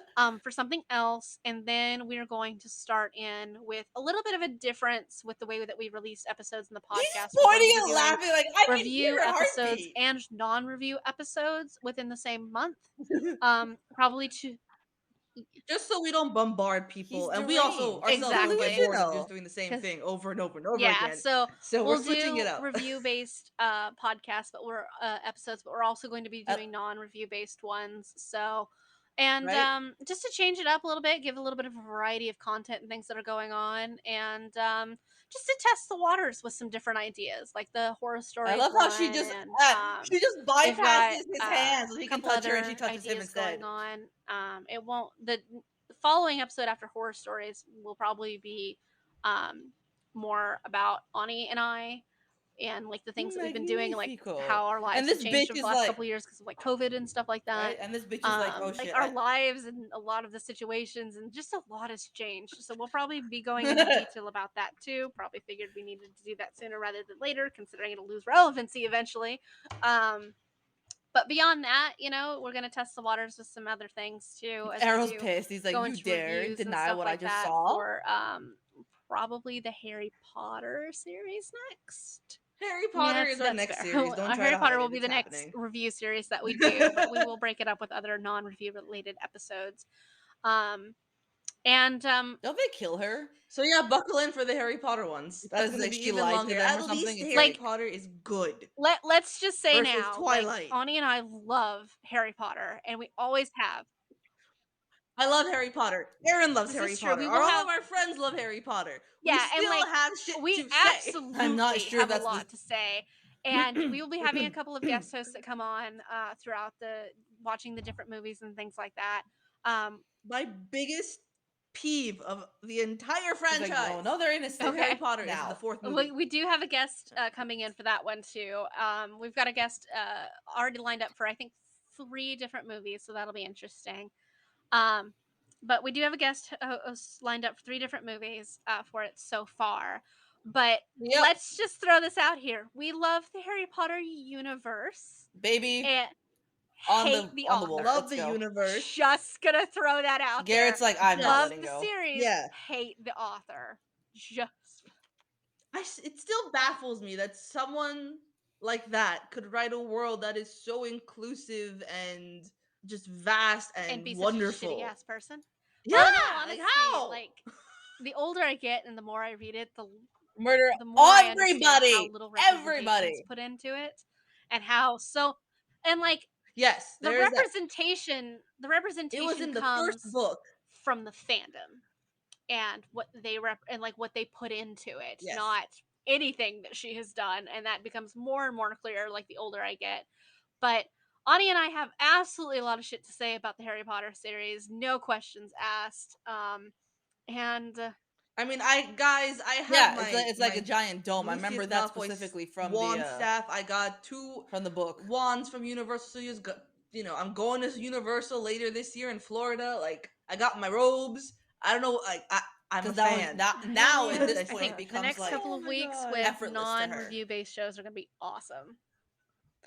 for something else. And then we are going to start in with a little bit of a difference with the way that we release episodes in the She's podcast. We're going pointing to be and doing laughing like I can review hear her episodes heartbeat. and non-review episodes within the same month. Probably to Just so we don't bombard people, He's and we also deranged. ourselves don't get bored of Delusional. just doing the same 'cause thing over and over and over yeah, again. so So we're we'll switching it do up. review based podcasts, but we're episodes, but we're also going to be doing non-review based ones. So and Right? just to change it up a little bit, give a little bit of a variety of content and things that are going on, and just to test the waters with some different ideas, like the horror stories. I love how she one, just and we've got bypasses his hands so a he can couple touch her and other she touches him ideas instead. going on. It won't the following episode after horror stories will probably be more about Ani and I and like the things that we've been doing and like Magnifico. how our And lives this have changed bitch over is the last like, couple of years because of like COVID and stuff like that. right? And this bitch is like, oh Like shit. our lives and a lot of the situations and just a lot has changed. So we'll probably be going into detail about that too. Probably figured we needed to do that sooner rather than later, considering it'll lose relevancy eventually. But beyond that, we're gonna test the waters with some other things too. As Arrow's we do pissed. He's like, go you into dare reviews and deny stuff what like I just that saw? for probably the Harry Potter series next. Harry Potter is our That's next fair. series. Don't try Harry to Potter hide will it. be It's the next happening. review series that we do, but we will break it up with other non-review related episodes. And Don't they kill her? So yeah, buckle in for the Harry Potter ones. That's Because gonna like, be she even lied to longer. them or At something? least It's Harry like, Potter is good let's just say versus now, like Twilight. Ani and I love Harry Potter, and we always have. I love Harry Potter. Aaron loves This Harry is true. Potter. We will All have of our friends love Harry Potter. We yeah, and still like have shit we to say. I'm not absolutely sure have a that's the lot to say. And we will be having a couple of guest hosts that come on throughout the watching the different movies and things like that. My biggest peeve of the entire He's franchise. like, oh no, they're innocent. of Harry Okay. Potter is Now. the fourth movie. We do have a guest coming in for that one too. We've got a guest already lined up for I think 3 different movies, so that'll be interesting. But we do have a guest host lined up for 3 different movies for it so far. But Yep, let's just throw this out here. We love the Harry Potter universe baby. and On hate the the on the wolf. author. Love Let's the go. universe. Just gonna throw that out Garrett's there. like, I'm not Love letting the go. series, Yeah. hate the author. Just It still baffles me that someone like that could write a world that is so inclusive and just vast and be wonderful. such a shitty ass person. Yeah, No, like honestly, how? like the older I get and the more I read it, the Murder more I understand how everybody. little representation is Everybody. put into it, and how so, and like Yes, the there is that. representation, the It was representation in the first comes book. from the fandom and what they and like what they put into it, Yes. not anything that she has done, and that becomes more and more clear like the older I get. But Ani and I have absolutely a lot of shit to say about the Harry Potter series, no questions asked. And I mean, I have Yeah, my it's like my a giant dome. I Lucius remember that Malfoy specifically from wand the staff. I got 2 from the book. wands from Universal Studios. I'm going to Universal later this year in Florida. Like, I got my robes. I don't know. Like, I'm a Because that was fan. now at I this think point it the becomes next like couple Oh of my weeks God. with effortless to her. non-review based shows are going to be awesome.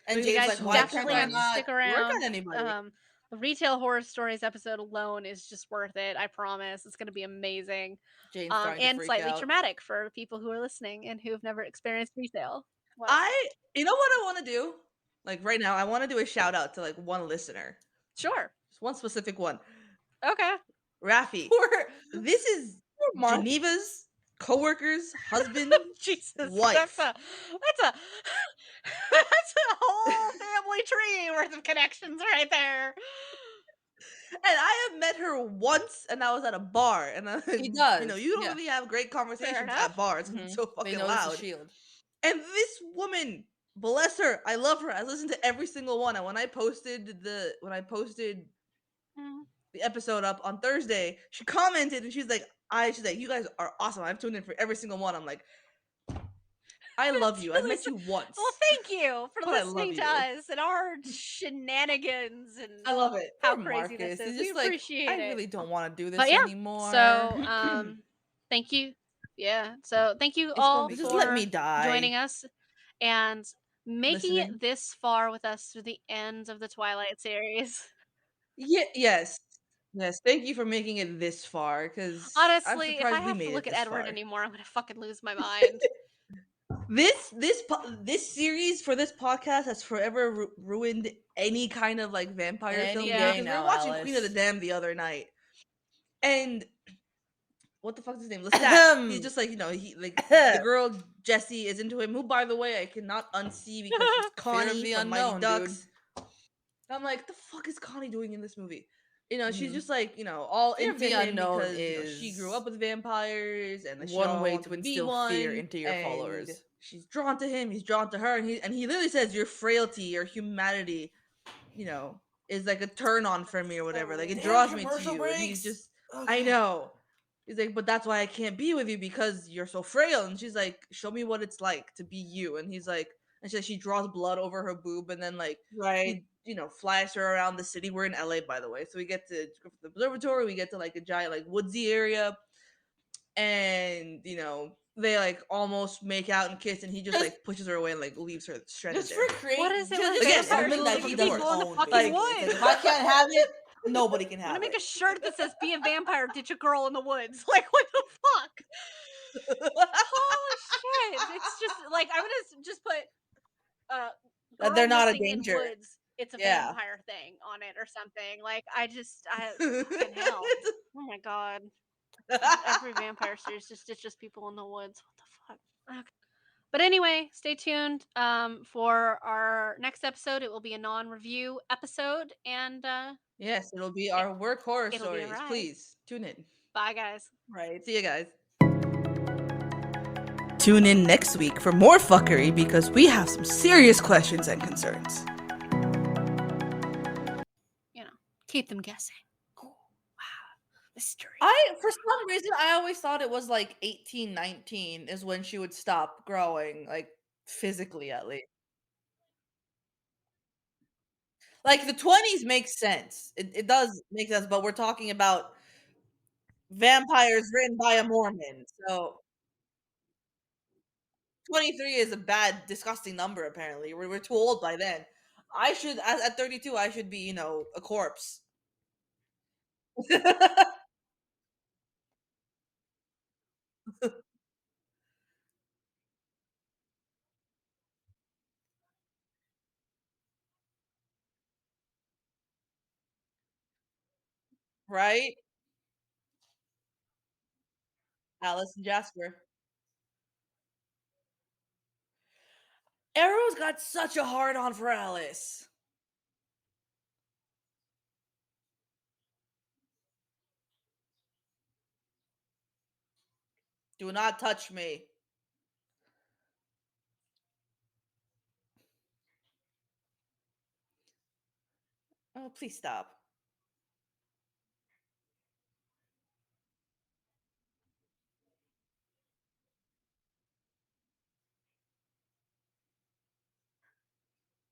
And So You James guys like, should why definitely can I have to not stick work around. on anybody? The Retail Horror Stories episode alone is just worth it. I promise. It's going to be amazing. James starting to And freak slightly out. traumatic for people who are listening and who have never experienced retail. Well, You know what I want to do? Like right now, I want to do a shout out to like one listener, sure. just one specific one. Okay. Rafi, Poor, this is poor Mark. Geneva's coworker's husband. Jesus. Wife. That's a that's a whole family tree worth of connections right there. And I have met her once, and I was at a bar, and He does. you don't yeah. really have great conversations enough. at bars. 'Cause it's so They fucking know it's a loud. shield. And this woman, bless her, I love her. I listened to every single one. And when I posted the Mhm. episode up on Thursday, she commented and she's like, you guys are awesome. I've tuned in for every single one. I'm like, I love That's you. I've really met you once. Well, thank you for But I love listening to you. us and our shenanigans and I love it. how Poor crazy Marcus. this is. He's We just like, appreciate I it. really don't want to do this But yeah, anymore. so thank you. Yeah. So thank you all be just for let me die. joining us and making Listening. it this far with us through the end of the Twilight series. Yes. Thank you for making it this far, because I'm Honestly, if I surprised we have to made look it at this Edward far. anymore, I'm gonna fucking lose my mind. This series for this podcast has forever ruined any kind of like vampire Any film. day Because we now, were watching Alice. Queen of the Damned the other night, and what the fuck is his name? Lestat. He's just like he like the girl Jessie is into him. Who, by the way, I cannot unsee because she's Fear Connie of the from Mighty unknown, Ducks. dude. I'm like, the fuck is Connie doing in this movie? She's Mhm. just like all Fear of into the him unknown because she grew up with vampires and she one all way wanted to be instill one, fear into your and followers. She's drawn to him. He's drawn to her, and he literally says your frailty, your humanity, is like a turn on for me or whatever. Like it Damn, draws me to commercial you. And he's breaks. just, I know. He's like, but that's why I can't be with you because you're so frail. And she's like, show me what it's like to be you. And he's like, and she draws blood over her boob, and then like Right. he flies her around the city. We're in LA, by the way, so we get to the observatory. We get to like a giant like woodsy area, and they like almost make out and kiss, and he just like pushes her away and like leaves her stranded Just there. for create. What is it just with Again, for in the middle of the something fucking that he forest. doesn't people in the own, fucking basically. woods? It's like, if I can't have it, nobody can I'm gonna have make it. a shirt that says "Be a vampire, ditch a girl in the woods." Like, what the fuck? Holy shit! It's just like I'm gonna just put That they're girl not a missing in danger. woods. It's a Yeah. vampire thing on it or something. Like I fucking hell. Oh my god. Every vampire series just ditches people in the woods. What the fuck? Okay. But anyway, stay tuned for our next episode. It will be a non-review episode, and Yes, it'll be It, our work horror it'll be a stories. ride. Please tune in. Bye, guys. Right. See you guys. Tune in next week for more fuckery because we have some serious questions and concerns. You know, keep them guessing. Oh, wow. Mystery. For some reason, I always thought it was like 18, 19 is when she would stop growing, like physically at least. Like the 20s makes sense. It does make sense, but we're talking about vampires written by a Mormon. So 23 is a bad, disgusting number, apparently. We're too old by then. I should, at 32, I should be, a corpse. Right? Alice and Jasper. Arrow's got such a hard on for Alice. Do not touch me. Oh, please stop.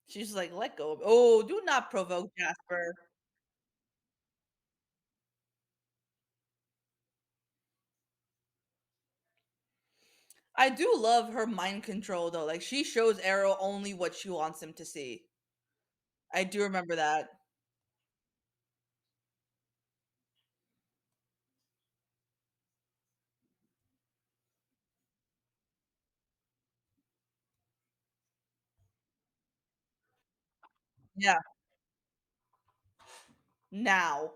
She's like, let go. Oh, do not provoke Jasper. I do love her mind control though. Like she shows Arrow only what she wants him to see. I do remember that. Yeah. Now.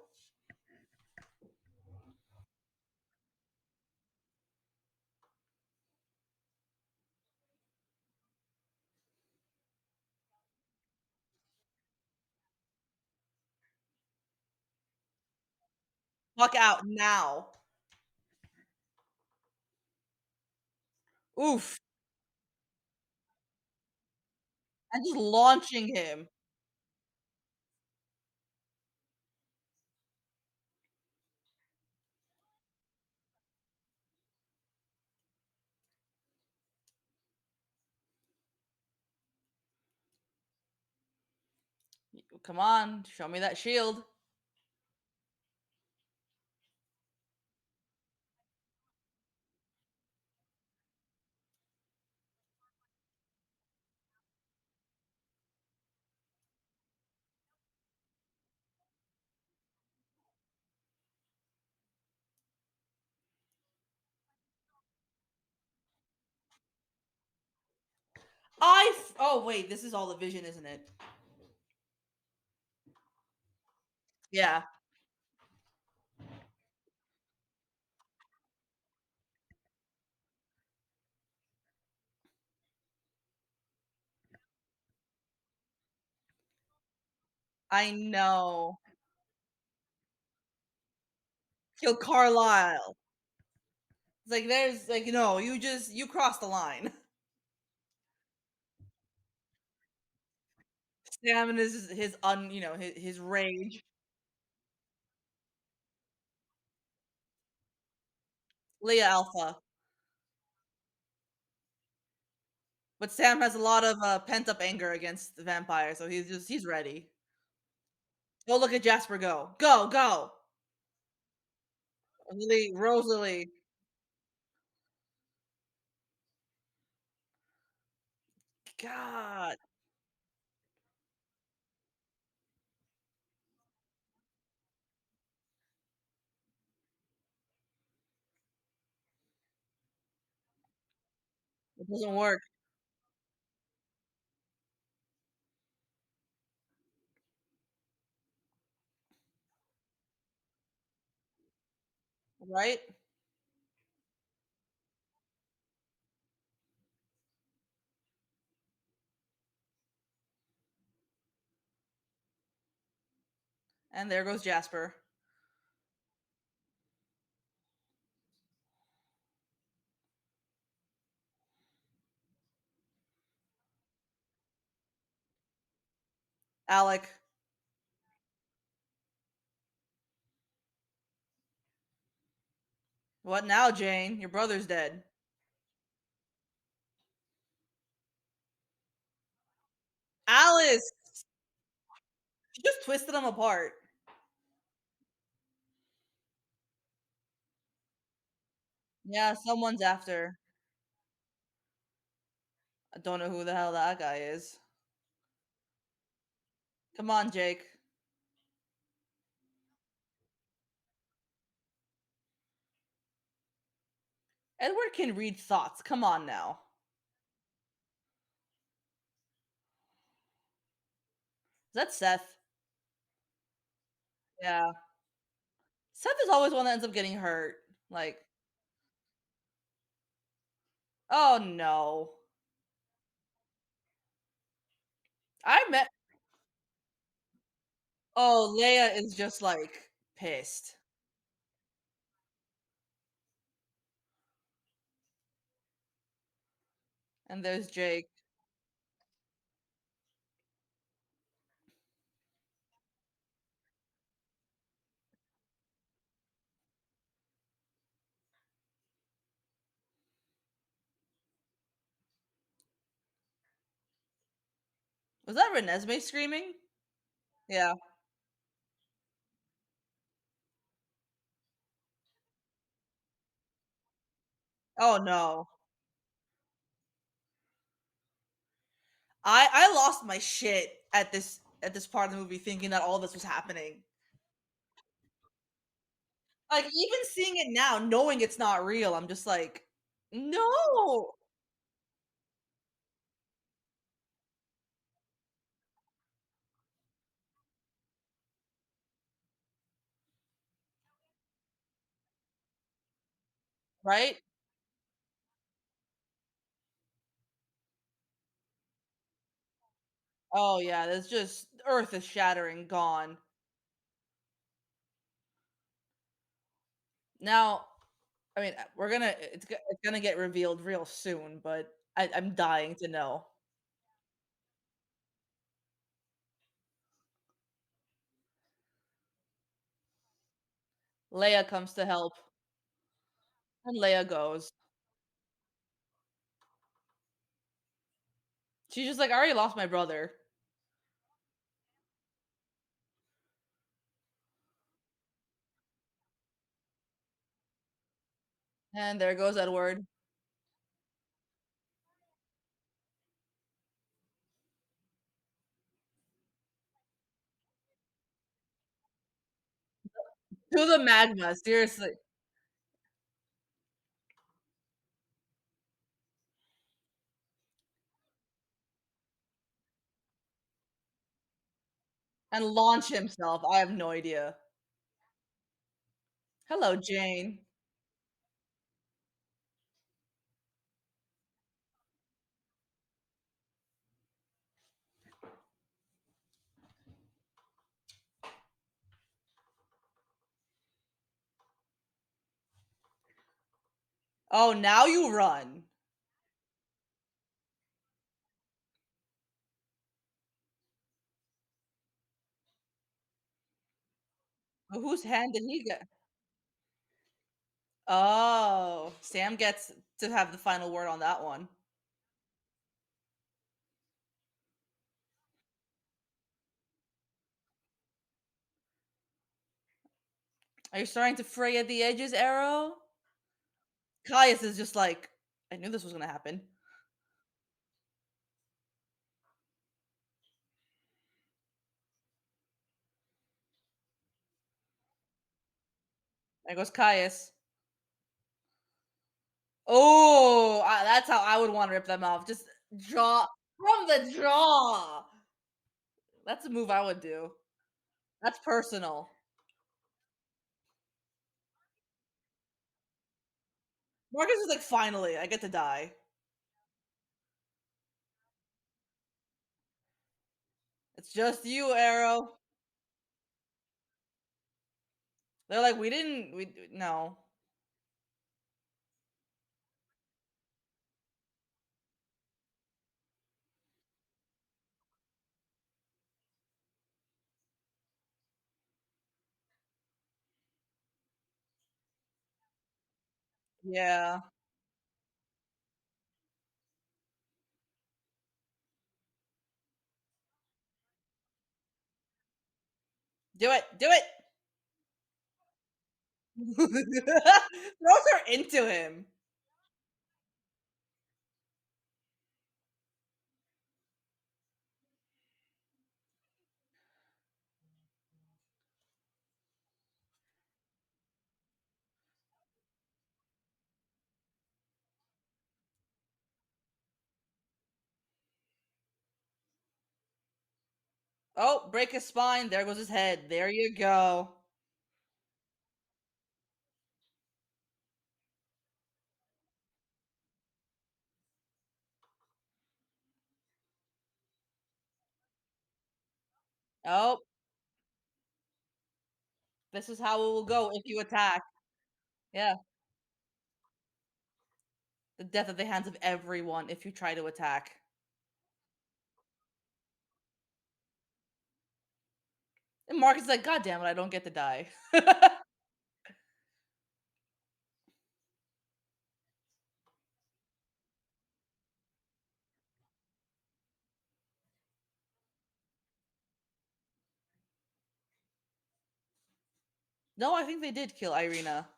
Fuck out now. Oof. And just launching him. Come on, show me that shield. Oh wait, this is all the vision, isn't it? Yeah. I know. Kill Carlisle. It's like there's like no, you crossed the line. Sam is his his rage. Leah Alpha. But Sam has a lot of pent up anger against the vampire, so he's ready. Oh, look at Jasper go. Go, go. Rosalie. God. It doesn't work, right? And there goes Jasper. Alec. What now, Jane? Your brother's dead. Alice! She just twisted them apart. Yeah, someone's after. I don't know who the hell that guy is. Come on, Jake. Edward can read thoughts. Come on now. Is that Seth? Yeah. Seth is always one that ends up getting hurt. Like, oh no. I met. Oh, Leia is just like pissed. And there's Jake. Was that Renesmee screaming? Yeah. Oh no. I lost my shit at this part of the movie thinking that all this was happening. Like even seeing it now, knowing it's not real, I'm just like, no, right? Oh yeah, there's just Earth is shattering, gone. Now, I mean, it's gonna get revealed real soon, but I'm dying to know. Leia comes to help, and Leia goes. She's just like, I already lost my brother, and there goes Edward. To the magma, seriously, and launch himself. I have no idea. Hello, Jane. Oh, now you run. Whose hand did he get? Oh, Sam gets to have the final word on that one. Are you starting to fray at the edges, Arrow? Caius is just like, I knew this was gonna happen. There goes Caius. Oh, that's how I would want to rip them off. Just jaw from the jaw. That's a move I would do. That's personal. Marcus is like, finally, I get to die. It's just you, Arrow. They're like, we didn't. We no. Yeah. Do it. Do it. Throws her into him. Oh, break his spine. There goes his head. There you go. Oh, this is how it will go if you attack. Yeah. The death at the hands of everyone if you try to attack. And Mark is like, God damn it, I don't get to die. No, I think they did kill Irina.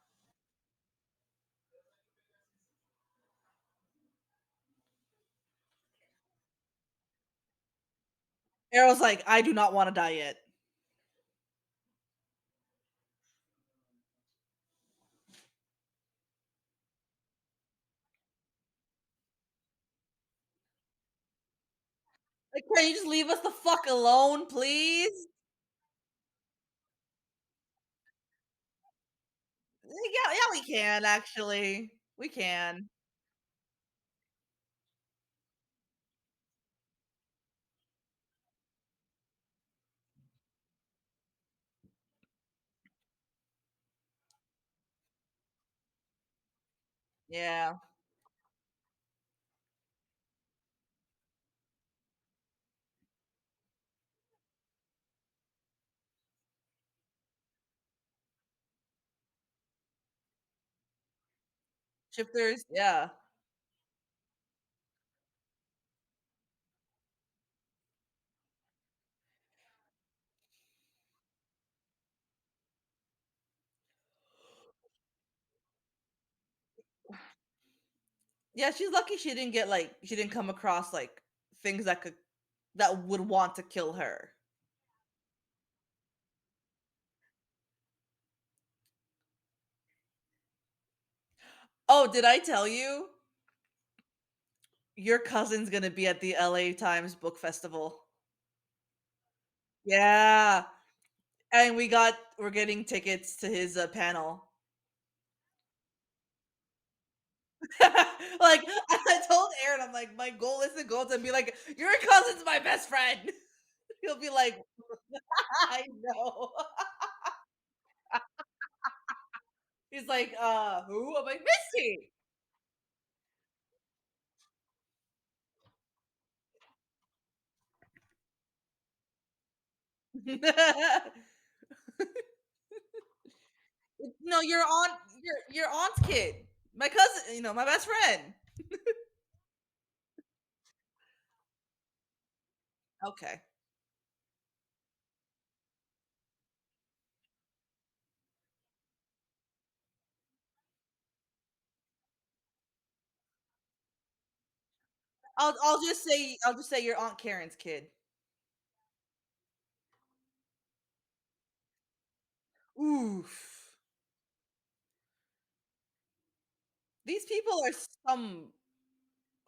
Arrow's like, I do not want to die yet. Like, can you just leave us the fuck alone, please? Yeah, yeah, we can actually. We can. Yeah. Shifters, yeah. Yeah, she's lucky she didn't get like she didn't come across like things that would want to kill her. Oh, did I tell you? Your cousin's gonna be at the LA Times Book Festival. Yeah. And we're getting tickets to his panel. Like I told Aaron, I'm like, my goal is to go to and be like, your cousin's my best friend. He'll be like, I know. He's like, who? I'm like, Misty. No, your aunt's kid. My cousin, my best friend. Okay. I'll just say your aunt Karen's kid. Oof. These people are some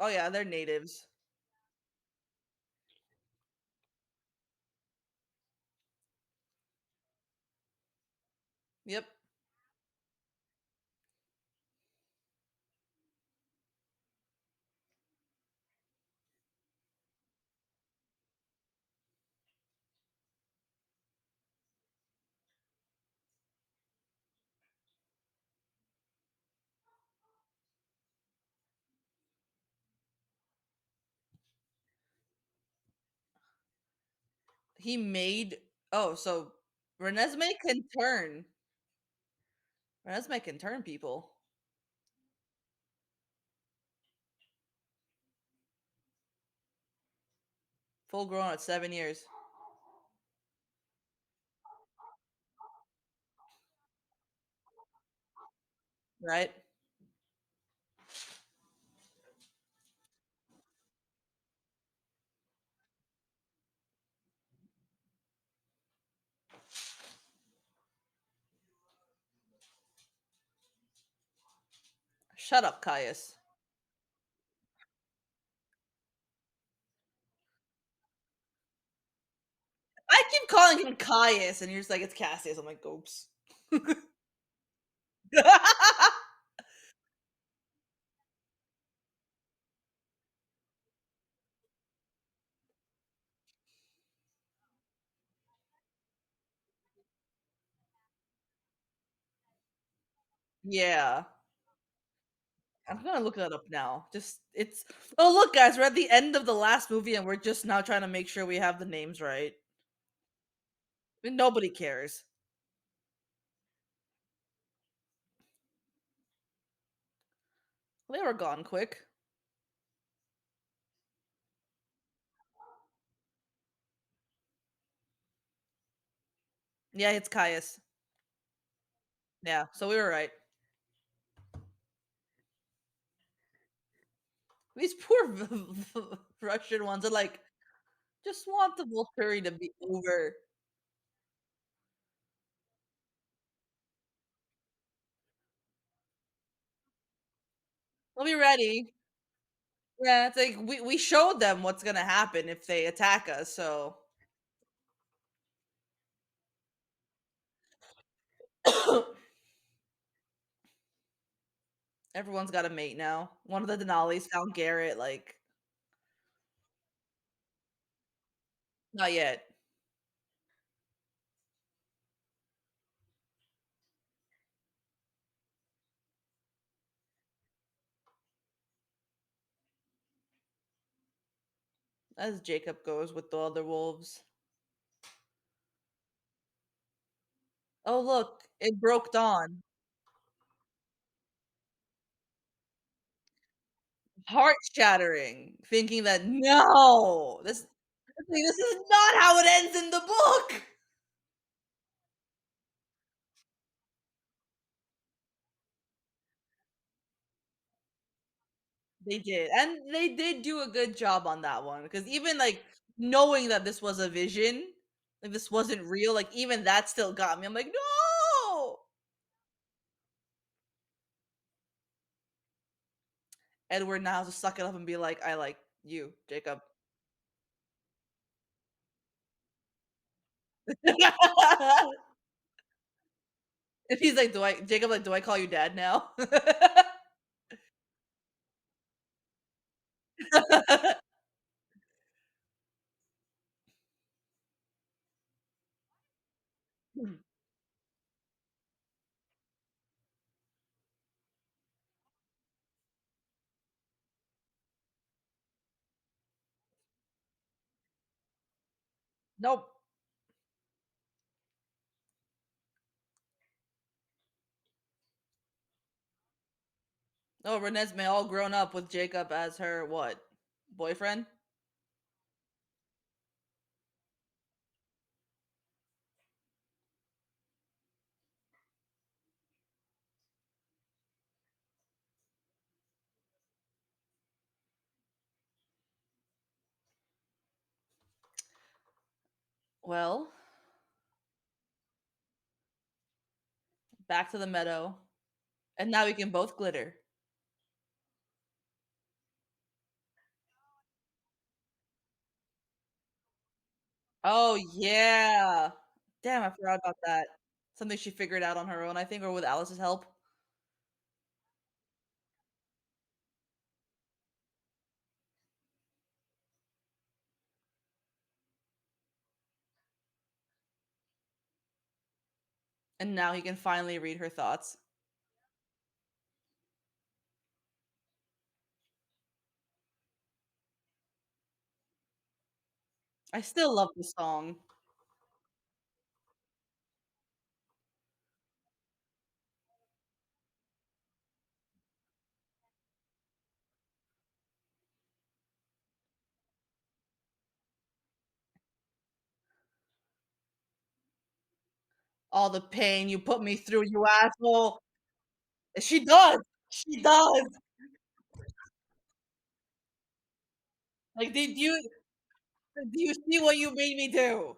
oh yeah, they're natives. Yep. He made oh, so Renesmee can turn. Renesmee can turn people. Full grown at 7 years. Right? Shut up, Caius. I keep calling him Caius, and you're just like, it's Cassius. I'm like, oops. Yeah. I'm gonna look that up now. Just it's oh look guys, we're at the end of the last movie and we're just now trying to make sure we have the names right. And nobody cares. They were gone quick. Yeah, it's Caius. Yeah, so we were right. These poor Russian ones are like, just want the Volturi to be over. We'll be ready. Yeah, it's like we showed them what's gonna happen if they attack us, so everyone's got a mate now. One of the Denali's found Garrett, like not yet. As Jacob goes with the other wolves. Oh, look, it broke dawn. Heart shattering, thinking that no, this is not how it ends in the book. They did, and they did do a good job on that one because even like knowing that this was a vision, like this wasn't real, like even that still got me. I'm like, no. Edward now has to suck it up and be like, I like you, Jacob. And he's like, Jacob, like, do I call you dad now? Nope. Oh, Renesmee all grown up with Jacob as her what? Boyfriend? Well, back to the meadow. And now we can both glitter. Oh yeah. Damn, I forgot about that. Something she figured out on her own, I think, or with Alice's help. And now he can finally read her thoughts. I still love the song. all the pain you put me through, you asshole. She does. She does. Like, do you see what you made me do?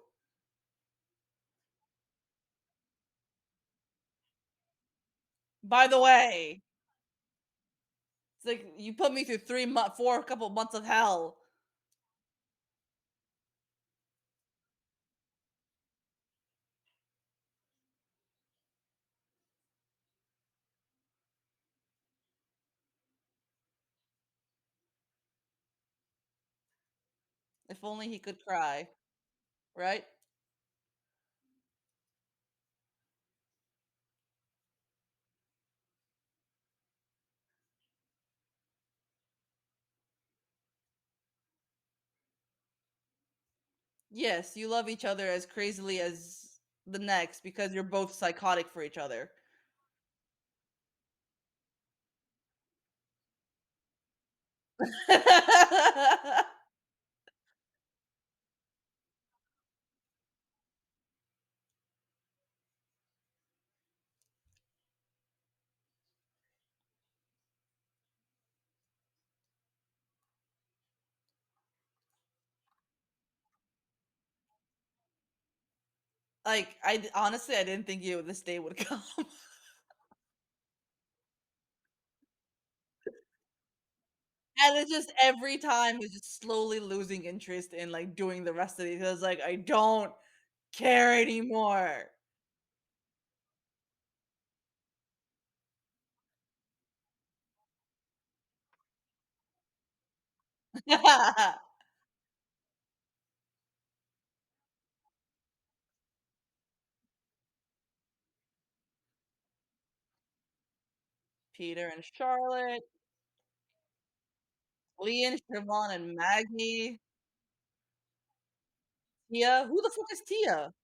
By the way, it's like you put me through 4 couple months of hell. If only he could cry, right? Yes, you love each other as crazily as the next because you're both psychotic for each other. Like, honestly, I didn't think this day would come. And it's just every time he's just slowly losing interest in, like, doing the rest of these. I was like, "I don't care anymore." Peter and Charlotte, Lee and Siobhan and Maggie, Tia. Who the fuck is Tia?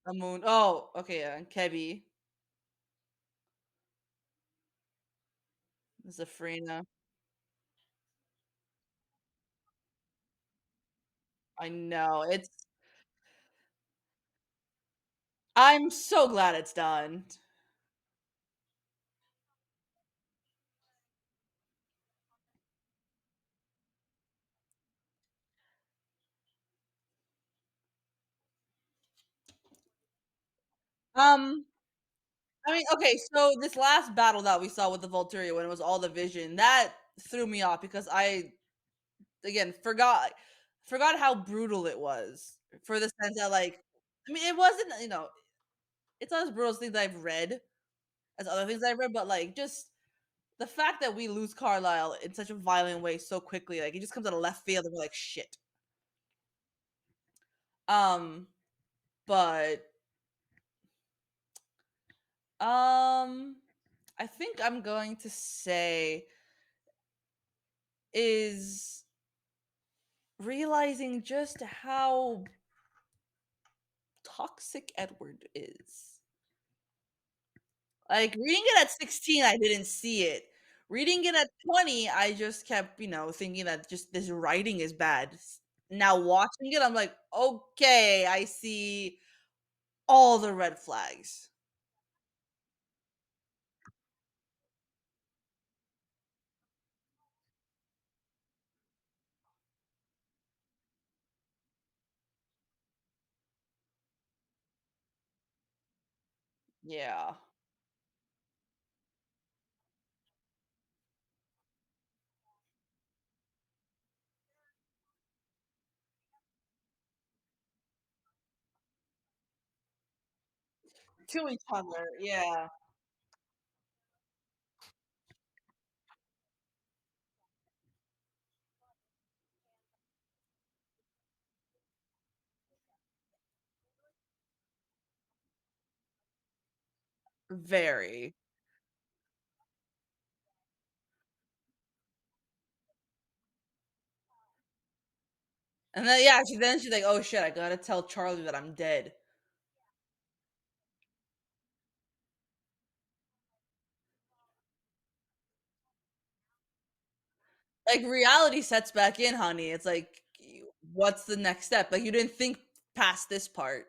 The Moon. Oh, okay, yeah, and Kebby, Zafrina. I know, I'm so glad it's done. Um, I mean, okay, so this last battle that we saw with the Volturi when it was all the vision, that threw me off because I again forgot how brutal it was for the sense that like I mean it wasn't it's not as brutal as things I've read as other things I've read, but like just the fact that we lose Carlisle in such a violent way so quickly, like it just comes out of left field and we're like shit. Um, but um I think I'm going to say is realizing just how toxic Edward is. Like, reading it at 16, I didn't see it. Reading it at 20, I just kept, thinking that just this writing is bad. Now watching it, I'm like, "Okay, I see all the red flags." Yeah. To each other, yeah. Very. And then, yeah, she's like, "Oh, shit, I gotta tell Charlie that I'm dead." Like, reality sets back in, honey. It's like, what's the next step? Like, you didn't think past this part.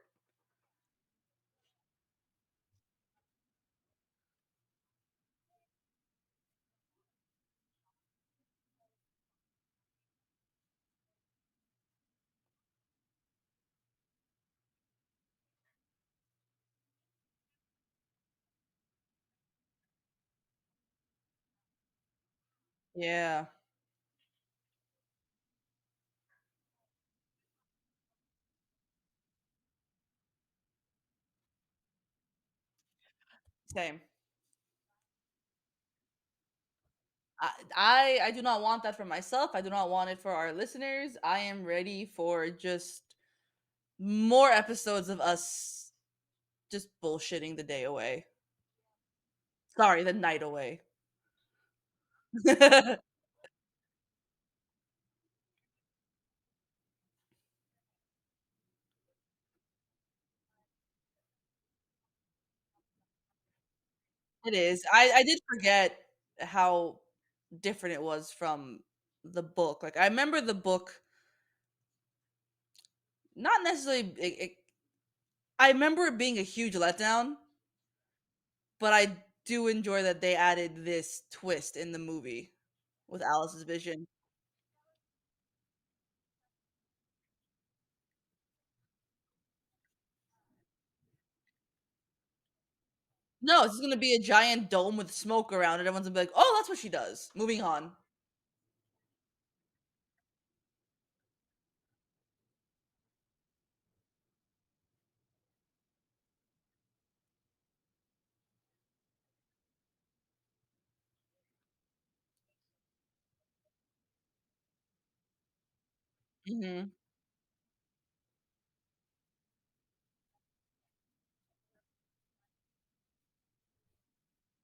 Yeah. Same. I do not want that for myself. I do not want it for our listeners. I am ready for just more episodes of us just bullshitting the day away. Sorry, the night away. It is. I did forget how different it was from the book. Like I remember the book, not necessarily. I remember it being a huge letdown, but I do enjoy that they added this twist in the movie with Alice's vision. No, it's gonna be a giant dome with smoke around it. Everyone's gonna be like, "Oh, that's what she does." Moving on. Mhm.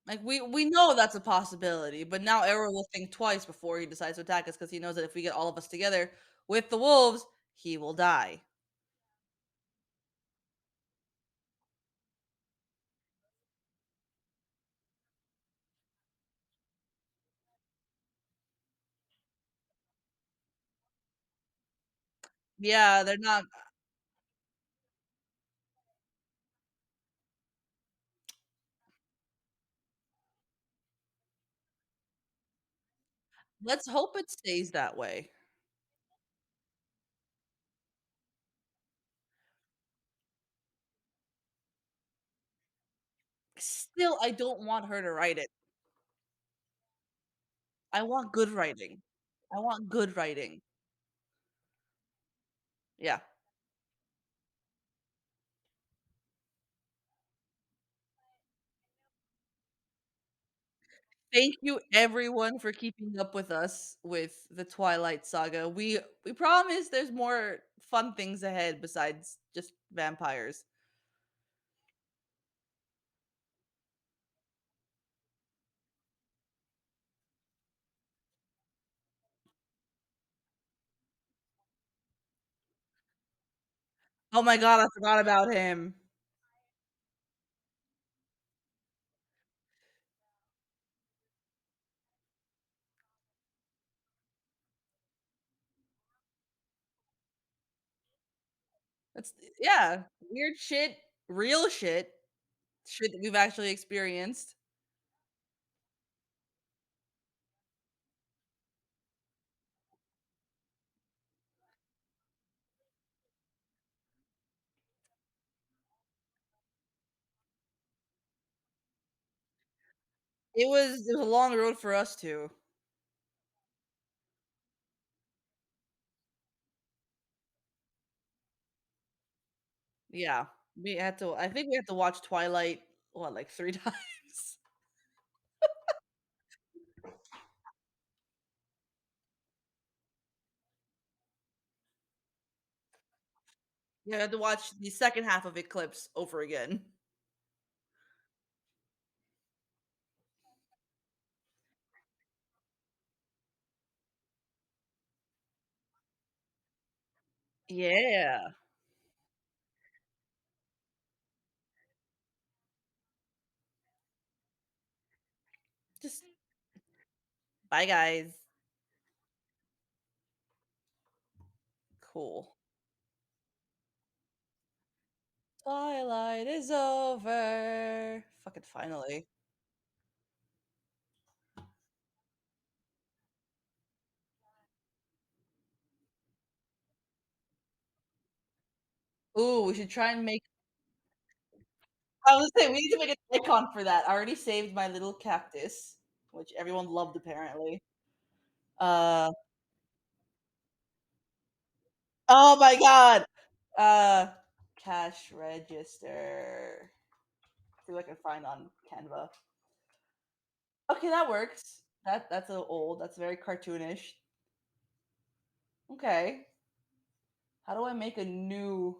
Like we know that's a possibility, but now Arrow will think twice before he decides to attack us because he knows that if we get all of us together with the wolves, he will die. Yeah, they're not. Let's hope it stays that way. Still, I don't want her to write it. I want good writing. I want good writing. Yeah. Thank you everyone for keeping up with us with the Twilight saga. We promise there's more fun things ahead besides just vampires. Oh my god, I forgot about him. That's yeah, weird shit, real shit that we've actually experienced. It was a long road for us too. Yeah. I think we had to watch Twilight, what, like 3 times? Yeah, I had to watch the second half of Eclipse over again. Yeah. Just bye, guys. Cool. Twilight is over. Fucking finally. Ooh, we should try and make I was saying we need to make an icon for that. I already saved my little cactus, which everyone loved apparently. Uh, oh my god. Uh, cash register. See what I can find on Canva. Okay, that works. That's a little old. That's very cartoonish. Okay. How do I make a new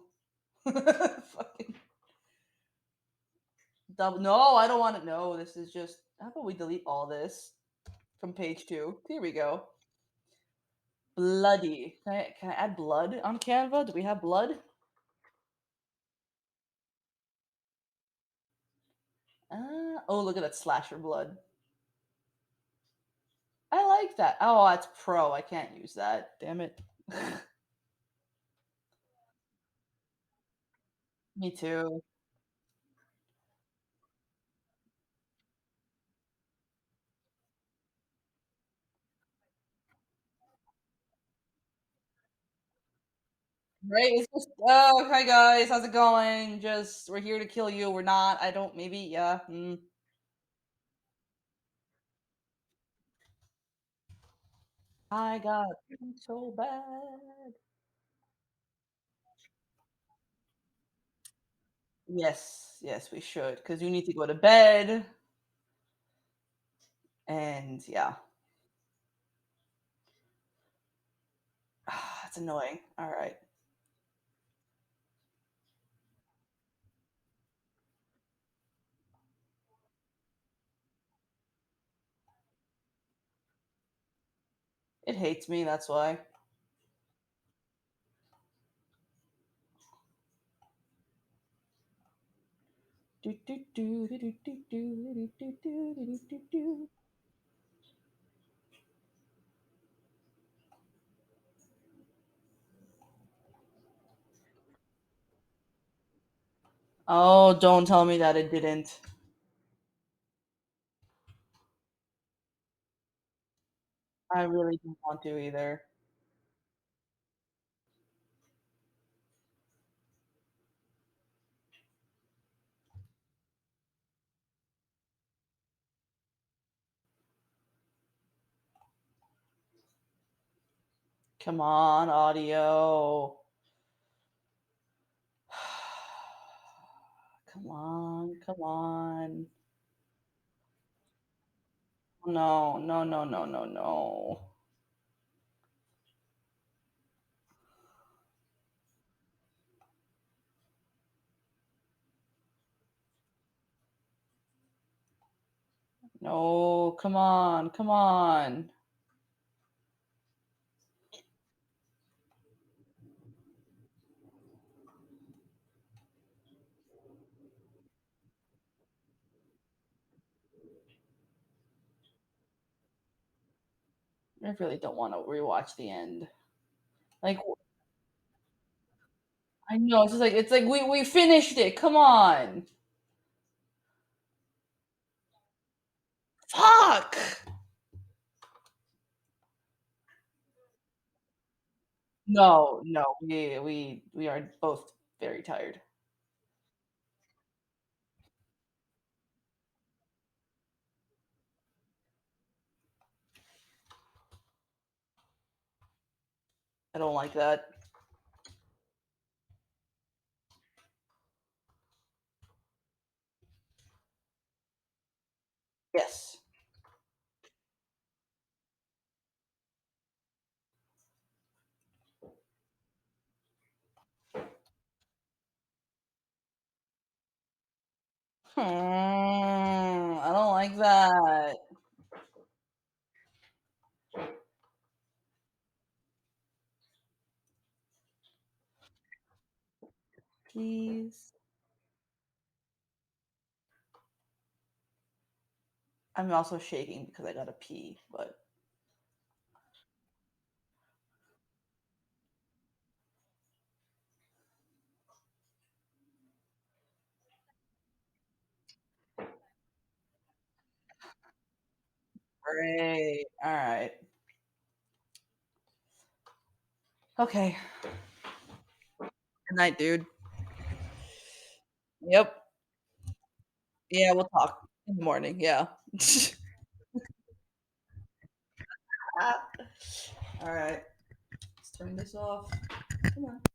fucking double? No, I don't want it. No, this is just. How about we delete all this from page two? Here we go. Bloody. Can I add blood on Canva? Do we have blood? Oh, look at that slasher blood. I like that. Oh, that's pro. I can't use that. Damn it. Me too. Right? It's just, oh, hi guys, how's it going? Just, we're here to kill you. We're not. I don't, maybe, yeah. I got so bad. Yes, yes, we should, because you need to go to bed. And yeah, it's annoying. All right. It hates me, that's why. Do, do, do, do, do, do, do, do, do, do, do, do. Oh, don't tell me that it didn't. I really don't want to either. Come on, audio. Come on, come on. No, no, no, no, no, no. No, come on, come on. I really don't want to rewatch the end. Like I know it's like we finished it. Come on. Fuck. No, no, we are both very tired. I don't like that. Yes. I don't like that. Please. I'm also shaking because I gotta pee, but great. All right. Okay. Good night, dude. Yep. Yeah, we'll talk in the morning. Yeah. All right. Let's turn this off. Come on.